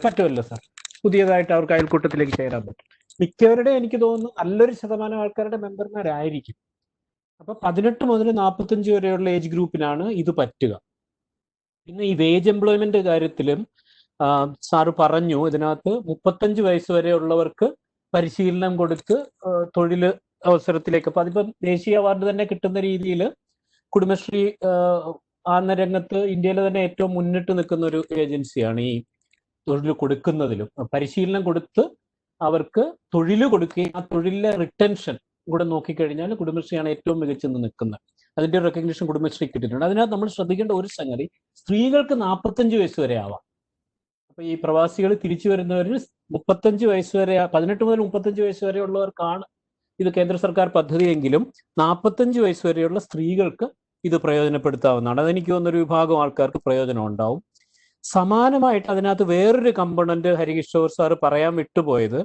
പറ്റുമല്ലോ സാർ. പുതിയതായിട്ട് അവർക്ക് അയൽക്കൂട്ടത്തിലേക്ക് ചേരാൻ പറ്റും. മിക്കവരുടെ എനിക്ക് തോന്നുന്നു നല്ലൊരു ശതമാനം ആൾക്കാരുടെ മെമ്പർമാരായിരിക്കും. അപ്പൊ 18 മുതൽ 45 വരെയുള്ള ഏജ് ഗ്രൂപ്പിനാണ് ഇത് പറ്റുക. പിന്നെ ഈ വേജ് എംപ്ലോയ്മെന്റ് കാര്യത്തിലും സാറ് പറഞ്ഞു, ഇതിനകത്ത് 35 വയസ്സ് വരെ ഉള്ളവർക്ക് പരിശീലനം കൊടുത്ത് തൊഴിൽ അവസരത്തിലേക്ക്, അപ്പൊ അതിപ്പം ദേശീയ അവാർഡ് തന്നെ കിട്ടുന്ന രീതിയിൽ കുടുംബശ്രീ ആ രംഗത്ത് ഇന്ത്യയിലെ തന്നെ ഏറ്റവും മുന്നിട്ട് നിൽക്കുന്ന ഒരു ഏജൻസിയാണ് ഈ തൊഴിൽ കൊടുക്കുന്നതിലും. പരിശീലനം കൊടുത്ത് അവർക്ക് തൊഴിൽ കൊടുക്കുകയും ആ തൊഴിലിലെ റിട്ടൻഷൻ കൂടെ നോക്കിക്കഴിഞ്ഞാൽ കുടുംബശ്രീയാണ് ഏറ്റവും മികച്ചെന്ന് നിൽക്കുന്നത്. അതിന്റെ റെക്കഗ്നിഷൻ കുടുംബശ്രീ കിട്ടിയിട്ടുണ്ട്. അതിനകത്ത് നമ്മൾ ശ്രദ്ധിക്കേണ്ട ഒരു സംഗതി, സ്ത്രീകൾക്ക് 45 വയസ്സ് വരെ ആവാം. അപ്പൊ ഈ പ്രവാസികൾ തിരിച്ചു വരുന്നവരിൽ 35 വയസ്സ് വരെ, 18 മുതൽ 35 വയസ്സ് വരെ ഉള്ളവർക്കാണ് ഇത് കേന്ദ്ര സർക്കാർ പദ്ധതിയെങ്കിലും 45 വയസ്സ് വരെയുള്ള സ്ത്രീകൾക്ക് ഇത് പ്രയോജനപ്പെടുത്താവുന്നതാണ്. അതെനിക്ക് തോന്നുന്നൊരു വിഭാഗം ആൾക്കാർക്ക് പ്രയോജനം ഉണ്ടാവും. സമാനമായിട്ട് അതിനകത്ത് വേറൊരു കമ്പണന്റ് ഹരികിഷോർ സാറ് പറയാൻ വിട്ടുപോയത്,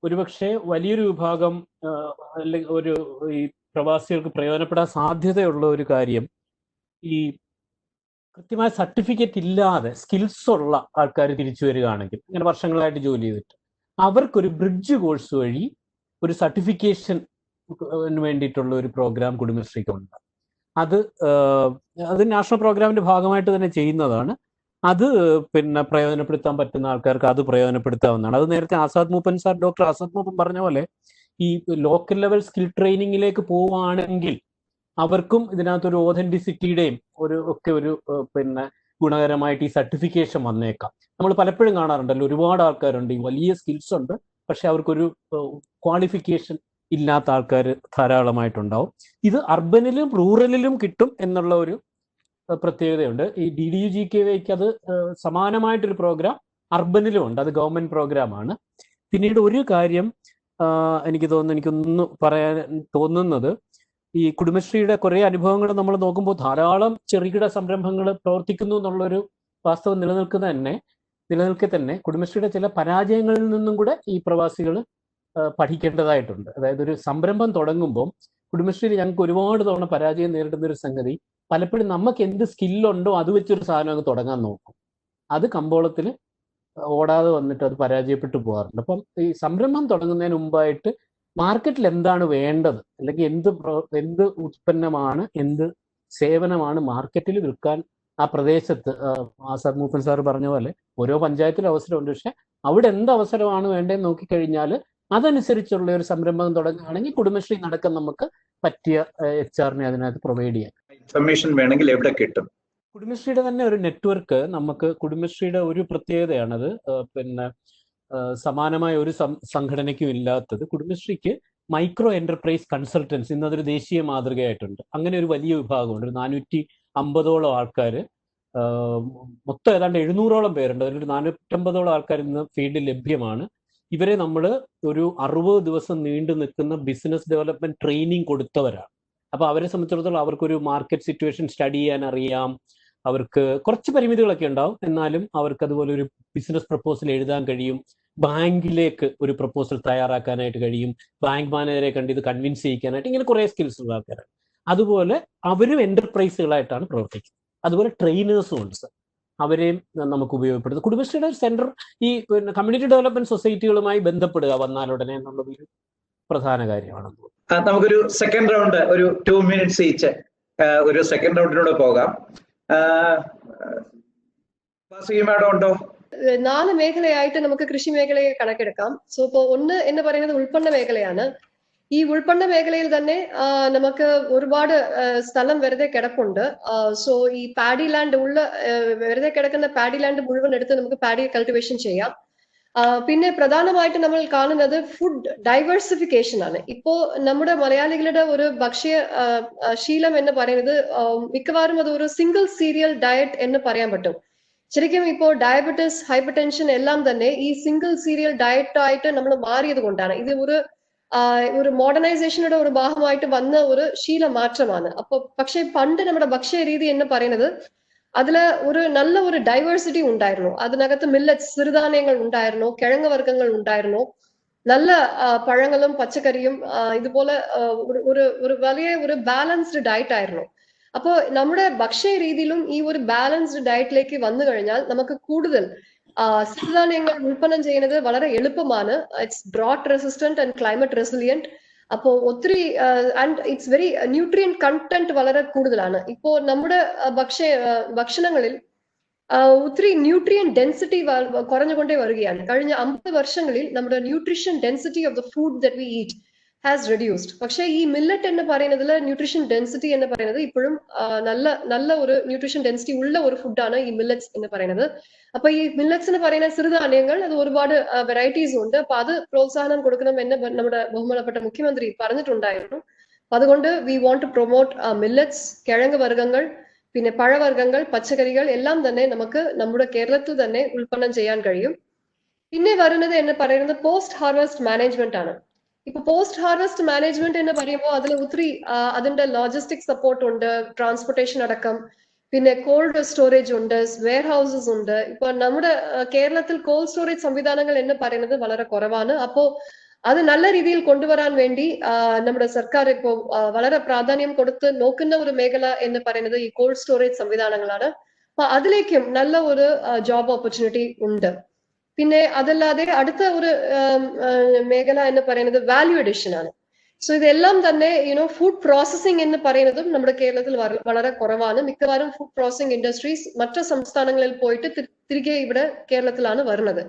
ഒരുപക്ഷെ വലിയൊരു വിഭാഗം അല്ലെങ്കിൽ ഈ പ്രവാസികൾക്ക് പ്രയോജനപ്പെടാൻ സാധ്യതയുള്ള ഒരു കാര്യം, ഈ കൃത്യമായ സർട്ടിഫിക്കറ്റ് ഇല്ലാതെ സ്കിൽസ് ഉള്ള ആൾക്കാർ തിരിച്ചു വരികയാണെങ്കിൽ, ഇങ്ങനെ വർഷങ്ങളായിട്ട് ജോലി ചെയ്തിട്ട്, അവർക്കൊരു ബ്രിഡ്ജ് കോഴ്സ് വഴി ഒരു സർട്ടിഫിക്കേഷൻ വേണ്ടിയിട്ടുള്ള ഒരു പ്രോഗ്രാം കുടുംബശ്രീക്ക് ഉണ്ട്. അത് നാഷണൽ പ്രോഗ്രാമിന്റെ ഭാഗമായിട്ട് തന്നെ ചെയ്യുന്നതാണ്. അത് പിന്നെ പ്രയോജനപ്പെടുത്താൻ പറ്റുന്ന ആൾക്കാർക്ക് അത് പ്രയോജനപ്പെടുത്താവുന്നതാണ്. അത് നേരത്തെ ഡോക്ടർ ആസാദ് മൂപ്പൻ പറഞ്ഞ പോലെ ഈ ലോക്കൽ ലെവൽ സ്കിൽ ട്രെയിനിങ്ങിലേക്ക് പോവുകയാണെങ്കിൽ അവർക്കും ഇതിനകത്തൊരു ഓതന്റിസിറ്റിയുടെയും ഒരു പിന്നെ ഗുണകരമായിട്ട് ഈ സർട്ടിഫിക്കേഷൻ വന്നേക്കാം. നമ്മൾ പലപ്പോഴും കാണാറുണ്ടല്ലോ, ഒരുപാട് ആൾക്കാരുണ്ട്, ഈ വലിയ സ്കിൽസ് ഉണ്ട്, പക്ഷെ അവർക്കൊരു ക്വാളിഫിക്കേഷൻ ഇല്ലാത്ത ആൾക്കാർ ധാരാളമായിട്ടുണ്ടാവും. ഇത് അർബനിലും റൂറലിലും കിട്ടും എന്നുള്ള ഒരു പ്രത്യേകതയുണ്ട്. ഈ DDU-GKVയ്ക്ക് അത് സമാനമായിട്ടൊരു പ്രോഗ്രാം അർബനിലും ഉണ്ട്. അത് ഗവൺമെന്റ് പ്രോഗ്രാമാണ്. പിന്നീട് ഒരു കാര്യം എനിക്കൊന്ന് പറയാൻ തോന്നുന്നത്, ഈ കുടുംബശ്രീയുടെ കുറേ അനുഭവങ്ങൾ നമ്മൾ നോക്കുമ്പോൾ ധാരാളം ചെറുകിട സംരംഭങ്ങൾ പ്രവർത്തിക്കുന്നു എന്നുള്ളൊരു വാസ്തവം നിലനിൽക്കെ തന്നെ കുടുംബശ്രീയുടെ ചില പരാജയങ്ങളിൽ നിന്നും കൂടെ ഈ പ്രവാസികൾ പഠിക്കേണ്ടതായിട്ടുണ്ട്. അതായത് ഒരു സംരംഭം തുടങ്ങുമ്പോൾ കുടുംബശ്രീയിൽ ഞങ്ങൾക്ക് ഒരുപാട് തവണ പരാജയം നേരിടുന്ന ഒരു സംഗതി, പലപ്പോഴും നമുക്ക് എന്ത് സ്കില്ലുണ്ടോ അത് വെച്ചൊരു സാധനം അങ്ങ് തുടങ്ങാൻ നോക്കും. അത് കമ്പോളത്തിൽ ഓടാതെ വന്നിട്ട് അത് പരാജയപ്പെട്ടു പോകാറുണ്ട്. അപ്പം ഈ സംരംഭം തുടങ്ങുന്നതിന് മുമ്പായിട്ട് മാർക്കറ്റിൽ എന്താണ് വേണ്ടത്, അല്ലെങ്കിൽ എന്ത് ഉൽപ്പന്നമാണ്, എന്ത് സേവനമാണ് മാർക്കറ്റിൽ വിൽക്കാൻ ആ പ്രദേശത്ത്, ആസാദ് മൂപ്പൻ സാർ പറഞ്ഞ പോലെ ഓരോ പഞ്ചായത്തിലും അവസരമുണ്ട്, പക്ഷെ അവിടെ എന്ത് അവസരമാണ് വേണ്ടതെന്ന് നോക്കിക്കഴിഞ്ഞാൽ അതനുസരിച്ചുള്ള ഒരു സംരംഭം തുടങ്ങുകയാണെങ്കിൽ കുടുംബശ്രീ നടക്കാൻ നമുക്ക് പറ്റിയ HR-നെ അതിനകത്ത് പ്രൊവൈഡ് ചെയ്യാം. ഇൻഫർമേഷൻ വേണമെങ്കിൽ എവിടെ കിട്ടും? കുടുംബശ്രീയുടെ തന്നെ ഒരു നെറ്റ്വർക്ക്, നമുക്ക് കുടുംബശ്രീയുടെ ഒരു പ്രത്യേകതയാണത്, പിന്നെ സമാനമായ ഒരു സംഘടനയ്ക്കും ഇല്ലാത്തത്. കുടുംബശ്രീക്ക് മൈക്രോ എന്റർപ്രൈസ് കൺസൾട്ടൻസ് ഇന്നതൊരു ദേശീയ മാതൃകയായിട്ടുണ്ട്. അങ്ങനെ ഒരു വലിയ വിഭാഗമുണ്ട്. ഒരു 450ഓളം ആൾക്കാർ, മൊത്തം ഏതാണ്ട് 700ഓളം പേരുണ്ട്. അതിലൊരു 450ഓളം ആൾക്കാർ ഇന്ന് ഫീൽഡിൽ ലഭ്യമാണ്. ഇവരെ നമ്മൾ ഒരു 60 ദിവസം നീണ്ടു നിൽക്കുന്ന ബിസിനസ് ഡെവലപ്മെന്റ് ട്രെയിനിങ് കൊടുത്തവരാണ്. അപ്പോൾ അവരെ സംബന്ധിച്ചിടത്തോളം അവർക്കൊരു മാർക്കറ്റ് സിറ്റുവേഷൻ സ്റ്റഡി ചെയ്യാൻ അറിയാം, അവർക്ക് കുറച്ച് പരിമിതികളൊക്കെ ഉണ്ടാവും, എന്നാലും അവർക്ക് അതുപോലെ ഒരു ബിസിനസ് പ്രപ്പോസൽ എഴുതാൻ കഴിയും, ബാങ്കിലേക്ക് ഒരു പ്രപ്പോസൽ തയ്യാറാക്കാനായിട്ട് കഴിയും, ബാങ്ക് മാനേജറെ കണ്ട് ഇത് കൺവിൻസ് ചെയ്യിക്കാനായിട്ട്, ഇങ്ങനെ കുറേ സ്കിൽസ് ഉള്ള ആൾക്കാരാണ്. അതുപോലെ അവരും എന്റർപ്രൈസുകളായിട്ടാണ് പ്രവർത്തിക്കുന്നത്. അതുപോലെ ട്രെയിനേഴ്സും ഉണ്ട് സർ, അവരെയും നമുക്ക് ഉപയോഗപ്പെടുത്തും. കുടുംബശ്രീയുടെ സെന്റർ ഈ കമ്മ്യൂണിറ്റി ഡെവലപ്മെന്റ് സൊസൈറ്റികളുമായി ബന്ധപ്പെടുക വന്നാലുടനെ എന്നുള്ളതൊരു പ്രധാന കാര്യമാണ്. നമുക്കൊരു സെക്കൻഡ് റൗണ്ട്, ഒരു 2 minutes ഈച്ച് ഒരു സെക്കൻഡ് റൗണ്ടിലൂടെ പോകാം. മാഡം ഉണ്ടോ? 4 മേഖലയായിട്ട് നമുക്ക് കൃഷി മേഖലയെ കണക്കെടുക്കാം. സോ ഇപ്പോൾ ഒന്ന് എന്ന് പറയുന്നത് ഉൽപ്പന്ന മേഖലയാണ്. ഈ ഉൽപ്പന്ന മേഖലയിൽ തന്നെ നമുക്ക് ഒരുപാട് സ്ഥലം വെറുതെ കിടപ്പുണ്ട്. സോ ഈ പാഡി ലാൻഡ് വെറുതെ കിടക്കുന്ന പാഡി ലാൻഡ് മുഴുവൻ എടുത്ത് നമുക്ക് പാഡി കൾട്ടിവേഷൻ ചെയ്യാം. പിന്നെ പ്രധാനമായിട്ട് നമ്മൾ കാണുന്നത് ഫുഡ് ഡൈവേഴ്സിഫിക്കേഷൻ ആണ്. ഇപ്പോ നമ്മുടെ മലയാളികളുടെ ഒരു ഭക്ഷ്യ ശീലം എന്ന് പറയുന്നത് മിക്കവാറും അത് ഒരു സിംഗിൾ സീരിയൽ ഡയറ്റ് എന്ന് പറയാൻ പറ്റും. ശരിക്കും ഇപ്പോ ഡയബറ്റിസ്, ഹൈപ്പർ ടെൻഷൻ എല്ലാം തന്നെ ഈ സിംഗിൾ സീരിയൽ ഡയറ്റ് ആയിട്ട് നമ്മൾ മാറിയത് കൊണ്ടാണ്. ഇത് ഒരു മോഡേണൈസേഷനുടെ ഒരു ഭാഗമായിട്ട് വന്ന ഒരു ശീല മാറ്റമാണ്. അപ്പൊ പക്ഷെ പണ്ട് നമ്മുടെ ഭക്ഷ്യ രീതി എന്ന് പറയുന്നത് അതില് നല്ല ഒരു ഡൈവേഴ്സിറ്റി ഉണ്ടായിരുന്നു. അതിനകത്ത് മില്ലറ്റ്സ്, സിറുധാന്യങ്ങൾ ഉണ്ടായിരുന്നു, കിഴങ്ങ് വർഗ്ഗങ്ങൾ ഉണ്ടായിരുന്നു, നല്ല പഴങ്ങളും പച്ചക്കറിയും, ഇതുപോലെ ഒരു വലിയ ഒരു ബാലൻസ്ഡ് ഡയറ്റ് ആയിരുന്നു. അപ്പോൾ നമ്മുടെ ഭക്ഷ്യ രീതിയിലും ഈ ഒരു ബാലൻസ്ഡ് ഡയറ്റിലേക്ക് വന്നു കഴിഞ്ഞാൽ നമുക്ക് കൂടുതൽ സിറുധാന്യങ്ങൾ ഉൽപ്പന്നം ചെയ്യുന്നത് വളരെ എളുപ്പമാണ്. It's drought resistant and climate resilient. അപ്പോ ഒത്തിരി and it's very nutrient content വളരെ കൂടുതലാണ്. ഇപ്പോ നമ്മുടെ ഭക്ഷണങ്ങളിൽ ഒത്തിരി ന്യൂട്രിയൻ ഡെൻസിറ്റി കുറഞ്ഞുകൊണ്ടേ വരികയാണ്. കഴിഞ്ഞ 50 വർഷങ്ങളിൽ നമ്മുടെ nutrition density of the food that we eat has reduced. പക്ഷേ ഈ മില്ലറ്റ് എന്ന് പറയുന്നതിൽ ന്യൂട്രീഷൻ ഡെൻസിറ്റി എന്ന് പറയുന്നത് ഇപ്പോഴും നല്ല ഒരു ന്യൂട്രീഷൻ ഡെൻസിറ്റി ഉള്ള ഒരു ഫുഡാണ് ഈ മില്ലറ്റ്സ് എന്ന് പറയുന്നത്. അപ്പൊ ഈ മില്ലറ്റ്സ് എന്ന് പറയുന്ന സിറുധാന്യങ്ങൾ അത് ഒരുപാട് വെറൈറ്റീസ് ഉണ്ട്. അപ്പൊ അത് പ്രോത്സാഹനം കൊടുക്കണം എന്ന് നമ്മുടെ ബഹുമാനപ്പെട്ട മുഖ്യമന്ത്രി പറഞ്ഞിട്ടുണ്ടായിരുന്നു. അപ്പൊ അതുകൊണ്ട് we want to promote millets, കിഴങ്ങ് വർഗ്ഗങ്ങൾ, പിന്നെ പഴവർഗ്ഗങ്ങൾ, പച്ചക്കറികൾ എല്ലാം തന്നെ നമുക്ക് നമ്മുടെ കേരളത്തിൽ തന്നെ ഉൽപ്പന്നം ചെയ്യാൻ കഴിയും. പിന്നെ വരുന്നത് എന്ന് പറയുന്നത് പോസ്റ്റ് ഹാർവെസ്റ്റ് മാനേജ്മെന്റ് ആണ്. ഇപ്പൊ പോസ്റ്റ് ഹാർവെസ്റ്റ് മാനേജ്മെന്റ് എന്ന് പറയുമ്പോൾ അതിൽ ഒത്തിരി അതിന്റെ ലോജിസ്റ്റിക് സപ്പോർട്ട് ഉണ്ട്, ട്രാൻസ്പോർട്ടേഷൻ അടക്കം, പിന്നെ കോൾഡ് സ്റ്റോറേജ് ഉണ്ട്, വെയർ ഹൗസസ് ഉണ്ട്. ഇപ്പൊ നമ്മുടെ കേരളത്തിൽ കോൾഡ് സ്റ്റോറേജ് സംവിധാനങ്ങൾ എന്ന് പറയുന്നത് വളരെ കുറവാണ്. അപ്പോ അത് നല്ല രീതിയിൽ കൊണ്ടുവരാൻ വേണ്ടി നമ്മുടെ സർക്കാർ ഇപ്പോൾ വളരെ പ്രാധാന്യം കൊടുത്ത് നോക്കുന്ന ഒരു മേഖല എന്ന് പറയുന്നത് ഈ കോൾഡ് സ്റ്റോറേജ് സംവിധാനങ്ങളാണ്. അപ്പൊ അതിലേക്കും നല്ല ഒരു ജോബ് ഓപ്പർച്യൂണിറ്റി ഉണ്ട്. പിന്നെ അതല്ലാതെ അടുത്ത ഒരു മേഖല എന്ന് പറയുന്നത് വാല്യൂ അഡിഷൻ ആണ്. സോ ഇതെല്ലാം തന്നെ ഫുഡ് പ്രോസസ്സിംഗ് എന്ന് പറയുന്നതും നമ്മുടെ കേരളത്തിൽ വളരെ കുറവാണ്. മിക്കവാറും ഫുഡ് പ്രോസസ്സിംഗ് ഇൻഡസ്ട്രീസ് മറ്റു സംസ്ഥാനങ്ങളിൽ പോയിട്ട് തിരികെ ഇവിടെ കേരളത്തിലാണ് വരുന്നത്.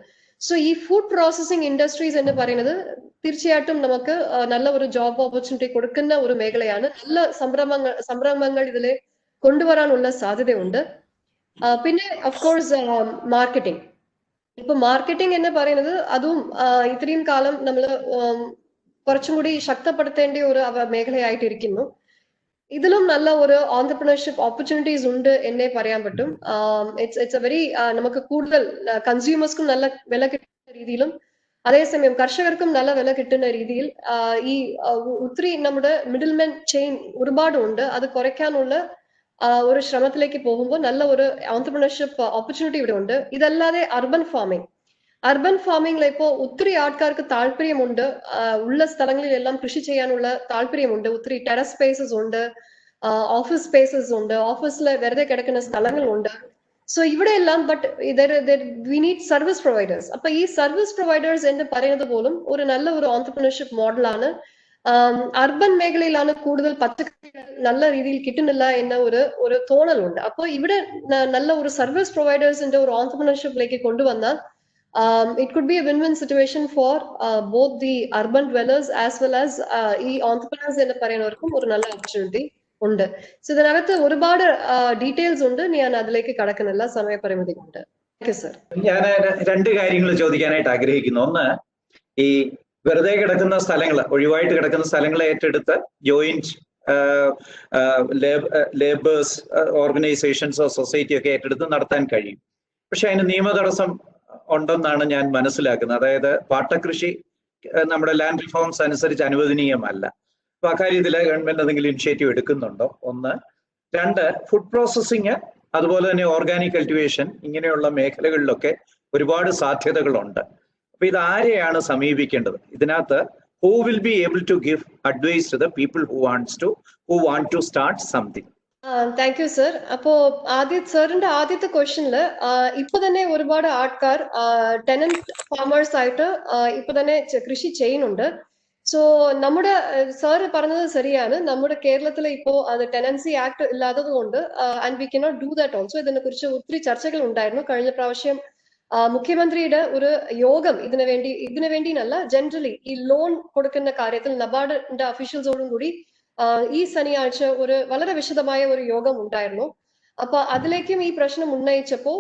സോ ഈ ഫുഡ് പ്രോസസ്സിംഗ് ഇൻഡസ്ട്രീസ് എന്ന് പറയുന്നത് തീർച്ചയായിട്ടും നമുക്ക് നല്ല ഒരു ജോബ് ഓപ്പർച്യൂണിറ്റി കൊടുക്കുന്ന ഒരു മേഖലയാണ്. നല്ല സംരംഭങ്ങൾ ഇതിൽ കൊണ്ടുവരാനുള്ള സാധ്യതയുണ്ട്. പിന്നെ ഓഫ്കോഴ്സ് മാർക്കറ്റിംഗ്. ഇപ്പൊ മാർക്കറ്റിംഗ് എന്ന് പറയുന്നത് അതും ഇത്രയും കാലം നമ്മൾ കുറച്ചും കൂടി ശക്തപ്പെടുത്തേണ്ട ഒരു മേഖലയായിട്ടിരിക്കുന്നു. ഇതിലും നല്ല ഒരു ഓൺടർപ്രണർഷിപ്പ് ഓപ്പർച്യൂണിറ്റീസ് ഉണ്ട് എന്നേ പറയാൻ പറ്റും. ഇറ്റ്സ് എ വെരി നമുക്ക് കൂടുതൽ കൺസ്യൂമേഴ്സ്ക്കും നല്ല വില കിട്ടുന്ന രീതിയിലും അതേസമയം കർഷകർക്കും നല്ല വില കിട്ടുന്ന രീതിയിൽ ഈ ഒത്തിരി നമ്മുടെ മിഡിൽമെൻ ചെയിൻ ഒരുപാടുണ്ട്. അത് കുറയ്ക്കാനുള്ള ഒരു ശ്രമത്തിലേക്ക് പോകുമ്പോൾ നല്ല ഒരു ഓൺടർപ്രണർഷിപ്പ് ഓപ്പർച്യൂണിറ്റി ഇവിടെ ഉണ്ട്. ഇതല്ലാതെ അർബൻ ഫാമിംഗിൽ ഇപ്പോൾ ഒത്തിരി ആൾക്കാർക്ക് താല്പര്യമുണ്ട്. ഉള്ള സ്ഥലങ്ങളിലെല്ലാം കൃഷി ചെയ്യാനുള്ള താല്പര്യമുണ്ട്. ഒത്തിരി ടെറസ് സ്പേസസ് ഉണ്ട്, ഓഫീസ് സ്പേസസ് ഉണ്ട്, ഓഫീസിൽ വെറുതെ കിടക്കുന്ന സ്ഥലങ്ങളുണ്ട്. സോ ഇവിടെയെല്ലാം but we need service providers. അപ്പൊ ഈ സർവീസ് പ്രൊവൈഡേഴ്സ് എന്ന് പറയുന്നത് പോലും ഒരു നല്ല ഒരു ഓൺടർപ്രണർഷിപ്പ് മോഡലാണ്. അർബൻ മേഖലയിലാണ് കൂടുതൽ പച്ചക്കറികൾ നല്ല രീതിയിൽ കിട്ടുന്നില്ല എന്ന ഒരു തോന്നലുണ്ട്. അപ്പോൾ ഇവിടെ നല്ല ഒരു സർവീസ് പ്രൊവൈഡേഴ്സിന്റെ ഒരു ഓൺടർപ്രണർഷിപ്പിലേക്ക് കൊണ്ടുവന്നാൽ it could be a win-win situation for both the urban dwellers as well as ഈ entrepreneurs എന്ന് പറയുന്നവർക്കും ഒരു നല്ല ഓപ്പർച്യൂണിറ്റി ഉണ്ട്. സോ ഇതിനകത്ത് ഒരുപാട് ഡീറ്റെയിൽസ് ഉണ്ട്. ഞാൻ അതിലേക്ക് കടക്കുന്നില്ല, സമയപരിമിതി കൊണ്ട്. സർ, ഞാൻ രണ്ട് കാര്യങ്ങൾ ചോദിക്കാനായിട്ട് ആഗ്രഹിക്കുന്നു. ഒന്ന്, ഈ വെറുതെ കിടക്കുന്ന സ്ഥലങ്ങൾ, ഒഴിവായിട്ട് കിടക്കുന്ന സ്ഥലങ്ങളെ ഏറ്റെടുത്ത് ജോയിന്റ് ലേബേഴ്സ് ഓർഗനൈസേഷൻസോ സൊസൈറ്റിയോ ഒക്കെ ഏറ്റെടുത്ത് നടത്താൻ കഴിയും. പക്ഷെ അതിന് നിയമതടസ്സം ഉണ്ടെന്നാണ് ഞാൻ മനസ്സിലാക്കുന്നത്. അതായത് പാട്ടകൃഷി നമ്മുടെ ലാൻഡ് റിഫോംസ് അനുസരിച്ച് അനുവദനീയമല്ല. അപ്പൊ അക്കാര്യത്തിൽ ഗവൺമെന്റ് എന്തെങ്കിലും ഇനിഷ്യേറ്റീവ് എടുക്കുന്നുണ്ടോ? ഒന്ന്. രണ്ട്, ഫുഡ് പ്രോസസ്സിങ് അതുപോലെ തന്നെ ഓർഗാനിക് കൾട്ടിവേഷൻ ഇങ്ങനെയുള്ള മേഖലകളിലൊക്കെ ഒരുപാട് സാധ്യതകളുണ്ട്. അപ്പൊ ഇത് ആരെയാണ് സമീപിക്കേണ്ടത്? ഇതിനകത്ത് who will be able to give advice to the people who want to start something? Thank you sir. അപ്പോ സാറിന്റെ ആദ്യത്തെ ക്വസ്റ്റ്യനില് ഇപ്പൊ തന്നെ ഒരുപാട് ആൾക്കാർ ടെനന്റ് ഫാമേഴ്സ് ആയിട്ട് ഇപ്പൊ തന്നെ കൃഷി ചെയ്യുന്നുണ്ട്. സോ നമ്മുടെ സാർ പറഞ്ഞത് ശരിയാണ്. നമ്മുടെ കേരളത്തിൽ ഇപ്പോ അത് ടെനൻസി ആക്ട് ഇല്ലാത്തത് കൊണ്ട് and we cannot do that also. ഇതിനെ കുറിച്ച് ഒത്തിരി ചർച്ചകൾ ഉണ്ടായിരുന്നു. കഴിഞ്ഞ പ്രാവശ്യം മുഖ്യമന്ത്രിയുടെ ഒരു യോഗം ഇതിനു വേണ്ടിയല്ല, ജനറലി ഈ ലോൺ കൊടുക്കുന്ന കാര്യത്തിൽ നബാർഡിന്റെ ഒഫീഷ്യൽസോടും കൂടി ഈ ശനിയാഴ്ച ഒരു വളരെ വിശദമായ ഒരു യോഗം ഉണ്ടായിരുന്നു. അപ്പൊ അതിലേക്കും ഈ പ്രശ്നം ഉന്നയിച്ചപ്പോ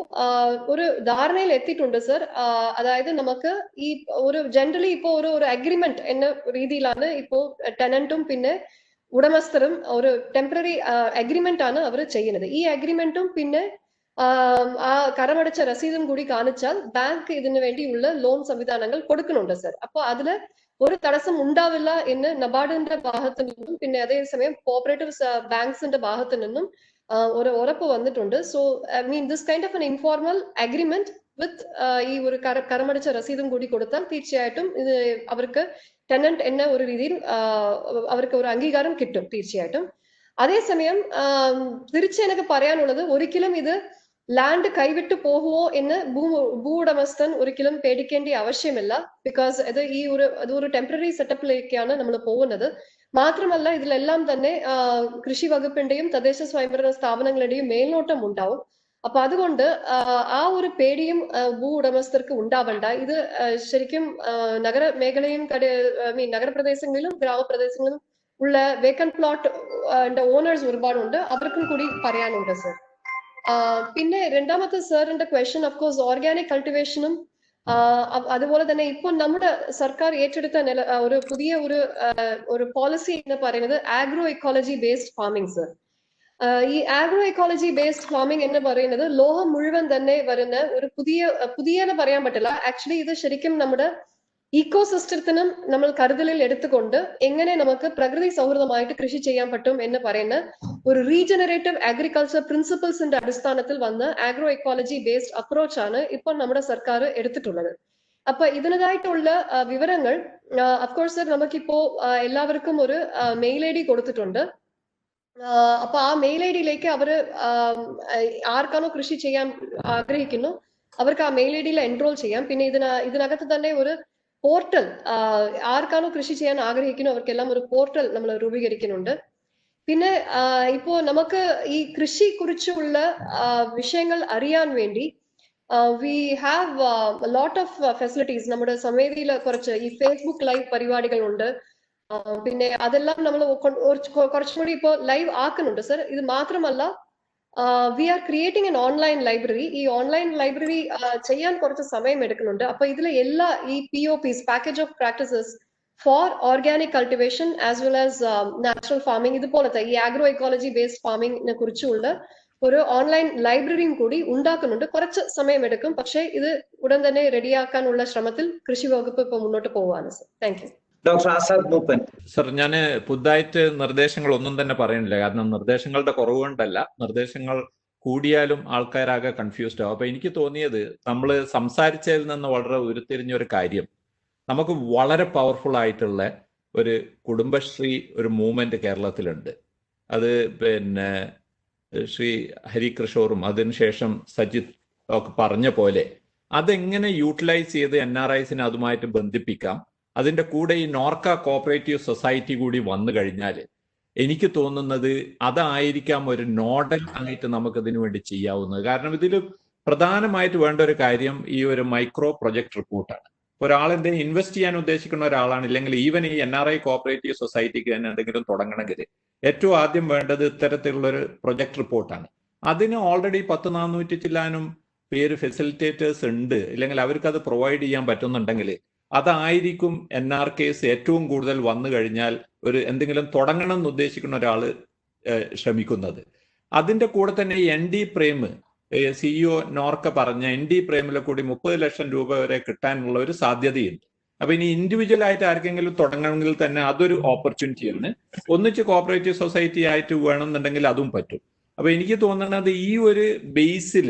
ഒരു ധാരണയിൽ എത്തിയിട്ടുണ്ട് സർ. അതായത് നമുക്ക് ഈ ഒരു ജനറലി ഇപ്പോ ഒരു അഗ്രിമെന്റ് എന്ന രീതിയിലാണ് ഇപ്പോ ടെനന്റും പിന്നെ ഉടമസ്ഥരും ഒരു ടെമ്പററി അഗ്രിമെന്റ് ആണ് അവർ ചെയ്യുന്നത്. ഈ അഗ്രിമെന്റും പിന്നെ ആ കരമടച്ച രസീതും കൂടി കാണിച്ചാൽ ബാങ്ക് ഇതിനു വേണ്ടിയുള്ള ലോൺ സംവിധാനങ്ങൾ കൊടുക്കുന്നുണ്ട് സർ. അപ്പൊ അതില് ഒരു തടസ്സം ഉണ്ടാവില്ല എന്ന് നബാർഡിന്റെ ഭാഗത്തു നിന്നും പിന്നെ അതേസമയം കോഓപ്പറേറ്റീവ് ബാങ്ക്സിന്റെ ഭാഗത്തു നിന്നും ഒരു ഉറപ്പ് വന്നിട്ടുണ്ട്. So I mean this kind of an informal agreement with ഈ ഒരു കരമടച്ച രസീതും കൂടി കൊടുത്താൽ തീർച്ചയായിട്ടും ഇത് അവർക്ക് ടെനന്റ് എന്ന ഒരു രീതിയിൽ അവർക്ക് ഒരു അംഗീകാരം കിട്ടും തീർച്ചയായിട്ടും. അതേസമയം എനിക്ക് പറയാനുള്ളത്, ഒരിക്കലും ഇത് ലാൻഡ് കൈവിട്ടു പോകുമോ എന്ന് ഭൂവുടമസ്ഥൻ ഒരിക്കലും പേടിക്കേണ്ട ആവശ്യമില്ല. ബിക്കോസ് അതൊരു ടെമ്പററി സെറ്റപ്പിലേക്കാണ് നമ്മൾ പോകുന്നത്. മാത്രമല്ല ഇതിലെല്ലാം തന്നെ കൃഷി വകുപ്പിന്റെയും തദ്ദേശ സ്വയംഭരണ സ്ഥാപനങ്ങളുടെയും മേൽനോട്ടം ഉണ്ടാവും. അപ്പൊ അതുകൊണ്ട് ആ ഒരു പേടിയും ഭൂ ഉടമസ്ഥർക്ക് ഉണ്ടാവണ്ട. ഇത് ശരിക്കും നഗരമേഖലയും നഗരപ്രദേശങ്ങളിലും ഗ്രാമപ്രദേശങ്ങളിലും ഉള്ള വേക്കന്റ് പ്ലോട്ട് ഓണേഴ്സ് ഒരുപാടുണ്ട്. അവർക്കും കൂടി പറയാനുണ്ട് സർ. പിന്നെ രണ്ടാമത്തെ സാറിന്റെ ക്വസ്റ്റ്യൻ ഓഫ്കോഴ്സ് ഓർഗാനിക് കൾട്ടിവേഷനും അതുപോലെ തന്നെ ഇപ്പൊ നമ്മുടെ സർക്കാർ ഏറ്റെടുത്ത ഒരു പുതിയ ഒരു പോളിസി എന്ന് പറയുന്നത് agro ecology based farming sir. ഈ ആഗ്രോ എക്കോളജി ബേസ്ഡ് ഫാമിംഗ് എന്ന് പറയുന്നത് ലോകം മുഴുവൻ തന്നെ വരുന്ന ഒരു പുതിയ പറയാൻ പറ്റില്ല. ആക്ച്വലി ഇത് ശരിക്കും നമ്മുടെ ഇക്കോസിസ്റ്റത്തിനും നമ്മൾ കരുതലിൽ എടുത്തുകൊണ്ട് എങ്ങനെ നമുക്ക് പ്രകൃതി സൗഹൃദമായിട്ട് കൃഷി ചെയ്യാൻ പറ്റും എന്ന് പറയുന്ന ഒരു റീജനറേറ്റീവ് അഗ്രികൾച്ചർ പ്രിൻസിപ്പിൾസിന്റെ അടിസ്ഥാനത്തിൽ വന്ന ആഗ്രോ എക്കോളജി ബേസ്ഡ് അപ്രോച്ച് ആണ് ഇപ്പോൾ നമ്മുടെ സർക്കാർ എടുത്തിട്ടുള്ളത്. അപ്പൊ ഇതിനതായിട്ടുള്ള വിവരങ്ങൾ അഫ്കോഴ്സ് സർ നമുക്കിപ്പോ എല്ലാവർക്കും ഒരു മെയിൽ ഐ ഡി കൊടുത്തിട്ടുണ്ട്. അപ്പൊ ആ മെയിൽ ഐ ഡിയിലേക്ക് അവര് ആർക്കാണോ കൃഷി ചെയ്യാൻ ആഗ്രഹിക്കുന്നു അവർക്ക് ആ മെയിൽ ഐ ഡിയിൽ എൻറോൾ ചെയ്യാം. പിന്നെ ഇതിനകത്ത് തന്നെ ഒരു പോർട്ടൽ, ആർക്കാണോ കൃഷി ചെയ്യാൻ ആഗ്രഹിക്കുന്നു അവർക്കെല്ലാം ഒരു പോർട്ടൽ നമ്മൾ രൂപീകരിക്കുന്നുണ്ട്. പിന്നെ ഇപ്പോ നമുക്ക് ഈ കൃഷി കുറിച്ചുള്ള വിഷയങ്ങൾ അറിയാൻ വേണ്ടി we have lot of facilities. നമ്മുടെ സമേതിയിൽ കുറച്ച് ഈ ഫേസ്ബുക്ക് ലൈവ് പരിപാടികളുണ്ട്. പിന്നെ അതെല്ലാം നമ്മൾ കുറച്ചും കൂടി ഇപ്പോൾ ലൈവ് ആക്കുന്നുണ്ട് സർ. ഇത് മാത്രമല്ല we are creating an online library. ഈ ഓൺലൈൻ ലൈബ്രറി ചെയ്യാൻ കുറച്ച് സമയം എടുക്കുന്നുണ്ട്. അപ്പൊ ഇതിൽ എല്ലാ ഈ POPs, package of practices for organic cultivation as well as natural farming, ഇതുപോലത്തെ ഈ ആഗ്രോ എക്കോളജി ബേസ്ഡ് ഫാമിംഗിനെ കുറിച്ചുള്ള ഒരു ഓൺലൈൻ ലൈബ്രറിയും കൂടി ഉണ്ടാക്കുന്നുണ്ട്. കുറച്ച് സമയമെടുക്കും, പക്ഷേ ഇത് ഉടൻ തന്നെ റെഡിയാക്കാനുള്ള ശ്രമത്തിൽ കൃഷി വകുപ്പ് ഇപ്പോൾ മുന്നോട്ട് പോവുകയാണ് sir. Thank you. Doctor Azad Moopen. Sir, ഞാൻ പുതുതായിട്ട് നിർദ്ദേശങ്ങൾ ഒന്നും തന്നെ പറയുന്നില്ല. കാരണം നിർദ്ദേശങ്ങളുടെ കുറവ് കൊണ്ടല്ല, നിർദ്ദേശങ്ങൾ കൂടിയാലും ആൾക്കാരാകെ കൺഫ്യൂസ്ഡ് ആവും. അപ്പൊ എനിക്ക് തോന്നിയത് നമ്മൾ സംസാരിച്ചതിൽ നിന്ന് വളരെ ഉരുത്തിരിഞ്ഞ ഒരു കാര്യം, നമുക്ക് വളരെ പവർഫുൾ ആയിട്ടുള്ള ഒരു കുടുംബശ്രീ ഒരു മൂവ്മെന്റ് കേരളത്തിലുണ്ട്. അത് പിന്നെ ശ്രീ ഹരികൃഷോറും അതിനുശേഷം സജിത് ഒക്കെ പറഞ്ഞ പോലെ അതെങ്ങനെ യൂട്ടിലൈസ് ചെയ്ത് NRIസിനെ അതുമായിട്ട് ബന്ധിപ്പിക്കാം. അതിൻ്റെ കൂടെ ഈ നോർക്ക കോപ്പറേറ്റീവ് സൊസൈറ്റി കൂടി വന്നു കഴിഞ്ഞാൽ എനിക്ക് തോന്നുന്നത് അതായിരിക്കാം ഒരു നോഡൽ ആയിട്ട് നമുക്കതിനു വേണ്ടി ചെയ്യാവുന്നത്. കാരണം ഇതിൽ പ്രധാനമായിട്ട് വേണ്ട ഒരു കാര്യം ഈ ഒരു മൈക്രോ പ്രൊജക്ട് റിപ്പോർട്ടാണ്. ഒരാളെന്തെ ഇൻവെസ്റ്റ് ചെയ്യാൻ ഉദ്ദേശിക്കുന്ന ഒരാളാണ്, ഇല്ലെങ്കിൽ ഈവൻ ഈ NRI കോപ്പറേറ്റീവ് സൊസൈറ്റിക്ക് തന്നെ എന്തെങ്കിലും തുടങ്ങണമെങ്കിൽ ഏറ്റവും ആദ്യം വേണ്ടത് ഇത്തരത്തിലുള്ളൊരു പ്രൊജക്ട് റിപ്പോർട്ടാണ്. അതിന് ഓൾറെഡി 400 ചില്ലാനും പേര് ഫെസിലിറ്റേറ്റേഴ്സ് ഉണ്ട്, ഇല്ലെങ്കിൽ അവർക്ക് അത് പ്രൊവൈഡ് ചെയ്യാൻ പറ്റുന്നുണ്ടെങ്കിൽ അതായിരിക്കും NRKs ഏറ്റവും കൂടുതൽ വന്നു കഴിഞ്ഞാൽ ഒരു എന്തെങ്കിലും തുടങ്ങണം എന്ന് ഉദ്ദേശിക്കുന്ന ഒരാൾ ശ്രമിക്കുന്നത്. അതിൻ്റെ കൂടെ തന്നെ ND പ്രേം CEO നോർക്ക പറഞ്ഞ ND പ്രേമിലെ കൂടി 30 ലക്ഷം രൂപ വരെ കിട്ടാനുള്ള ഒരു സാധ്യതയുണ്ട്. അപ്പൊ ഇനി ഇൻഡിവിജ്വൽ ആയിട്ട് ആർക്കെങ്കിലും തുടങ്ങണമെങ്കിൽ തന്നെ അതൊരു ഓപ്പർച്യൂണിറ്റിയാണ്. ഒന്നിച്ച് കോപ്പറേറ്റീവ് സൊസൈറ്റി ആയിട്ട് വേണമെന്നുണ്ടെങ്കിൽ അതും പറ്റും. അപ്പൊ എനിക്ക് തോന്നുന്നത് ഈ ഒരു ബേസിൽ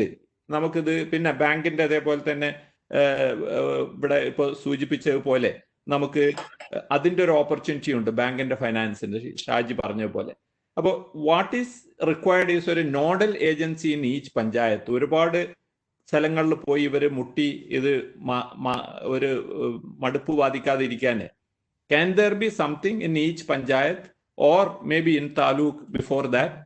നമുക്കിത്, പിന്നെ ബാങ്കിന്റെ അതേപോലെ തന്നെ ഇവിടെ ഇപ്പോൾ സൂചിപ്പിച്ചതുപോലെ നമുക്ക് അതിൻ്റെ ഒരു ഓപ്പർച്യൂണിറ്റി ഉണ്ട്, ബാങ്കിന്റെ ഫൈനാൻസിന്റെ, ഷാജി പറഞ്ഞ പോലെ. അപ്പോൾ വാട്ട് ഈസ് റിക്വയർഡ് ഈസ് ഒരു nodal agency in each panchayat. ഒരുപാട് സ്ഥലങ്ങളിൽ പോയി ഇവർ മുട്ടി ഇത് ഒരു മടുപ്പ് ബാധിക്കാതിരിക്കാൻ can there be something in each panchayat or may be in taluk before that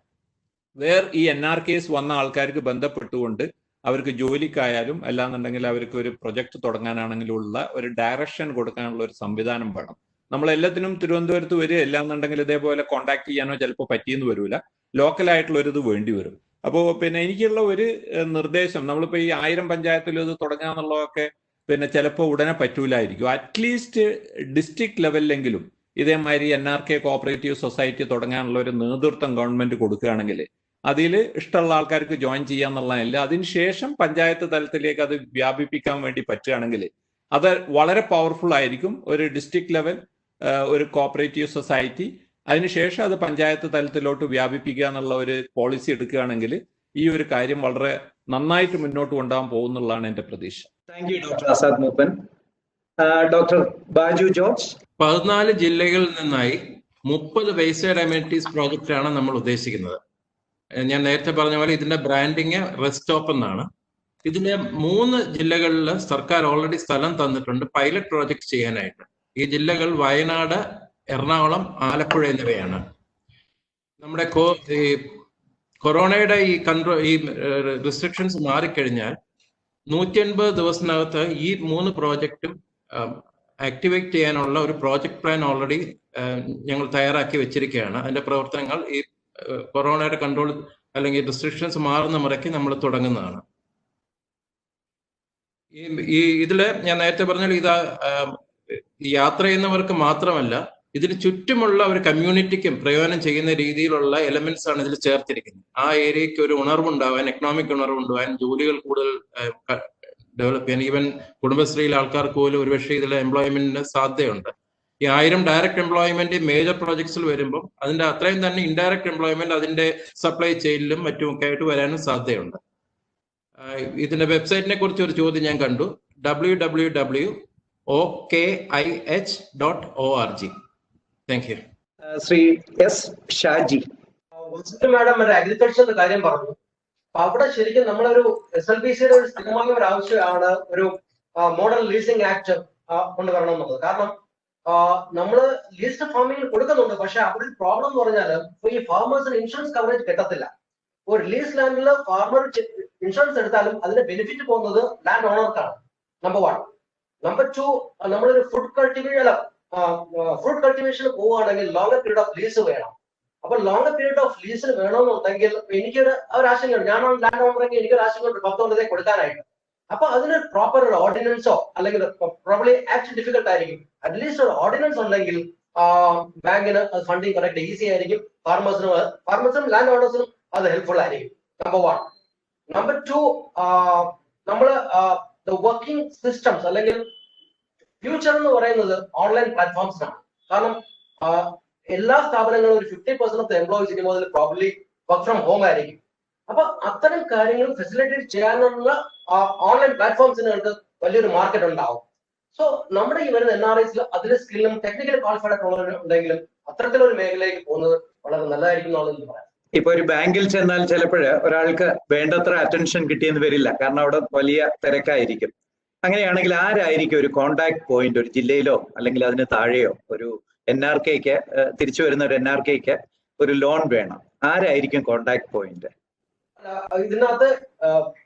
where ഈ NRKs വന്ന ആൾക്കാർക്ക് ബന്ധപ്പെട്ടുകൊണ്ട് അവർക്ക് ജോലിക്കായാലും അല്ലാന്നുണ്ടെങ്കിൽ അവർക്ക് ഒരു പ്രൊജക്ട് തുടങ്ങാനാണെങ്കിലും ഉള്ള ഒരു ഡയറക്ഷൻ കൊടുക്കാനുള്ള ഒരു സംവിധാനം വേണം. നമ്മളെല്ലാത്തിനും തിരുവനന്തപുരത്ത് വരിക, അല്ലാന്നുണ്ടെങ്കിൽ ഇതേപോലെ കോണ്ടാക്ട് ചെയ്യാനോ ചിലപ്പോൾ പറ്റിയെന്ന് വരില്ല, ലോക്കലായിട്ടുള്ള ഒരു ഇത് വേണ്ടി വരും. അപ്പോൾ പിന്നെ എനിക്കുള്ള ഒരു നിർദ്ദേശം, നമ്മളിപ്പോൾ ഈ 1000 പഞ്ചായത്തിൽ ഇത് തുടങ്ങാന്നുള്ളതൊക്കെ പിന്നെ ചിലപ്പോൾ ഉടനെ പറ്റൂലായിരിക്കും. അറ്റ്ലീസ്റ്റ് ഡിസ്ട്രിക്ട് ലെവലിലെങ്കിലും ഇതേമാതിരി NRK കോപ്പറേറ്റീവ് സൊസൈറ്റി തുടങ്ങാനുള്ള ഒരു നേതൃത്വം ഗവൺമെന്റ് കൊടുക്കുകയാണെങ്കിൽ അതിൽ ഇഷ്ടമുള്ള ആൾക്കാർക്ക് ജോയിൻ ചെയ്യാന്നുള്ളതല്ല, അതിനുശേഷം പഞ്ചായത്ത് തലത്തിലേക്ക് അത് വ്യാപിപ്പിക്കാൻ വേണ്ടി പറ്റുകയാണെങ്കിൽ അത് വളരെ പവർഫുൾ ആയിരിക്കും. ഒരു ഡിസ്ട്രിക്ട് ലെവൽ ഒരു കോപ്പറേറ്റീവ് സൊസൈറ്റി, അതിനുശേഷം അത് പഞ്ചായത്ത് തലത്തിലോട്ട് വ്യാപിപ്പിക്കുക എന്നുള്ള ഒരു പോളിസി എടുക്കുകയാണെങ്കിൽ ഈ ഒരു കാര്യം വളരെ നന്നായിട്ട് മുന്നോട്ട് കൊണ്ടുപോകാൻ പോകുന്നുള്ളതാണ് എൻ്റെ പ്രതീക്ഷ. Thank you doctor Azad Moopen. Doctor Baju George. 14 ജില്ലകളിൽ നിന്നായി 30 വേസ്റ്റേഡ് അമ്യൂണിറ്റീസ് പ്രോജക്റ്റാണ് നമ്മൾ ഉദ്ദേശിക്കുന്നത്. ഞാൻ നേരത്തെ പറഞ്ഞ പോലെ ഇതിന്റെ ബ്രാൻഡിങ് റെസ്റ്റോപ്പ് എന്നാണ്. ഇതിന്റെ 3 ജില്ലകളിൽ സർക്കാർ ഓൾറെഡി സ്ഥലം തന്നിട്ടുണ്ട് പൈലറ്റ് പ്രോജക്ട് ചെയ്യാനായിട്ട്. ഈ ജില്ലകൾ വയനാട്, എറണാകുളം, ആലപ്പുഴ എന്നിവയാണ്. നമ്മുടെ കൊറോണയുടെ ഈ റെസ്ട്രിക്ഷൻസ് മാറിക്കഴിഞ്ഞാൽ 180 ദിവസത്തിനകത്ത് ഈ 3 പ്രോജക്റ്റും ആക്ടിവേറ്റ് ചെയ്യാനുള്ള ഒരു പ്രോജക്ട് പ്ലാൻ ഓൾറെഡി ഞങ്ങൾ തയ്യാറാക്കി വെച്ചിരിക്കുകയാണ്. അതിന്റെ പ്രവർത്തനങ്ങൾ ഈ കൊറോണയുടെ കൺട്രോൾ അല്ലെങ്കിൽ റെസ്ട്രിക്ഷൻസ് മാറുന്ന മുറയ്ക്ക് നമ്മൾ തുടങ്ങുന്നതാണ്. ഇതില് ഞാൻ നേരത്തെ പറഞ്ഞാൽ ഇത് യാത്ര ചെയ്യുന്നവർക്ക് മാത്രമല്ല, ഇതിന് ചുറ്റുമുള്ള ഒരു കമ്മ്യൂണിറ്റിക്കും പ്രയോജനം ചെയ്യുന്ന രീതിയിലുള്ള എലമെന്റ്സ് ആണ് ഇതിൽ ചേർത്തിരിക്കുന്നത്. ആ ഏരിയയ്ക്ക് ഒരു ഉണർവുണ്ടാവാൻ, എക്കണോമിക് ഉണർവുണ്ടാവാൻ, ജോലികൾ കൂടുതൽ ഡെവലപ്പ് ചെയ്യാൻ, ഈവൻ കുടുംബശ്രീയിലെ ആൾക്കാർക്ക് പോലും ഒരുപക്ഷെ ഇതിൽ എംപ്ലോയ്മെന്റിന് സാധ്യതയുണ്ട്. ഈ 1000 ഡയറക്റ്റ് എംപ്ലോയ്മെന്റ് മേജർ പ്രോജക്ട്സിൽ വരുമ്പോൾ അതിന്റെ അത്രയും തന്നെ ഇൻഡയറക്റ്റ് എംപ്ലോയ്മെന്റ് അതിന്റെ സപ്ലൈ ചെയിനിലും മറ്റുമൊക്കെ ആയിട്ട് വരാനും സാധ്യതയുണ്ട്. ഇതിന്റെ വെബ്സൈറ്റിനെ കുറിച്ച് ഒരു ചോദ്യം ഞാൻ കണ്ടു. www.okih.org. Thank you. Shri S Shaji. Madam അഗ്രികൾച്ചറിന്റെ കാര്യം പറഞ്ഞു. അപ്പൊ അവിടെ ശരിക്കും നമ്മളൊരു SLBCയുടെ ഒരു സ്ഥിരമായ ഒരു ആവശ്യമാണ് ഒരു മോഡൽ ലീസിംഗ് ആക്ട് കൊണ്ടുവരണം എന്നുള്ളത്. കാരണം നമ്മള് ലീസ്റ്റ് ഫാമിംഗിൽ കൊടുക്കുന്നുണ്ട്, പക്ഷെ അവിടെ ഒരു പ്രോബ്ലം എന്ന് പറഞ്ഞാൽ ഈ ഫാർമേഴ്സിന് ഇൻഷുറൻസ് കവറേജ് കിട്ടത്തില്ല. ഒരു ലീസ് ലാൻഡിൽ ഫാർമർ ഇൻഷുറൻസ് എടുത്താലും അതിന്റെ ബെനിഫിറ്റ് പോകുന്നത് ലാൻഡ് ഓണർക്കാണ്. നമ്പർ 1. നമ്പർ 2, നമ്മളൊരു ഫ്രൂട്ട് കൾട്ടിവേഷന് പോവുകയാണെങ്കിൽ ലോങ്ങർ പീരീഡ് ഓഫ് ലീസ് വേണം. അപ്പൊ ലോങ്ങർ പീരീഡ് ഓഫ് ലീസിന് വേണമെന്നുണ്ടെങ്കിൽ എനിക്കൊരു ആശങ്കയുണ്ട്. ഞാനാണ് ലാൻഡ് ഓണറെങ്കിൽ എനിക്കൊരു ആശങ്കയുണ്ട് 10 കൊല്ലത്തേക്ക് കൊടുക്കാനായിട്ട്. അപ്പൊ അതിന് പ്രോപ്പർ ഒരു ഓർഡിനൻസോ അല്ലെങ്കിൽ പ്രോബ്ലി ആക്ട് ഡിഫിക്കൽട്ട് ആയിരിക്കും. അറ്റ്ലീസ്റ്റ് ഒരു ഓർഡിനൻസ് ഉണ്ടെങ്കിൽ ബാങ്കിന് ഫണ്ടിങ് കറക്റ്റ് ഈസി ആയിരിക്കും. ഫാർമേഴ്സിനും ലാൻഡ് ഓണേഴ്സിനും അത് ഹെൽപ്ഫുൾ ആയിരിക്കും. നമ്പർ 1. നമ്പർ 2, നമ്മള് വർക്കിംഗ് സിസ്റ്റംസ് അല്ലെങ്കിൽ ഫ്യൂച്ചർ എന്ന് പറയുന്നത് ഓൺലൈൻ പ്ലാറ്റ്ഫോംസിനാണ്. കാരണം എല്ലാ സ്ഥാപനങ്ങളും ഒരു 50% ഓഫ് എംപ്ലോയീസ് ഇരിക്കുമ്പോൾ അതിൽ പ്രോബ്ലി വർക്ക് ഫ്രം ഹോം ആയിരിക്കും. അപ്പൊ അത്തരം കാര്യങ്ങൾ ഫെസിലിറ്റേറ്റ് ചെയ്യാനുള്ള ഓൺലൈൻ പ്ലാറ്റ്ഫോംസിനുകൾക്ക് വലിയൊരു മാർക്കറ്റ് ഉണ്ടാവും. സോ നമ്മുടെ ഈ വരുന്ന NRIs അതിൽ സ്കില്ലും ടെക്നിക്കലി ക്വാളിഫൈഡ് ആയിട്ടുള്ളവരുണ്ടെങ്കിലും അത്തരത്തിലൊരു മേഖലയിലേക്ക് പോകുന്നത് വളരെ നല്ലതായിരിക്കും എന്നുള്ളത് പറയാം. ഇപ്പൊ ഒരു ബാങ്കിൽ ചെന്നാൽ ചിലപ്പോഴ് ഒരാൾക്ക് വേണ്ടത്ര അറ്റൻഷൻ കിട്ടിയെന്ന് വരില്ല, കാരണം അവിടെ വലിയ തിരക്കായിരിക്കും. അങ്ങനെയാണെങ്കിൽ ആരായിരിക്കും ഒരു കോണ്ടാക്ട് പോയിന്റ് ഒരു ജില്ലയിലോ അല്ലെങ്കിൽ അതിന് താഴെയോ ഒരു NRKക്ക് തിരിച്ചു വരുന്ന ഒരു NRKക്ക് ഒരു ലോൺ വേണം, ആരായിരിക്കും കോണ്ടാക്ട് പോയിന്റ്? ഇതിനകത്ത്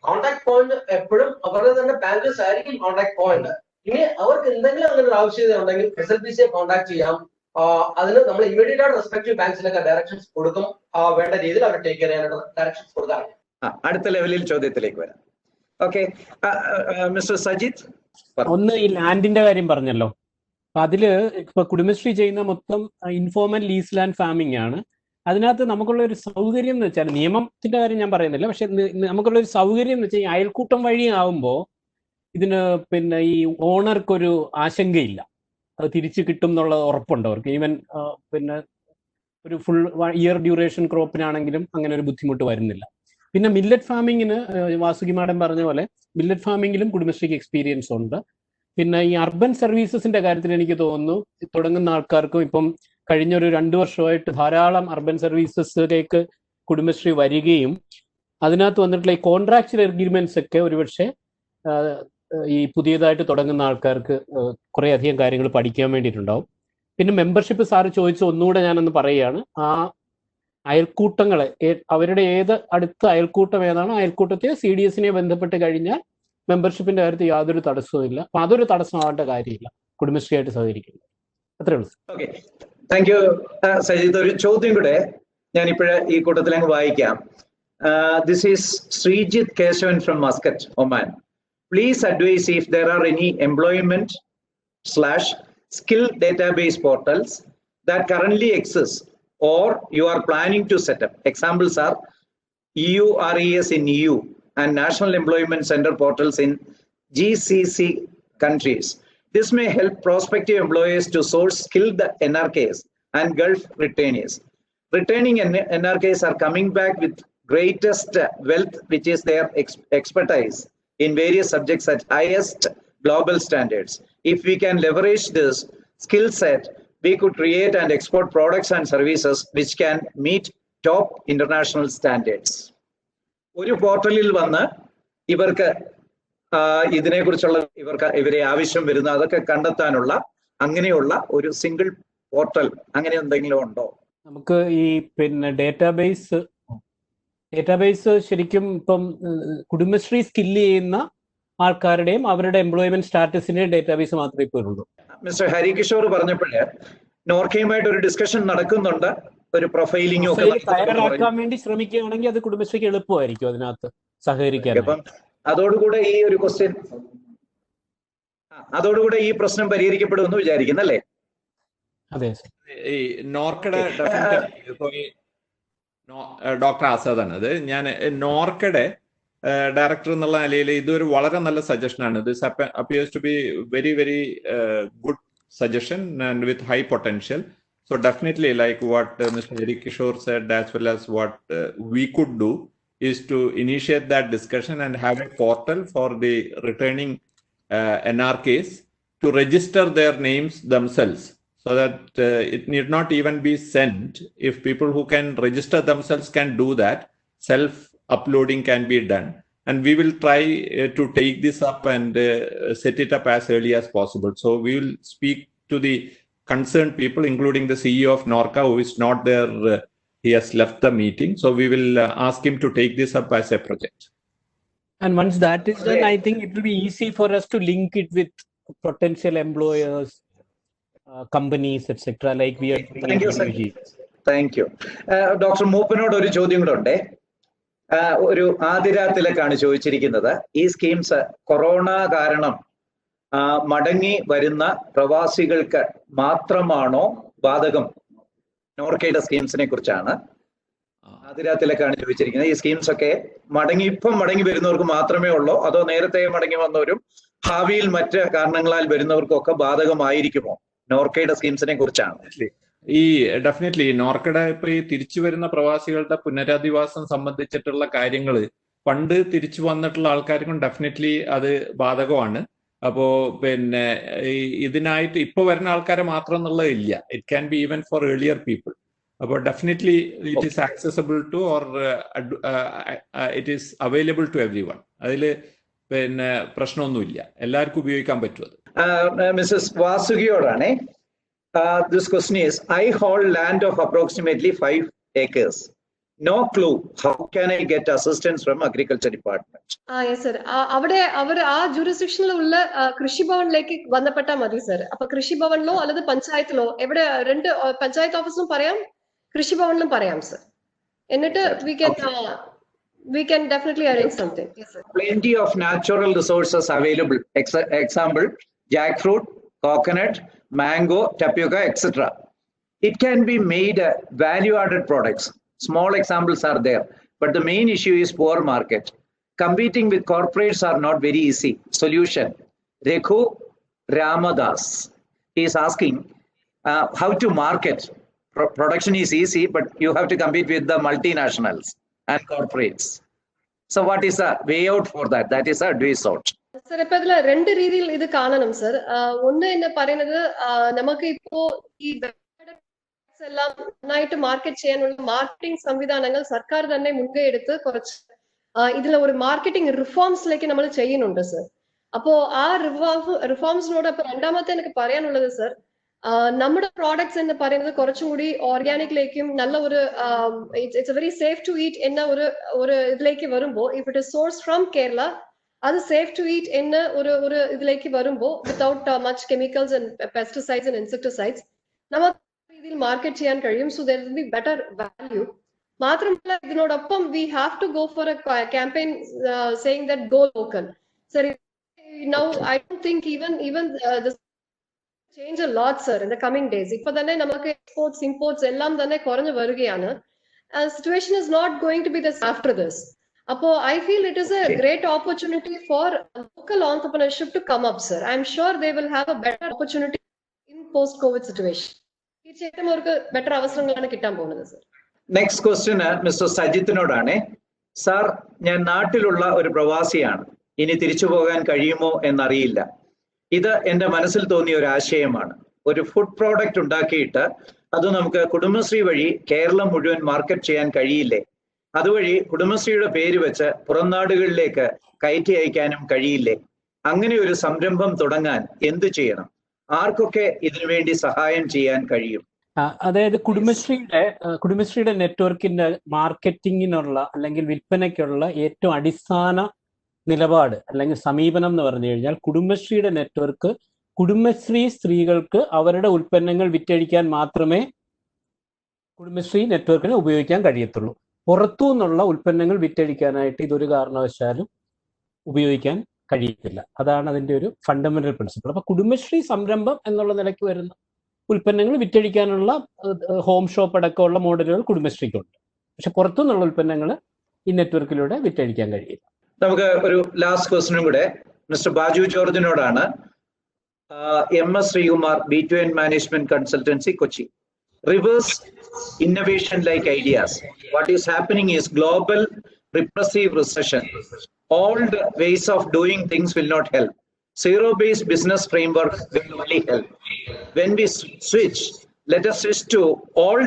കോണ്ടാക്ട് പോയിന്റ് എപ്പോഴും അവരുടെ തന്നെ ബാങ്കേഴ്സ് ആയിരിക്കും കോണ്ടാക്ട് പോയിന്റ്. ഇനി അവർക്ക് എന്തെങ്കിലും അങ്ങനെ ഒരു ആവശ്യകത ഉണ്ടെങ്കിൽ SLBCയെ കോണ്ടാക്ട് ചെയ്യാം. അതിന് നമ്മൾ ഇമ്മീഡിയറ്റ് ആയിട്ട് റെസ്പെക്റ്റീവ് ബാങ്ക്സിലൊക്കെ ഡയറക്ഷൻസ് കൊടുക്കും. വേണ്ട രീതിയിൽ അവർ ടേക്ക് കെയർ ചെയ്യാനായിട്ട് ഡയറക്ഷൻസ് കൊടുക്കാറുണ്ട്. അടുത്ത ലെവലിൽ ചോദ്യത്തിലേക്ക് വരാം. Okay, mister Sajith. ഒന്ന് ഈ ലാൻഡിന്റെ കാര്യം പറഞ്ഞല്ലോ. അപ്പൊ അതില് ഇപ്പൊ കുടുംബശ്രീ ചെയ്യുന്ന മൊത്തം ഇൻഫോർമൽ ലീസ് ലാൻഡ് ഫാമിംഗ് ആണ്. അതിനകത്ത് നമുക്കുള്ള ഒരു സൗകര്യം എന്ന് വെച്ചാൽ, നിയമത്തിന്റെ കാര്യം ഞാൻ പറയുന്നില്ല, പക്ഷെ നമുക്കുള്ള ഒരു സൗകര്യം എന്ന് വെച്ചാൽ ഈ അയൽക്കൂട്ടം വഴി ആവുമ്പോൾ ഇതിന് പിന്നെ ഈ ഓണർക്കൊരു ആശങ്കയില്ല, അത് തിരിച്ചു കിട്ടും എന്നുള്ള ഉറപ്പുണ്ട് അവർക്ക്. ഈവൻ പിന്നെ ഒരു ഫുൾ ഇയർ ഡ്യൂറേഷൻ ക്രോപ്പിനാണെങ്കിലും അങ്ങനെ ഒരു ബുദ്ധിമുട്ട് വരുന്നില്ല. പിന്നെ മില്ലറ്റ് ഫാമിങ്ങിന് വാസുകി മാഡം പറഞ്ഞ പോലെ മില്ലറ്റ് ഫാമിങ്ങിലും കുടുംബശ്രീക്ക് എക്സ്പീരിയൻസ് ഉണ്ട്. പിന്നെ ഈ അർബൻ സർവീസസിന്റെ കാര്യത്തിൽ എനിക്ക് തോന്നുന്നു തുടങ്ങുന്ന ആൾക്കാർക്കും ഇപ്പം കഴിഞ്ഞൊരു 2 വർഷമായിട്ട് ധാരാളം അർബൻ സർവീസസിലേക്ക് കുടുംബശ്രീ വരികയും അതിനകത്ത് വന്നിട്ടുള്ള ഈ കോൺട്രാക്ച്വൽ എഗ്രിമെന്റ്സ് ഒക്കെ ഒരുപക്ഷെ ഈ പുതിയതായിട്ട് തുടങ്ങുന്ന ആൾക്കാർക്ക് കുറേ അധികം കാര്യങ്ങൾ പഠിക്കാൻ വേണ്ടിയിട്ടുണ്ടാവും. പിന്നെ മെമ്പർഷിപ്പ് സാറ് ചോദിച്ച ഒന്നുകൂടെ ഞാനൊന്ന് പറയുകയാണ്. ആ അയൽക്കൂട്ടങ്ങളെ അവരുടെ അടുത്ത അയൽക്കൂട്ടം ഏതാണോ അയൽക്കൂട്ടത്തെ CDSനെ ബന്ധപ്പെട്ട് കഴിഞ്ഞാൽ മെമ്പർഷിപ്പിന്റെ കാര്യത്തിൽ യാതൊരു തടസ്സവും ഇല്ല. അപ്പൊ അതൊരു തടസ്സമാവേണ്ട കാര്യമില്ല കുടുംബശ്രീയായിട്ട് സഹകരിക്കുന്നത്. അത്രേ ഉള്ളൂ. Okay, thank you Sajith. ഒരു ചോദ്യം കൂടെ ഞാൻ ഇപ്പോഴേ ഈ കൂട്ടത്തിൽ അങ്ങ് വായിക്കാം. This is Sreejith Kesavan from Muscat, Oman. Please advise if there are any employment/skill database portals that currently exist or you are planning to set up. Examples are EURES in EU and National Employment Center portals in GCC countries. This may help prospective employers to source skilled NRKs and Gulf retainees. Returning NRKs are coming back with greatest wealth, which is their expertise in various subjects at highest global standards. If we can leverage this skill set, we could create and export products and services which can meet top international standards. ഒരു പോർട്ടലിൽ വന്ന് ഇവർക്ക് ഇതിനെക്കുറിച്ചുള്ള ഇവരെ ആവശ്യം വരുന്ന അതൊക്കെ കണ്ടെത്താനുള്ള അങ്ങനെയുള്ള ഒരു സിംഗിൾ പോർട്ടൽ അങ്ങനെ എന്തെങ്കിലും ഉണ്ടോ? നമുക്ക് ഈ പിന്നെ ഡേറ്റാബേസ് ശരിക്കും ഇപ്പം കുടുംബശ്രീ സ്കില്ല് ചെയ്യുന്ന ആൾക്കാരുടെയും അവരുടെ എംപ്ലോയ്മെന്റ് സ്റ്റാറ്റസിന്റെയും ഡേറ്റാബേസ് മാത്രമേ ഇപ്പോൾ ഉള്ളൂ. മിസ്റ്റർ ഹരികിഷോർ പറഞ്ഞപ്പോഴേ നോർക്കയുമായിട്ട് ഒരു ഡിസ്കഷൻ നടക്കുന്നുണ്ട്, ഒരു പ്രൊഫൈലിംഗ് തയ്യാറാക്കാൻ വേണ്ടി ശ്രമിക്കുകയാണെങ്കിൽ അത് കുടുംബശ്രീക്ക് എളുപ്പമായിരിക്കും അതിനകത്ത് സഹകരിക്കാൻ. അപ്പം അതോടുകൂടെ ഈ പ്രശ്നം പരിഹരിക്കപ്പെടുമെന്ന് വിചാരിക്കുന്നല്ലേ? അതെ സർ. ഈ നോർക്കയുടെ ഇപ്പൊ ഈ ഡോക്ടർ ആസാദാണ് അത്. ഞാൻ നോർക്കയുടെ ഡയറക്ടർ എന്നുള്ള നിലയിൽ ഇതൊരു വളരെ നല്ല സജഷനാണ്. This appears to be very very good suggestion and with high potential. So definitely, like what Mr. Eric Kishore said, as well as what we could do is to initiate that discussion and have a portal for the returning NRKs to register their names themselves, so that it need not even be sent. If people who can register themselves can do that, self-uploading can be done. And we will try to take this up and set it up as early as possible. So we will speak to the concerned people, including the CEO of Norca, who is not there. He has left the meeting. So we will ask him to take this up as a project. And once that is done, I think it will be easy for us to link it with potential employers, companies, etc. Like we are doing. Thank you, sir. Thank you. Dr. മൂപ്പനോട് ഒരു ചോദ്യം കൂടെ ഉണ്ട്. ഒരു ആതിരാത്തിലേക്കാണ് ചോദിച്ചിരിക്കുന്നത്. ഈ schemes corona കാരണം മടങ്ങി വരുന്ന പ്രവാസികൾക്ക് മാത്രമാണോ ബാധകം? നോർക്കയുടെ സ്കീംസിനെ കുറിച്ചാണ് ആതിരാത്തിലേക്കാണ് ചോദിച്ചിരിക്കുന്നത്. ഈ സ്കീംസ് ഒക്കെ ഇപ്പം മടങ്ങി വരുന്നവർക്ക് മാത്രമേ ഉള്ളൂ, അതോ നേരത്തെ മടങ്ങി വന്നവരും ഭാവിയിൽ മറ്റ് കാരണങ്ങളാൽ വരുന്നവർക്കൊക്കെ ബാധകമായിരിക്കുമോ? നോർക്കയുടെ സ്കീംസിനെ കുറിച്ചാണ്. ഈ ഡെഫിനറ്റ്ലി നോർക്കയുടെ ഇപ്പൊ ഈ തിരിച്ചു വരുന്ന പ്രവാസികളുടെ പുനരധിവാസം സംബന്ധിച്ചിട്ടുള്ള കാര്യങ്ങൾ പണ്ട് തിരിച്ചു വന്നിട്ടുള്ള ആൾക്കാർക്കും ഡെഫിനറ്റ്ലി അത് ബാധകമാണ്. അപ്പോ പിന്നെ ഇതിനായിട്ട് ഇപ്പൊ വരുന്ന ആൾക്കാരെ മാത്രം എന്നുള്ളത് ഇല്ല. It can be even for earlier people. അപ്പോൾ definitely it is accessible to or it is available to everyone. അതിൽ പിന്നെ പ്രശ്നമൊന്നുമില്ല, എല്ലാവർക്കും ഉപയോഗിക്കാൻ പറ്റും അത്. മിസ്സസ് വാസുകിയോടാണേ. This question is, I hold land of approximately 5 acres. No clue. How can I get assistance from agriculture department? Yes sir. അവിടെ അവർ ആ ജൂറിസ്ഡിക്ഷനിലുള്ള കൃഷിഭവനിലേക്ക് ബന്ധപ്പെട്ടാൽ മതി സർ. അപ്പൊ കൃഷിഭവനിലോ അല്ലെങ്കിൽ പഞ്ചായത്തിലോ എവിടെ രണ്ട് പഞ്ചായത്ത് ഓഫീസിലും പറയാം, കൃഷിഭവനിലും പറയാം സർ. എന്നിട്ട് we can definitely arrange something. Yes sir. Plenty of natural resources available. Example, jackfruit, coconut, mango, tapioca, etc. It can be made value-added products. Small examples are there, but the main issue is poor market. Competing with corporates are not very easy. Solution: Rekhu Ramadas is asking how to market. Production is easy, but you have to compete with the multinationals and corporates. So what is a way out for that? That is a advice out. Sir, ഇപ്പൊ ഇതില് രണ്ട് രീതിയിൽ ഇത് കാണണം sir. ഒന്ന് എന്ന് പറയുന്നത്, നമുക്ക് ഇപ്പോ ഈ എല്ലാം നന്നായിട്ട് മാർക്കറ്റ് ചെയ്യാനുള്ള മാർക്കറ്റിംഗ് സംവിധാനങ്ങൾ സർക്കാർ തന്നെ മുൻകൈ എടുത്ത് കുറച്ച് ഇതിലെ ഒരു മാർക്കറ്റിംഗ് റിഫോംസിലേക്ക് നമ്മൾ ചെയ്യുന്നുണ്ട് സർ. അപ്പോ ആ റിഫോംസിനോട് അപ്പൊ രണ്ടാമത്തെ എനിക്ക് പറയാനുള്ളത് സർ, നമ്മുടെ പ്രോഡക്ട്സ് എന്ന് പറയുന്നത് കുറച്ചും കൂടി ഓർഗാനിക്കിലേക്കും നല്ല ഒരു it's very safe to eat എന്ന ഒരു ഇതിലേക്ക് വരുമ്പോൾ, if it is source from Kerala, അത് സേഫ് ടു ഈറ്റ് എന്ന ഒരു ഇതിലേക്ക് വരുമ്പോൾ without much chemicals and pesticides and insecticides നമുക്ക് രീതിയിൽ മാർക്കറ്റ് ചെയ്യാൻ കഴിയും. So there will be better value. മാത്രമല്ല ഇതിനോടൊപ്പം we have to go for a campaign saying that go local. Sir, now I don't think even change a lot sir in the coming days. ഇപ്പൊ തന്നെ നമുക്ക് exports imports എല്ലാം തന്നെ കുറഞ്ഞു വരികയാണ്. Situation is not going to be this after this. Apo, I feel it is a great opportunity for local entrepreneurship to come up, sir. I'm sure they will have a better opportunity in post-COVID situation. തീർച്ചയായിട്ടും അവർക്ക് better അവസരങ്ങളാണ് കിട്ടാൻ പോകുന്നത് sir. Next question mister സജിത്തിനോടാണ്. Sir, ഞാൻ നാട്ടിലുള്ള ഒരു പ്രവാസിയാണ്. ഇനി തിരിച്ചു പോകാൻ കഴിയുമോ എന്നറിയില്ല. ഇത് എന്റെ മനസ്സിൽ തോന്നിയ ഒരു ആശയമാണ്. ഒരു ഫുഡ് പ്രോഡക്റ്റ് ഉണ്ടാക്കിയിട്ട് അത് നമുക്ക് കുടുംബശ്രീ വഴി കേരളം മുഴുവൻ മാർക്കറ്റ് ചെയ്യാൻ കഴിയില്ലേ? അതുവഴി കുടുംബശ്രീയുടെ പേര് വെച്ച് പുറംനാടുകളിലേക്ക് കയറ്റി അയക്കാനും കഴിയില്ലേ? അങ്ങനെ ഒരു സംരംഭം തുടങ്ങാൻ എന്ത് ചെയ്യണം? ആർക്കൊക്കെ ഇതിനുവേണ്ടി സഹായം ചെയ്യാൻ കഴിയും? അതായത് കുടുംബശ്രീയുടെ നെറ്റ്വർക്കിന്റെ മാർക്കറ്റിങ്ങിനുള്ള അല്ലെങ്കിൽ വിൽപ്പനയ്ക്കുള്ള ഏറ്റവും അടിസ്ഥാന നിലപാട് അല്ലെങ്കിൽ സമീപനം എന്ന് പറഞ്ഞു കഴിഞ്ഞാൽ, കുടുംബശ്രീയുടെ നെറ്റ്വർക്ക് കുടുംബശ്രീ സ്ത്രീകൾക്ക് അവരുടെ ഉൽപ്പന്നങ്ങൾ വിറ്റഴിക്കാൻ മാത്രമേ കുടുംബശ്രീ നെറ്റ്വർക്കിനെ ഉപയോഗിക്കാൻ കഴിയത്തുള്ളൂ. പുറത്തു നിന്നുള്ള ഉൽപ്പന്നങ്ങൾ വിറ്റഴിക്കാനായിട്ട് ഇതൊരു കാരണവശാലും ഉപയോഗിക്കാൻ കഴിയത്തില്ല. അതാണ് അതിൻ്റെ ഒരു ഫണ്ടമെന്റൽ പ്രിൻസിപ്പിൾ. അപ്പൊ കുടുംബശ്രീ സംരംഭം എന്നുള്ള നിലയ്ക്ക് വരുന്ന ഉൽപ്പന്നങ്ങൾ വിറ്റഴിക്കാനുള്ള ഹോം ഷോപ്പ് അടക്കമുള്ള മോഡലുകൾ കുടുംബശ്രീക്കുണ്ട്. പക്ഷെ പുറത്തുനിന്നുള്ള ഉൽപ്പന്നങ്ങൾ ഈ നെറ്റ്വർക്കിലൂടെ വിറ്റഴിക്കാൻ കഴിയില്ല. നമുക്ക് ഒരു ലാസ്റ്റ് ക്വസ്റ്റനും കൂടെ മിസ്റ്റർ ബാജു ജോർജിനോടാണ്. MS Sreekumar, B2N management consultancy, Kochi. Reverse innovation-like ideas. What is happening is global repressive recession. Old ways of doing things will not help. Zero-based business framework will only help. When we switch, let us switch to all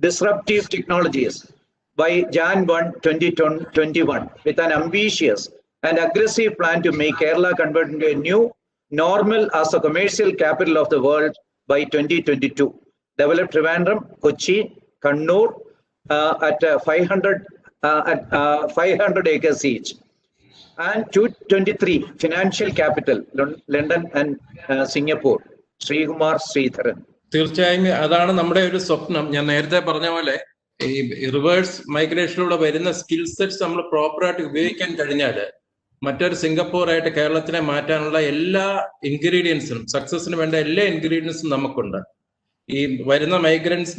disruptive technologies by Jan 1, 2021 with an ambitious and aggressive plan to make Kerala convert into a new normal as a commercial capital of the world by 2022. Develop Trivandrum, Kochi, Kannur at 500 acres each. And 223 financial capital, London and Singapore. Srikumar Sridharan. തീർച്ചയായും അതാണ് നമ്മുടെ ഒരു സ്വപ്നം. ഞാൻ നേരത്തെ പറഞ്ഞ പോലെ ഈ റിവേഴ്സ് മൈഗ്രേഷനിലൂടെ വരുന്ന സ്കിൽ സെറ്റ്സ് നമ്മൾ പ്രോപ്പറായിട്ട് ഉപയോഗിക്കാൻ കഴിഞ്ഞാൽ മറ്റൊരു സിംഗപ്പൂറായിട്ട് കേരളത്തിനെ മാറ്റാനുള്ള എല്ലാ ഇൻഗ്രീഡിയൻസും, സക്സസിന് വേണ്ട എല്ലാ ഇൻഗ്രീഡിയൻസും നമുക്കുണ്ട്. ഈ വരുന്ന മൈഗ്രൻസ്,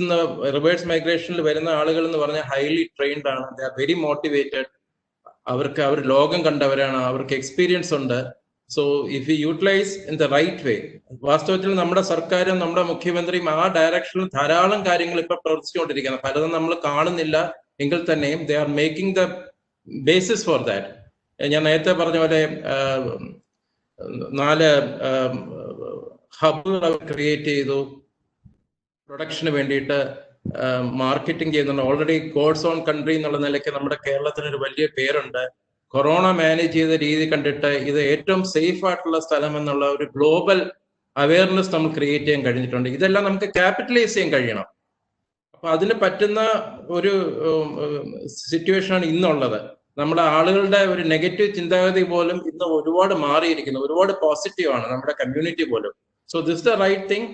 റിവേഴ്സ് മൈഗ്രേഷനിൽ വരുന്ന ആളുകൾ എന്ന് പറഞ്ഞാൽ ഹൈലി ട്രെയിൻഡ് ആണ്, ദേ ആർ വെരി മോട്ടിവേറ്റഡ്, അവർ ലോകം കണ്ടവരാണ്, അവർക്ക് എക്സ്പീരിയൻസ് ഉണ്ട്. So if you utilise in the right way, വാസ്തവത്തിൽ നമ്മുടെ സർക്കാരും നമ്മുടെ മുഖ്യമന്ത്രിയും ആ ഡയറക്ഷനിൽ ധാരാളം കാര്യങ്ങൾ ഇപ്പൊ പ്രവർത്തിച്ചുകൊണ്ടിരിക്കുന്നത്. പലതും നമ്മൾ കാണുന്നില്ല എങ്കിൽ തന്നെയും they are making the basis for that. ഞാൻ നേരത്തെ പറഞ്ഞ പോലെ 4 ഹബുകൾ അവർ ക്രിയേറ്റ് ചെയ്തു, പ്രൊഡക്ഷന് വേണ്ടിയിട്ട് മാർക്കറ്റിംഗ് ചെയ്യുന്നുണ്ട്. ഓൾറെഡി ഗോഡ്സ് ഓൺ കൺട്രി എന്നുള്ള നിലയ്ക്ക് നമ്മുടെ കേരളത്തിന് ഒരു വലിയ പേരുണ്ട്. കൊറോണ മാനേജ് ചെയ്ത രീതി കണ്ടിട്ട് ഇത് ഏറ്റവും സേഫ് ആയിട്ടുള്ള സ്ഥലം എന്നുള്ള ഒരു ഗ്ലോബൽ അവയർനെസ് നമ്മൾ ക്രിയേറ്റ് ചെയ്യാൻ കഴിഞ്ഞിട്ടുണ്ട്. ഇതെല്ലാം നമുക്ക് ക്യാപിറ്റലൈസ് ചെയ്യാൻ കഴിയണം. അപ്പൊ അതിന് പറ്റുന്ന ഒരു സിറ്റുവേഷനാണ് ഇന്നുള്ളത്. നമ്മുടെ ആളുകളുടെ ഒരു നെഗറ്റീവ് ചിന്താഗതി പോലും ഇന്ന് ഒരുപാട് മാറിയിരിക്കുന്നു, ഒരുപാട് പോസിറ്റീവാണ് നമ്മുടെ കമ്മ്യൂണിറ്റി പോലും. So this the right thing.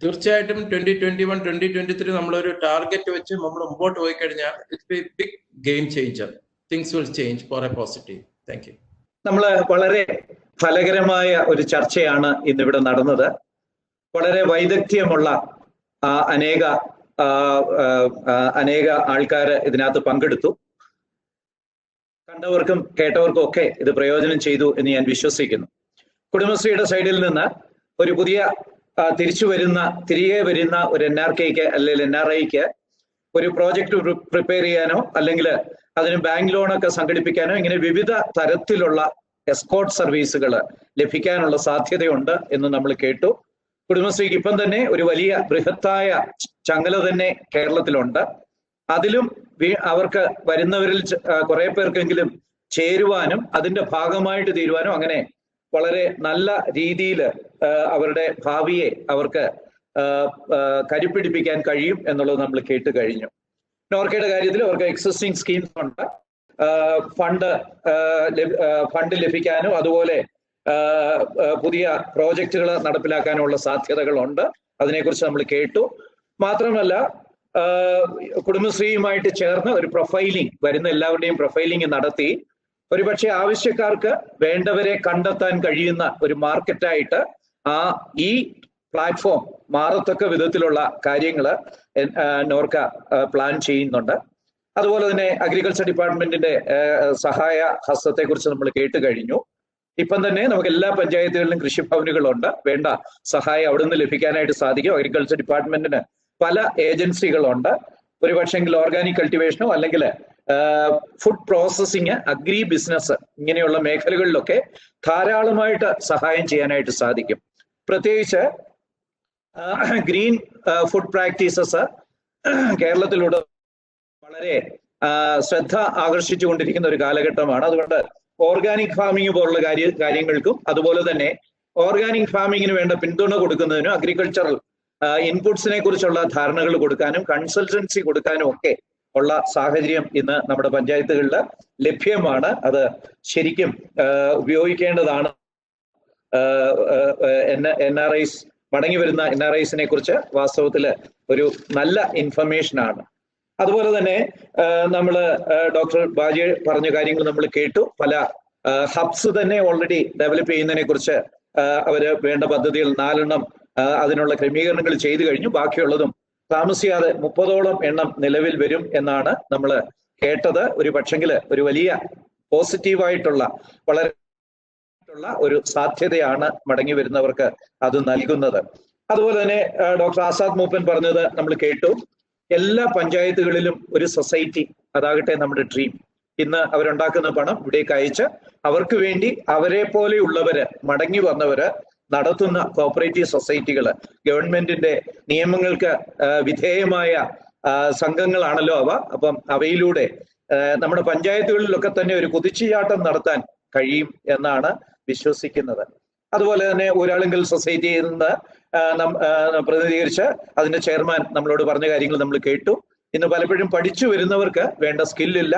തീർച്ചയായിട്ടും 2021, 2023 നമ്മളൊരു ടാർഗറ്റ് വെച്ച് നമ്മൾ മുമ്പോട്ട് പോയി കഴിഞ്ഞാൽ it's a big game changer. Things will change for a positive. Thank you. നമ്മൾ വളരെ ഫലകരമായ ഒരു ചർച്ചയാണ് ഇന്നിവിടെ നടന്നത്. വളരെ വൈദഗ്ധ്യമുള്ള അനേക ആൾക്കാർ ഇതിനകത്ത് പങ്കെടുത്തു. കണ്ടവർക്കും കേട്ടവർക്കും ഒക്കെ ഇത് പ്രയോജനം ചെയ്തു എന്ന് ഞാൻ വിശ്വസിക്കുന്നു. കുടുംബശ്രീയുടെ സൈഡിൽ നിന്ന് ഒരു പുതിയ തിരികെ വരുന്ന ഒരു NRKക്ക് അല്ലെങ്കിൽ NRIക്ക് ഒരു പ്രോജക്റ്റ് പ്രിപ്പയർ ചെയ്യാനോ അല്ലെങ്കിൽ അതിന് ബാങ്ക് ലോണൊക്കെ സംഘടിപ്പിക്കാനോ ഇങ്ങനെ വിവിധ തരത്തിലുള്ള എസ്കോർട്ട് സർവീസുകൾ ലഭിക്കാനുള്ള സാധ്യതയുണ്ട് എന്ന് നമ്മൾ കേട്ടു. കുടുംബശ്രീക്ക് ഇപ്പം തന്നെ ഒരു വലിയ ബൃഹത്തായ ചങ്ങല തന്നെ കേരളത്തിലുണ്ട്. അതിലും അവർക്ക് വരുന്നവരിൽ കുറെ പേർക്കെങ്കിലും ചേരുവാനും അതിന്റെ ഭാഗമായിട്ട് തീരുവാനും അങ്ങനെ വളരെ നല്ല രീതിയിൽ അവരുടെ ഭാവിയെ അവർക്ക് കരുപ്പിടിപ്പിക്കാൻ കഴിയും എന്നുള്ളത് നമ്മൾ കേട്ട് കഴിഞ്ഞു. നോർക്കയുടെ കാര്യത്തിൽ അവർക്ക് എക്സിസ്റ്റിംഗ് സ്കീംസ് ഉണ്ട്. ഫണ്ട് ലഭിക്കാനും അതുപോലെ പുതിയ പ്രോജക്റ്റുകൾ നടപ്പിലാക്കാനുള്ള സാധ്യതകളുണ്ട്. അതിനെക്കുറിച്ച് നമ്മൾ കേട്ടു. മാത്രമല്ല കുടുംബശ്രീയുമായിട്ട് ചേർന്ന് ഒരു പ്രൊഫൈലിംഗ്, വരുന്ന എല്ലാവരുടെയും പ്രൊഫൈലിംഗ് നടത്തി ഒരുപക്ഷെ ആവശ്യക്കാർക്ക് വേണ്ടവരെ കണ്ടെത്താൻ കഴിയുന്ന ഒരു മാർക്കറ്റായിട്ട് ഈ പ്ലാറ്റ്ഫോം മാറത്തക്ക വിധത്തിലുള്ള കാര്യങ്ങൾ നോർക്ക പ്ലാൻ ചെയ്യുന്നുണ്ട്. അതുപോലെ തന്നെ അഗ്രികൾച്ചർ ഡിപ്പാർട്ട്മെന്റിന്റെ സഹായ ഹസ്തത്തെക്കുറിച്ച് നമ്മൾ കേട്ട് കഴിഞ്ഞു. ഇപ്പം തന്നെ നമുക്ക് എല്ലാ പഞ്ചായത്തുകളിലും കൃഷിഭവനുകളുണ്ട്. വേണ്ട സഹായം അവിടെ നിന്ന് ലഭിക്കാനായിട്ട് സാധിക്കും. അഗ്രികൾച്ചർ ഡിപ്പാർട്ട്മെന്റിന് പല ഏജൻസികളുണ്ട്. ഒരുപക്ഷെങ്കിൽ ഓർഗാനിക് കൾട്ടിവേഷനോ അല്ലെങ്കിൽ ഫുഡ് പ്രോസസ്സിങ്, അഗ്രി ബിസിനസ് ഇങ്ങനെയുള്ള മേഖലകളിലൊക്കെ ധാരാളമായിട്ട് സഹായം ചെയ്യാനായിട്ട് സാധിക്കും. പ്രത്യേകിച്ച് ഗ്രീൻ ഫുഡ് പ്രാക്ടീസസ് കേരളത്തിലൂടെ വളരെ ശ്രദ്ധ ആകർഷിച്ചുകൊണ്ടിരിക്കുന്ന ഒരു കാലഘട്ടമാണ്. അതുകൊണ്ട് ഓർഗാനിക് ഫാമിംഗ് പോലുള്ള കാര്യങ്ങൾക്കും അതുപോലെ തന്നെ ഓർഗാനിക് ഫാമിങ്ങിന് വേണ്ട പിന്തുണ കൊടുക്കുന്നതിനും അഗ്രികൾച്ചറൽ ഇൻപുട്സിനെ കുറിച്ചുള്ള ധാരണകൾ കൊടുക്കാനും കൺസൾട്ടൻസി കൊടുക്കാനും ഒക്കെ ഉള്ള സാഹചര്യം ഇന്ന് നമ്മുടെ പഞ്ചായത്തുകളിൽ ലഭ്യമാണ്. അത് ശരിക്കും ഉപയോഗിക്കേണ്ടതാണ്. NRIs മടങ്ങി വരുന്ന NRIസിനെ കുറിച്ച് വാസ്തവത്തിൽ ഒരു നല്ല ഇൻഫർമേഷൻ ആണ്. അതുപോലെ തന്നെ നമ്മൾ ഡോക്ടർ ബാജി പറഞ്ഞ കാര്യങ്ങൾ നമ്മൾ കേട്ടു. പല ഹബ്സ് തന്നെ ഓൾറെഡി ഡെവലപ്പ് ചെയ്യുന്നതിനെ കുറിച്ച് അവര് വേണ്ട പദ്ധതികൾ 4 എണ്ണം അതിനുള്ള ക്രമീകരണങ്ങൾ ചെയ്തു കഴിഞ്ഞു. ബാക്കിയുള്ളതും താമസിയാതെ 30ഓളം എണ്ണം നിലവിൽ വരും എന്നാണ് നമ്മൾ കേട്ടത്. ഒരു പക്ഷെങ്കിൽ ഒരു വലിയ പോസിറ്റീവായിട്ടുള്ള വളരെ ഒരു സാധ്യതയാണ് മടങ്ങി വരുന്നവർക്ക് അത് നൽകുന്നത്. അതുപോലെ തന്നെ ഡോക്ടർ ആസാദ് മൂപ്പൻ പറഞ്ഞത് നമ്മൾ കേട്ടു. എല്ലാ പഞ്ചായത്തുകളിലും ഒരു സൊസൈറ്റി, അതാകട്ടെ നമ്മുടെ ഡ്രീം. ഇന്ന് അവരുണ്ടാക്കുന്ന പണം ഇവിടേക്ക് അയച്ച് അവർക്ക് വേണ്ടി അവരെ പോലെയുള്ളവര് മടങ്ങി വന്നവര് നടത്തുന്ന കോപ്പറേറ്റീവ് സൊസൈറ്റികൾ, ഗവൺമെന്റിന്റെ നിയമങ്ങൾക്ക് വിധേയമായ സംഘങ്ങളാണല്ലോ അവ. അപ്പം അവയിലൂടെ നമ്മുടെ പഞ്ചായത്തുകളിലൊക്കെ തന്നെ ഒരു കുതിച്ചുചാട്ടം നടത്താൻ കഴിയും എന്നാണ് വിശ്വസിക്കുന്നത്. അതുപോലെ തന്നെ ഊരാളുങ്കൽ സൊസൈറ്റിയിൽ നിന്ന് പ്രതിനിധീകരിച്ച് അതിന്റെ ചെയർമാൻ നമ്മളോട് പറഞ്ഞ കാര്യങ്ങൾ നമ്മൾ കേട്ടു. ഇന്ന് പലപ്പോഴും പഠിച്ചു വരുന്നവർക്ക് വേണ്ട സ്കില്ലില്ല.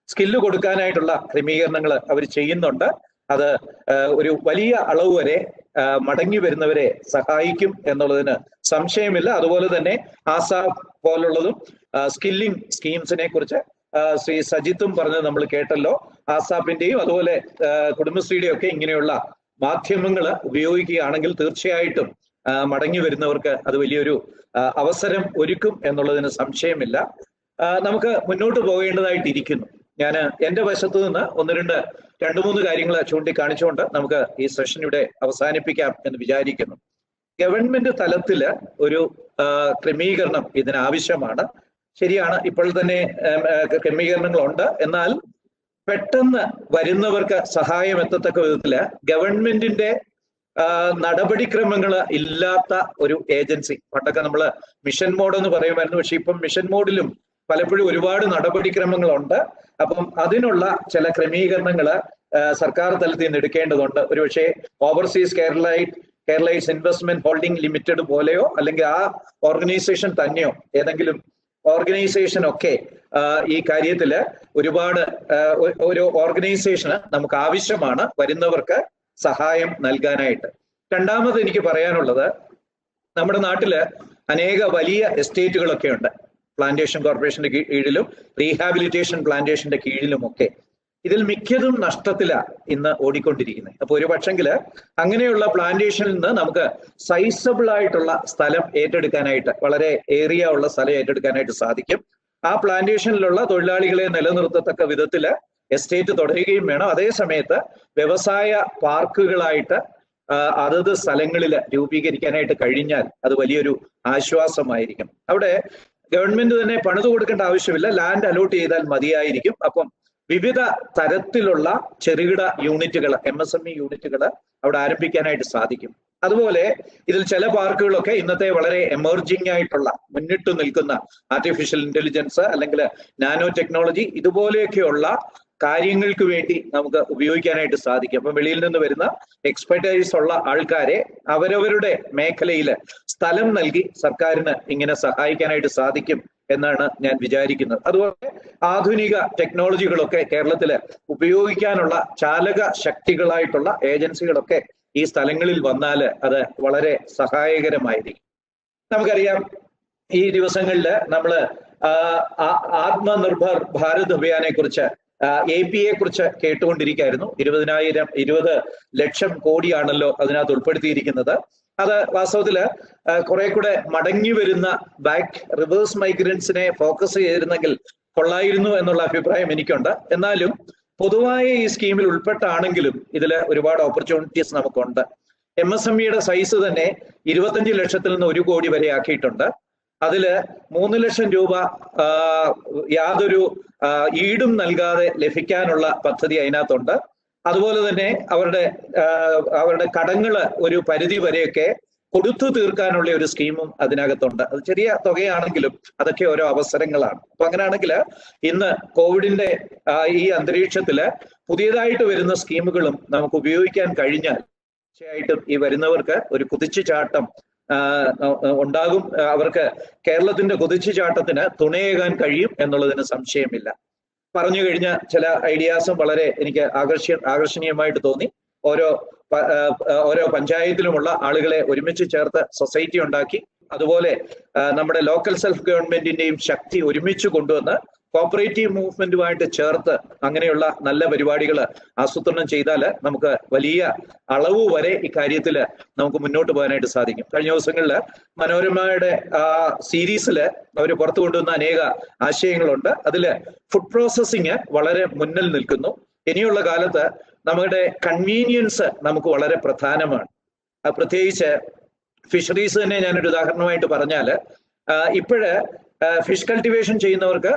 സ്കില്ല് കൊടുക്കാനായിട്ടുള്ള ക്രമീകരണങ്ങൾ അവർ ചെയ്യുന്നുണ്ട്. അത് ഒരു വലിയ അളവ് വരെ മടങ്ങി വരുന്നവരെ സഹായിക്കും എന്നുള്ളതിന് സംശയമില്ല. അതുപോലെ തന്നെ ആസാഫ് പോലുള്ളതും സ്കില്ലിംഗ് സ്കീംസിനെ കുറിച്ച് ശ്രീ സജിത്തും പറഞ്ഞത് നമ്മൾ കേട്ടല്ലോ. ആസാഫിന്റെയും അതുപോലെ കുടുംബശ്രീയുടെയും ഒക്കെ ഇങ്ങനെയുള്ള മാധ്യമങ്ങൾ ഉപയോഗിക്കുകയാണെങ്കിൽ തീർച്ചയായിട്ടും മടങ്ങി വരുന്നവർക്ക് അത് വലിയൊരു അവസരം ഒരുക്കും എന്നുള്ളതിന് സംശയമില്ല. നമുക്ക് മുന്നോട്ട് പോകേണ്ടതായിട്ടിരിക്കുന്നു. ഞാൻ എൻ്റെ വശത്തു നിന്ന് രണ്ട് മൂന്ന് കാര്യങ്ങൾ ചൂണ്ടിക്കാണിച്ചുകൊണ്ട് നമുക്ക് ഈ സെഷൻ ഇവിടെ അവസാനിപ്പിക്കാം എന്ന് വിചാരിക്കുന്നു. ഗവൺമെന്റ് തലത്തില് ഒരു ക്രമീകരണം ഇതിനാവശ്യമാണ്. ശരിയാണ്, ഇപ്പോൾ തന്നെ ക്രമീകരണങ്ങളുണ്ട്. എന്നാൽ പെട്ടെന്ന് വരുന്നവർക്ക് സഹായം എത്തത്തക്ക വിധത്തില് ഗവൺമെന്റിന്റെ നടപടിക്രമങ്ങൾ ഇല്ലാത്ത ഒരു ഏജൻസി. പണ്ടൊക്കെ നമ്മൾ മിഷൻ മോഡ് എന്ന് പറയുമായിരുന്നു. പക്ഷെ ഇപ്പം മിഷൻ മോഡിലും പലപ്പോഴും ഒരുപാട് നടപടിക്രമങ്ങളുണ്ട്. അപ്പം അതിനുള്ള ചില ക്രമീകരണങ്ങൾ സർക്കാർ തലത്തിൽ നിന്ന് എടുക്കേണ്ടതുണ്ട്. ഒരുപക്ഷെ overseas Keralites investment holding limited പോലെയോ അല്ലെങ്കിൽ ആ ഓർഗനൈസേഷൻ തന്നെയോ ഏതെങ്കിലും ഓർഗനൈസേഷൻ ഒക്കെ ഈ കാര്യത്തില് ഒരുപാട് ഒരു ഓർഗനൈസേഷന് നമുക്ക് ആവശ്യമാണ് വരുന്നവർക്ക് സഹായം നൽകാനായിട്ട്. രണ്ടാമത് എനിക്ക് പറയാനുള്ളത്, നമ്മുടെ നാട്ടില് അനേക വലിയ എസ്റ്റേറ്റുകളൊക്കെ ഉണ്ട്. പ്ലാന്റേഷൻ കോർപ്പറേഷന്റെ കീഴിലും റീഹാബിലിറ്റേഷൻ പ്ലാന്റേഷന്റെ കീഴിലുമൊക്കെ. ഇതിൽ മിക്കതും നഷ്ടത്തിലാണ് ഇന്ന് ഓടിക്കൊണ്ടിരിക്കുന്നത്. അപ്പൊ ഒരു പക്ഷെങ്കില് അങ്ങനെയുള്ള പ്ലാന്റേഷനിൽ നിന്ന് നമുക്ക് സൈസബിൾ ആയിട്ടുള്ള സ്ഥലം ഏറ്റെടുക്കാനായിട്ട്, വളരെ ഏരിയ ഉള്ള സ്ഥലം ഏറ്റെടുക്കാനായിട്ട് സാധിക്കും. ആ പ്ലാന്റേഷനിലുള്ള തൊഴിലാളികളെ നിലനിർത്തത്തക്ക വിധത്തില് എസ്റ്റേറ്റ് തുടരുകയും വേണം. അതേ സമയത്ത് വ്യവസായ പാർക്കുകളായിട്ട് അതത് സ്ഥലങ്ങളിൽ രൂപീകരിക്കാനായിട്ട് കഴിഞ്ഞാൽ അത് വലിയൊരു ആശ്വാസമായിരിക്കും. അവിടെ ഗവൺമെന്റ് തന്നെ പണിത് കൊടുക്കേണ്ട ആവശ്യമില്ല, ലാൻഡ് അലോട്ട് ചെയ്താൽ മതിയായിരിക്കും. അപ്പം വിവിധ തരത്തിലുള്ള ചെറുകിട യൂണിറ്റുകൾ, MSME യൂണിറ്റുകൾ അവിടെ ആരംഭിക്കാനായിട്ട് സാധിക്കും. അതുപോലെ ഇതിൽ ചില പാർക്കുകളൊക്കെ ഇന്നത്തെ വളരെ എമർജിംഗ് ആയിട്ടുള്ള മുന്നിട്ട് നിൽക്കുന്ന ആർട്ടിഫിഷ്യൽ ഇന്റലിജൻസ് അല്ലെങ്കിൽ നാനോ ടെക്നോളജി ഇതുപോലെയൊക്കെയുള്ള കാര്യങ്ങൾക്ക് വേണ്ടി നമുക്ക് ഉപയോഗിക്കാനായിട്ട് സാധിക്കും. അപ്പം വെളിയിൽ നിന്ന് വരുന്ന എക്സ്പെർട്ടൈസ് ഉള്ള ആൾക്കാരെ അവരവരുടെ മേഖലയിൽ സ്ഥലം നൽകി സർക്കാരിന് ഇങ്ങനെ സഹായിക്കാനായിട്ട് സാധിക്കും എന്നാണ് ഞാൻ വിചാരിക്കുന്നത്. അതുപോലെ ആധുനിക ടെക്നോളജികളൊക്കെ കേരളത്തിൽ ഉപയോഗിക്കാനുള്ള ചാലക ശക്തികളായിട്ടുള്ള ഏജൻസികളൊക്കെ ഈ സ്ഥലങ്ങളിൽ വന്നാൽ അത് വളരെ സഹായകരമായിരിക്കും. നമുക്കറിയാം, ഈ ദിവസങ്ങളിൽ നമ്മൾ ആത്മനിർഭർ ഭാരത് അഭിയാനെ കുറിച്ച് APയെ കുറിച്ച് കേട്ടുകൊണ്ടിരിക്കുകയായിരുന്നു. 20 ലക്ഷം കോടിയാണല്ലോ അതിനകത്ത് ഉൾപ്പെടുത്തിയിരിക്കുന്നത്. അത് വാസ്തവത്തില് കുറെ കൂടെ മടങ്ങി വരുന്ന റിവേഴ്സ് മൈഗ്രൻസിനെ ഫോക്കസ് ചെയ്തിരുന്നെങ്കിൽ കൊള്ളായിരുന്നു എന്നുള്ള അഭിപ്രായം എനിക്കുണ്ട്. എന്നാലും പൊതുവായ ഈ സ്കീമിൽ ഉൾപ്പെട്ടാണെങ്കിലും ഇതിൽ ഒരുപാട് ഓപ്പർച്യൂണിറ്റീസ് നമുക്കുണ്ട്. MSMEയുടെ സൈസ് തന്നെ 25 ലക്ഷത്തിൽ നിന്ന് 1 കോടി വരെ ആക്കിയിട്ടുണ്ട്. അതില് 3 ലക്ഷം രൂപ യാതൊരു ഈടും നൽകാതെ ലഭിക്കാനുള്ള പദ്ധതി അതിനകത്തുണ്ട്. അതുപോലെ തന്നെ അവരുടെ കടങ്ങള് ഒരു പരിധി വരെയൊക്കെ കൊടുത്തു തീർക്കാനുള്ള ഒരു സ്കീമും അതിനകത്തുണ്ട്. അത് ചെറിയ തുകയാണെങ്കിലും അതൊക്കെ ഓരോ അവസരങ്ങളാണ്. അപ്പൊ അങ്ങനെയാണെങ്കിൽ ഇന്ന് കോവിഡിന്റെ ഈ അന്തരീക്ഷത്തില് പുതിയതായിട്ട് വരുന്ന സ്കീമുകളും നമുക്ക് ഉപയോഗിക്കാൻ കഴിഞ്ഞാൽ തീർച്ചയായിട്ടും ഈ വരുന്നവർക്ക് ഒരു കുതിച്ചുചാട്ടം ഉണ്ടാകും. അവർക്ക് കേരളത്തിന്റെ കുതിച്ചുചാട്ടത്തിന് തുണയേകാൻ കഴിയും എന്നുള്ളതിന് സംശയമില്ല. പറഞ്ഞു കഴിഞ്ഞ ചില ഐഡിയാസും വളരെ എനിക്ക് ആകർഷണീയമായിട്ട് തോന്നി. ഓരോ പഞ്ചായത്തിലുമുള്ള ആളുകളെ ഒരുമിച്ച് ചേർത്ത് സൊസൈറ്റി ഉണ്ടാക്കി, അതുപോലെ നമ്മുടെ ലോക്കൽ സെൽഫ് ഗവൺമെന്റിന്റെയും ശക്തി ഒരുമിച്ച് കൊണ്ടുവന്ന് കോപ്പറേറ്റീവ് മൂവ്മെന്റുമായിട്ട് ചേർത്ത് അങ്ങനെയുള്ള നല്ല പരിപാടികൾ ആസൂത്രണം ചെയ്താൽ നമുക്ക് വലിയ അളവ് വരെ ഇക്കാര്യത്തിൽ നമുക്ക് മുന്നോട്ട് പോകാനായിട്ട് സാധിക്കും. കഴിഞ്ഞ ദിവസങ്ങളിൽ മനോരമയുടെ സീരീസിൽ അവർ പുറത്തു കൊണ്ടുവന്ന അനേക ആശയങ്ങളുണ്ട്. അതിൽ ഫുഡ് പ്രോസസ്സിങ് വളരെ മുന്നിൽ നിൽക്കുന്നു. ഇനിയുള്ള കാലത്ത് നമ്മുടെ കൺവീനിയൻസ് നമുക്ക് വളരെ പ്രധാനമാണ്. പ്രത്യേകിച്ച് ഫിഷറീസ് തന്നെ ഞാനൊരു ഉദാഹരണമായിട്ട് പറഞ്ഞാൽ, ഇപ്പോഴ് ഫിഷ് കൾട്ടിവേഷൻ ചെയ്യുന്നവർക്ക്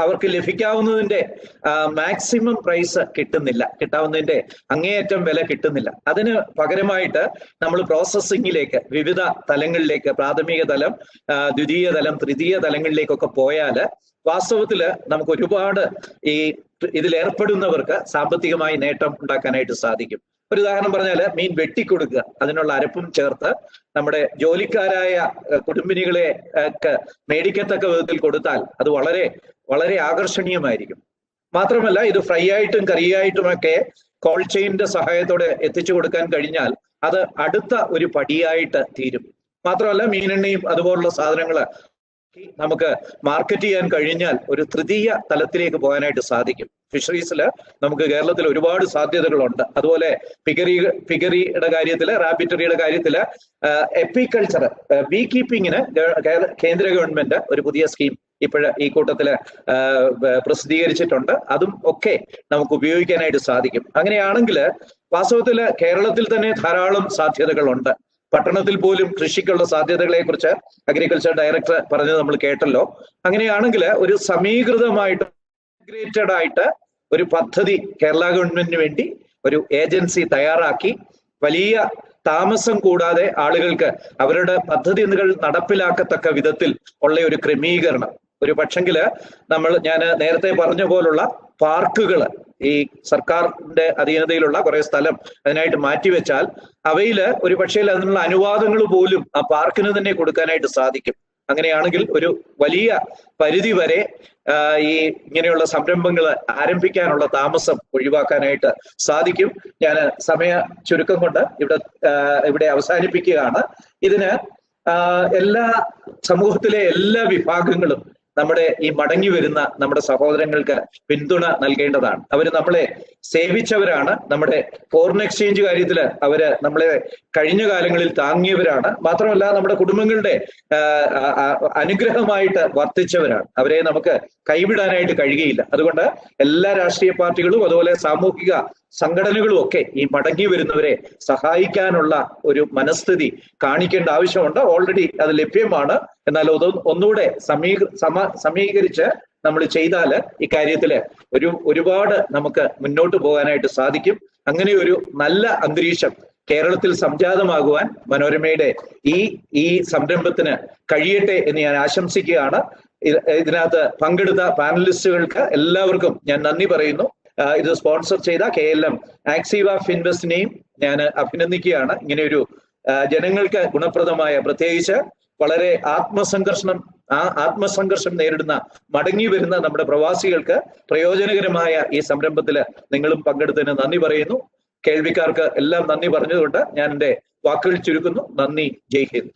അവർക്ക് ലഭിക്കാവുന്നതിന്റെ മാക്സിമം പ്രൈസ് കിട്ടുന്നില്ല, കിട്ടാവുന്നതിന്റെ അങ്ങേയറ്റം വില കിട്ടുന്നില്ല. അതിന് പകരമായിട്ട് നമ്മൾ പ്രോസസ്സിങ്ങിലേക്ക് വിവിധ തലങ്ങളിലേക്ക്, പ്രാഥമിക തലം, ദ്വിതീയ തലം, തൃതീയ തലങ്ങളിലേക്കൊക്കെ പോയാൽ വാസ്തവത്തിൽ നമുക്ക് ഒരുപാട് ഈ ഇതിലേർപ്പെടുന്നവർക്ക് സാമ്പത്തികമായി നേട്ടം ഉണ്ടാക്കാനായിട്ട് സാധിക്കും. ഒരു ഉദാഹരണം പറഞ്ഞാൽ, മീൻ വെട്ടിക്കൊടുക്കുക, അതിനുള്ള അരപ്പും ചേർത്ത് നമ്മുടെ ജോലിക്കാരായ കുടുംബിനികളെ മേടിക്കത്തക്ക വിധത്തിൽ കൊടുത്താൽ അത് വളരെ വളരെ ആകർഷണീയമായിരിക്കും. മാത്രമല്ല, ഇത് ഫ്രൈ ആയിട്ടും കറിയായിട്ടുമൊക്കെ കോൾഡ് ചെയിനിന്റെ സഹായത്തോടെ എത്തിച്ചു കൊടുക്കാൻ കഴിഞ്ഞാൽ അത് അടുത്ത ഒരു പടിയായിട്ട് തീരും. മാത്രമല്ല, മീനെണ്ണയും അതുപോലുള്ള സാധനങ്ങൾ നമുക്ക് മാർക്കറ്റ് ചെയ്യാൻ കഴിഞ്ഞാൽ ഒരു തൃതീയ തലത്തിലേക്ക് പോകാനായിട്ട് സാധിക്കും. ഫിഷറീസിൽ നമുക്ക് കേരളത്തിൽ ഒരുപാട് സാധ്യതകളുണ്ട്. അതുപോലെ പിഗറിയുടെ കാര്യത്തിൽ, റാബിറ്ററിയുടെ കാര്യത്തിൽ, എപ്പിക്കൾച്ചർ, ബീ കീപ്പിങ്ങിന് കേന്ദ്ര ഗവൺമെന്റ് ഒരു പുതിയ സ്കീം ഇപ്പോൾ ഈ കൂട്ടത്തിൽ പ്രസിദ്ധീകരിച്ചിട്ടുണ്ട്. അതും ഒക്കെ നമുക്ക് ഉപയോഗിക്കാനായിട്ട് സാധിക്കും. അങ്ങനെയാണെങ്കിൽ വാസ്തവത്തിൽ കേരളത്തിൽ തന്നെ ധാരാളം സാധ്യതകളുണ്ട്. പട്ടണത്തിൽ പോലും കൃഷിക്കുള്ള സാധ്യതകളെ കുറിച്ച് അഗ്രികൾച്ചർ ഡയറക്ടർ പറഞ്ഞത് നമ്മൾ കേട്ടല്ലോ. അങ്ങനെയാണെങ്കിൽ ഒരു സമീകൃതമായിട്ട് ഇന്റഗ്രേറ്റഡ് ആയിട്ട് ഒരു പദ്ധതി കേരള ഗവൺമെന്റിന് വേണ്ടി ഒരു ഏജൻസി തയ്യാറാക്കി വലിയ താമസം കൂടാതെ ആളുകൾക്ക് അവരുടെ പദ്ധതികൾ നടപ്പിലാക്കത്തക്ക വിധത്തിൽ ഉള്ള ഒരു ക്രമീകരണം. ഒരു പക്ഷെങ്കില് ഞാൻ നേരത്തെ പറഞ്ഞ പോലുള്ള പാർക്കുകൾ ഈ സർക്കാരിന്റെ അധീനതയിലുള്ള കുറെ സ്ഥലം അതിനായിട്ട് മാറ്റിവെച്ചാൽ അവയിൽ ഒരു പക്ഷേ അതിനുള്ള അനുവാദങ്ങൾ പോലും ആ പാർക്കിന് തന്നെ കൊടുക്കാനായിട്ട് സാധിക്കും. അങ്ങനെയാണെങ്കിൽ ഒരു വലിയ പരിധി വരെ ഈ ഇങ്ങനെയുള്ള സംരംഭങ്ങൾ ആരംഭിക്കാനുള്ള താമസം ഒഴിവാക്കാനായിട്ട് സാധിക്കും. ഞാൻ സമയ ചുരുക്കം കൊണ്ട് ഇവിടെ അവസാനിപ്പിക്കുകയാണ്. ഇതിന് എല്ലാ സമൂഹത്തിലെ എല്ലാ വിഭാഗങ്ങളും നമ്മുടെ ഈ മടങ്ങി വരുന്ന നമ്മുടെ സഹോദരങ്ങൾക്ക് പിന്തുണ നൽകേണ്ടതാണ്. അവർ നമ്മളെ സേവിച്ചവരാണ്. നമ്മുടെ ഫോറിൻ എക്സ്ചേഞ്ച് കാര്യത്തിൽ അവര് നമ്മളെ കഴിഞ്ഞ കാലങ്ങളിൽ താങ്ങിയവരാണ്. മാത്രമല്ല, നമ്മുടെ കുടുംബങ്ങളുടെ അനുഗ്രഹമായിട്ട് വർത്തിച്ചവരാണ്. അവരെ നമുക്ക് കൈവിടാനായിട്ട് കഴിയുകയില്ല. അതുകൊണ്ട് എല്ലാ രാഷ്ട്രീയ പാർട്ടികളും അതുപോലെ സാമൂഹിക സംഘടനകളും ഒക്കെ ഈ മടങ്ങി വരുന്നവരെ സഹായിക്കാനുള്ള ഒരു മനസ്ഥിതി കാണിക്കേണ്ട ആവശ്യമുണ്ട്. ഓൾറെഡി അത് ലഭ്യമാണ്. എന്നാൽ ഒന്നുകൂടെ സമീകരിച്ച് നമ്മൾ ചെയ്താൽ ഇക്കാര്യത്തില് ഒരുപാട് നമുക്ക് മുന്നോട്ട് പോകാനായിട്ട് സാധിക്കും. അങ്ങനെ ഒരു നല്ല അന്തരീക്ഷം കേരളത്തിൽ സംജാതമാകുവാൻ മനോരമയുടെ ഈ സംരംഭത്തിന് കഴിയട്ടെ എന്ന് ഞാൻ ആശംസിക്കുകയാണ്. ഇതിനകത്ത് പങ്കെടുത്ത പാനലിസ്റ്റുകൾക്ക് എല്ലാവർക്കും ഞാൻ നന്ദി പറയുന്നു. ഇത് സ്പോൺസർ ചെയ്ത KLM ആക്സീവ ഫിൻവെസ്റ്റിനെയും ഞാൻ അഭിനന്ദിക്കുകയാണ്. ഇങ്ങനെയൊരു ജനങ്ങൾക്ക് ഗുണപ്രദമായ, പ്രത്യേകിച്ച് വളരെ ആത്മസംഘർഷം നേരിടുന്ന മടങ്ങി വരുന്ന നമ്മുടെ പ്രവാസികൾക്ക് പ്രയോജനകരമായ ഈ സംരംഭത്തിൽ നിങ്ങളും പങ്കെടുത്തതിന് നന്ദി പറയുന്നു. കേൾവിക്കാർക്ക് എല്ലാം നന്ദി പറഞ്ഞതുകൊണ്ട് ഞാൻ എൻ്റെ വാക്കുകൾ ചുരുക്കുന്നു. നന്ദി. ജയ് ഹിന്ദ്.